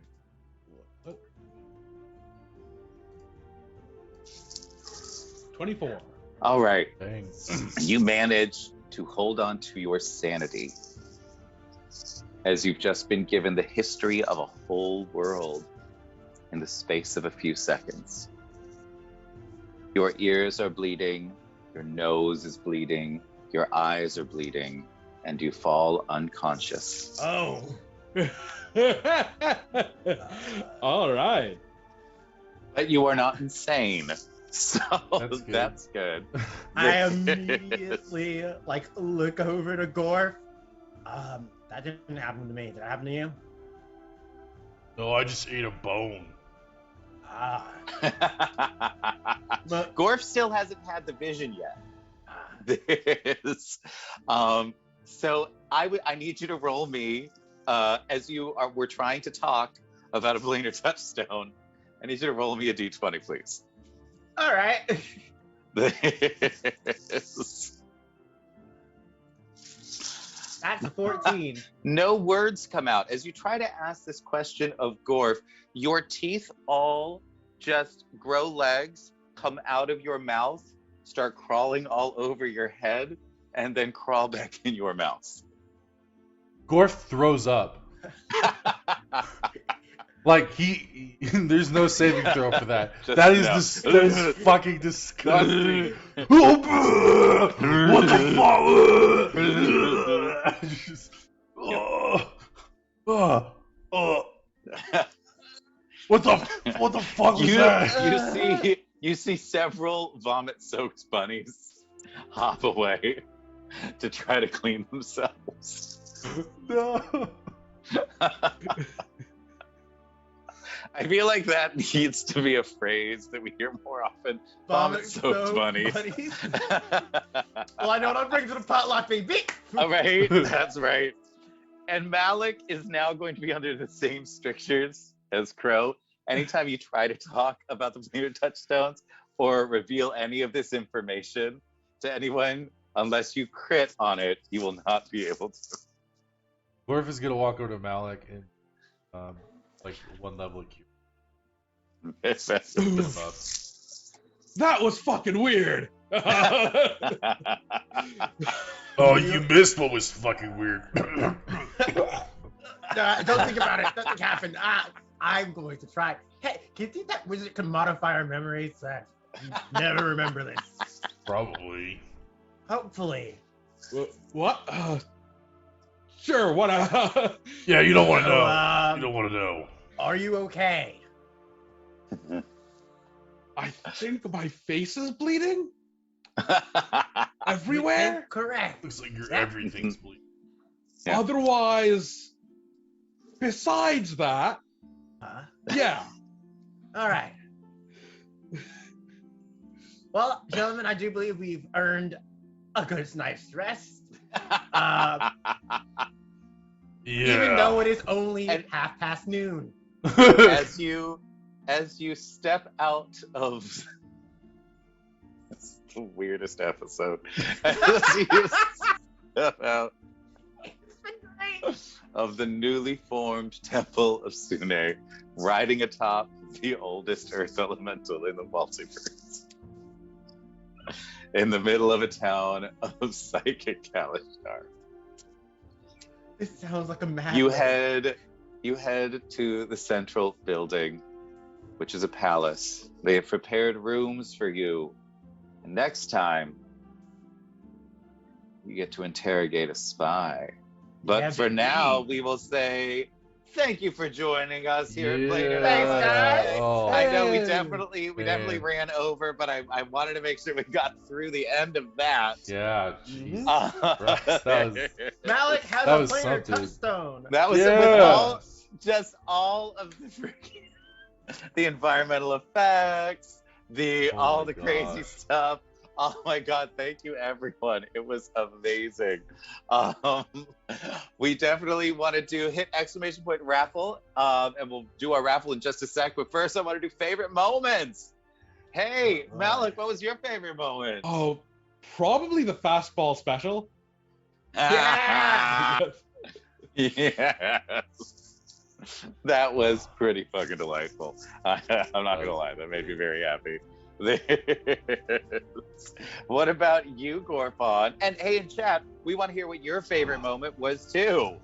24. All right. Dang. You manage to hold on to your sanity as you've just been given the history of a whole world in the space of a few seconds. Your ears are bleeding, your nose is bleeding, your eyes are bleeding, and you fall unconscious. Oh. All right. But you are not insane, so That's good. that's good. I immediately look over to Gorf. That didn't happen to me. Did it happen to you? No, I just ate a bone. Ah. But Gorf still hasn't had the vision yet. This, so I need you to roll me as we're trying to talk about a planar touchstone. I need you to roll me a d20, please. all right. That's a 14. No words come out. As you try to ask this question of Gorf, your teeth all just grow legs, come out of your mouth, start crawling all over your head, and then crawl back in your mouth. Gorf throws up. Like there's no saving throw for that. Just That is no. that is fucking disgusting. What the fuck? Just, what the fuck was that? You see several vomit-soaked bunnies hop away to try to clean themselves. No. I feel like that needs to be a phrase that we hear more often. Vomit-soaked bunnies. Well, I know what I'm bringing to the potluck, baby. All right, that's right. And Malik is now going to be under the same strictures as Crow. Anytime you try to talk about the planar touchstones or reveal any of this information to anyone, unless you crit on it, you will not be able to. Gorf is gonna walk over to Malik and like one level cube. That was fucking weird. Oh, you missed what was fucking weird. Don't think about it. Nothing happened. I'm going to try. Hey, do you think that wizard can modify our memories? You never remember this. Probably. Hopefully. What? Sure. What? Yeah, you don't want to So, know. You don't want to know. Are you okay? I think my face is bleeding everywhere. Correct. Looks like your everything's bleeding. Yeah. Otherwise, besides that, yeah. All right. Well, gentlemen, I do believe we've earned a good night's rest. Yeah. Even though it is only And- noon. As you step out of it's the weirdest episode. As you step out of the newly formed temple of Sune, riding atop the oldest earth elemental in the multiverse, in the middle of a town of psychic Kalishtar. This sounds like a mad. You head to the central building, which is a palace. They have prepared rooms for you. And next time, you get to interrogate a spy. But Yeah, for baby. now, we will say thank you for joining us here at Planar Thanks, Touchstone. guys. Oh. I know we Hey. definitely Man. ran over, but I wanted to make sure we got through the end of that. Yeah, jeez. That Malik has That a was planar something. touchstone. was Yeah. with all of the freaking the environmental effects, all my the crazy gosh. stuff. Oh my god, thank you everyone. It was amazing. We definitely want to hit exclamation point raffle. And we'll do our raffle in just a sec. But first I want to do favorite moments. Hey, All right. Malik, what was your favorite moment? Oh, probably the fastball special. Yeah. Yes. That was pretty fucking delightful. I'm not gonna lie, that made me very happy. What about you, Gorfon? And hey, in chat, we want to hear what your favorite moment was too.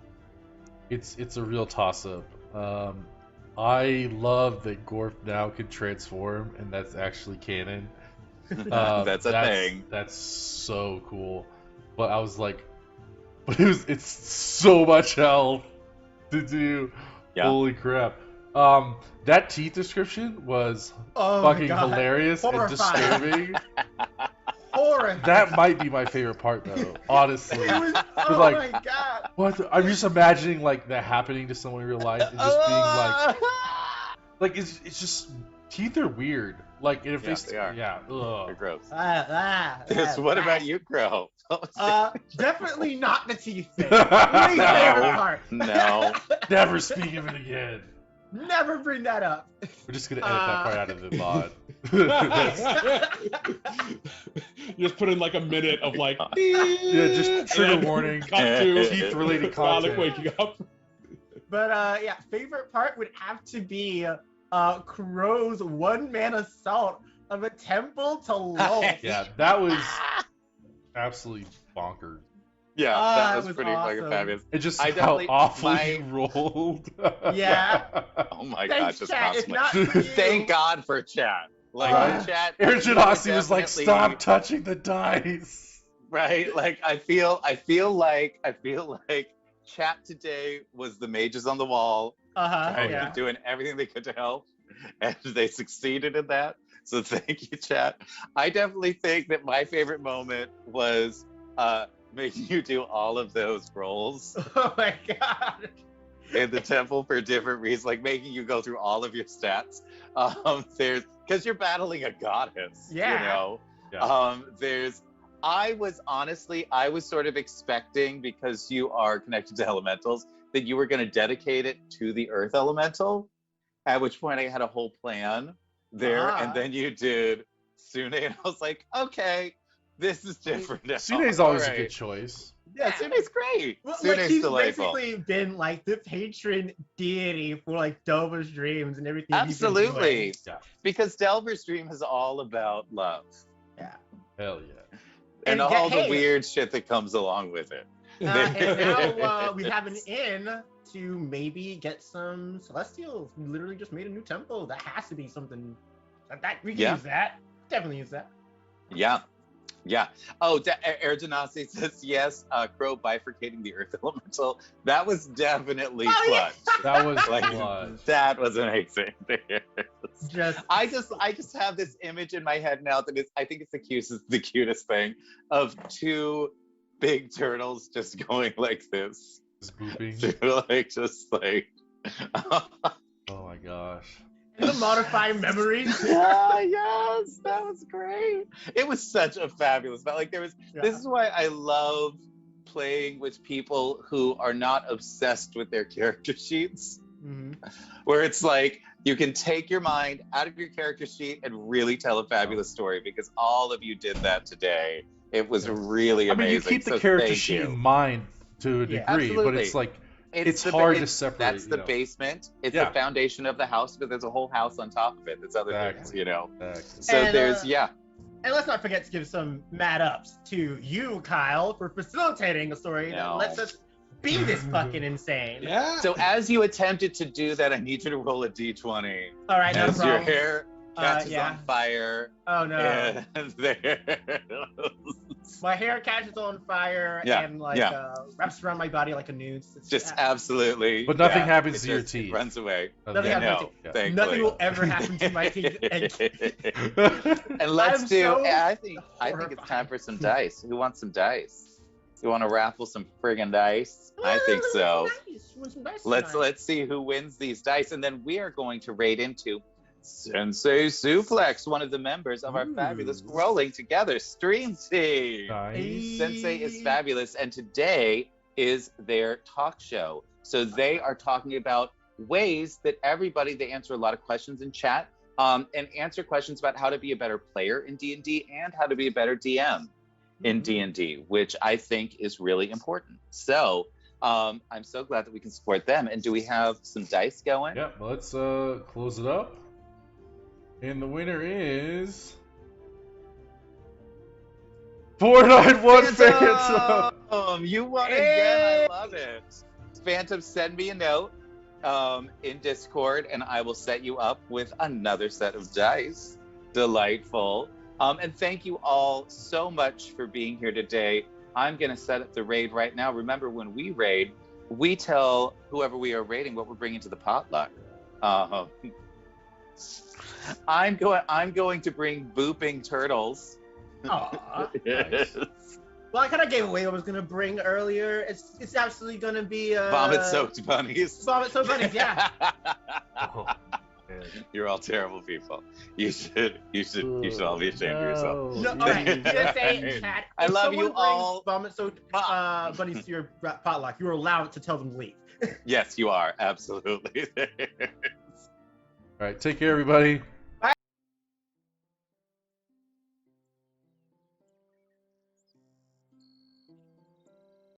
It's a real toss-up. I love that Gorf now can transform, and that's actually canon. That's a thing. That's so cool. But I was like, it's so much health to do. Yeah. Holy crap. That teeth description was Oh my fucking God. hilarious and Horrifying. disturbing. Horrifying. That might be my favorite part though, honestly. It was, oh like- my God. I'm just imagining like that happening to someone in real life and just being like it's just teeth are weird. Like if Yeah, they are. yeah, They're ugh. gross. What What about you, Crow? Definitely not the teeth thing. Least favorite part. No. Never speak of it again. Never bring that up. We're just gonna edit that part out of the mod. You just put in like a minute of like, Yeah, just trigger and warning. cut to Teeth related Malik content. waking up. But yeah, favorite part would have to be Crow's one-man assault of a temple to Lowell. Yeah, that was absolutely bonkers. Yeah, Oh, that that was was pretty fucking awesome. fabulous. It just I how definitely- awful my- he rolled. Yeah. Oh my Thanks, god, just chat. If constantly. not for you, Thank God for chat. Like Right? chat. Aaron you are Janasi was like, definitely- "Stop touching the dice." Right? Like I feel like chat today was the mages on the wall trying yeah. to doing everything they could to help, and they succeeded in that. So thank you, chat. I definitely think that my favorite moment was making you do all of those rolls Oh my god. in the temple for different reasons, like making you go through all of your stats. There's because you're battling a goddess, Yeah. you know. Yeah. I was sort of expecting, because you are connected to elementals, that you were going to dedicate it to the earth elemental. At which point I had a whole plan there, and then you did Sune, and I was like, okay, this is different now. Sune's always All a right. good choice. Yeah, Sune's great. Well, Sune's like, he's delightful. basically been like the patron deity for like Dova's dreams and everything. Absolutely. He's been Yeah. Because Delver's Dream is all about love. doing. Hell yeah. And And all hey- the weird shit that comes along with it. Yeah. And now we have an in to maybe get some celestials. We literally just made a new temple. That has to be something that we can Yeah. use that. Definitely use that. Yeah. Yeah. Oh, Erdanasi says yes. Crow bifurcating the earth elemental. That was definitely Oh, yeah. clutch. That was Like, clutch. that was amazing. Just I just have this image in my head now that is, I think it's the cutest thing, of two big turtles just going like this. Just booping. just like Oh my gosh. the modifying memories. yeah, yes, that was great. It was such a fabulous, but like this is why I love playing with people who are not obsessed with their character sheets, Mhm. where it's like you can take your mind out of your character sheet and really tell a fabulous story, because all of you did that today. It was really I amazing. mean, you keep the So character thank sheet you. in mind to a Yeah, degree, but absolutely. it's like it's the- hard to separate. That's the you know. basement. It's Yeah. the foundation of the house, but there's a whole house on top of it. There's other things, Exactly. you know. Exactly. So And, there's And let's not forget to give some mad ups to you, Kyle, for facilitating a story that No. lets us be this fucking insane. Yeah. So as you attempted to do that, I need you to roll a d20 All right, no as your problem. hair catches yeah. on fire. Oh no. And there. My hair catches on fire Yeah, and like yeah. Wraps around my body like a noose. It's Just absolutely. But nothing yeah, happens it to your just teeth. runs away. Nothing Yeah, happens no, to- thankfully. Nothing will ever happen to my teeth. And let's I'm do. so I think it's time for some dice. Who wants some dice? You want to raffle some friggin' dice? I think so. Let's see who wins these dice, and then we are going to raid into Sensei Suplex, one of the members of our fabulous Rolling Together stream team. Nice. Sensei is fabulous, and today is their talk show. So they are talking about ways that they answer a lot of questions in chat, and answer questions about how to be a better player in D&D and how to be a better DM in D&D, which I think is really important. So I'm so glad that we can support them. And do we have some dice going? Yep, let's close it up. And the winner is 491 Phantom. You won again. I love it. Phantom, send me a note in Discord, and I will set you up with another set of dice. Delightful. And thank you all so much for being here today. I'm going to set up the raid right now. Remember, when we raid, we tell whoever we are raiding what we're bringing to the potluck. I'm going to bring booping turtles. Aw. Yes. Well, I kind of gave away what I was gonna bring earlier. It's absolutely gonna be Vomit-soaked bunnies. Vomit-soaked bunnies, yeah. Oh, man. You're all terrible people. You should all be ashamed of yourself. No, all right. PSA chat. I if love someone you brings all. Vomit-soaked bunnies to your potluck, you're allowed to tell them to leave. Yes, you are. Absolutely. All right, take care, everybody.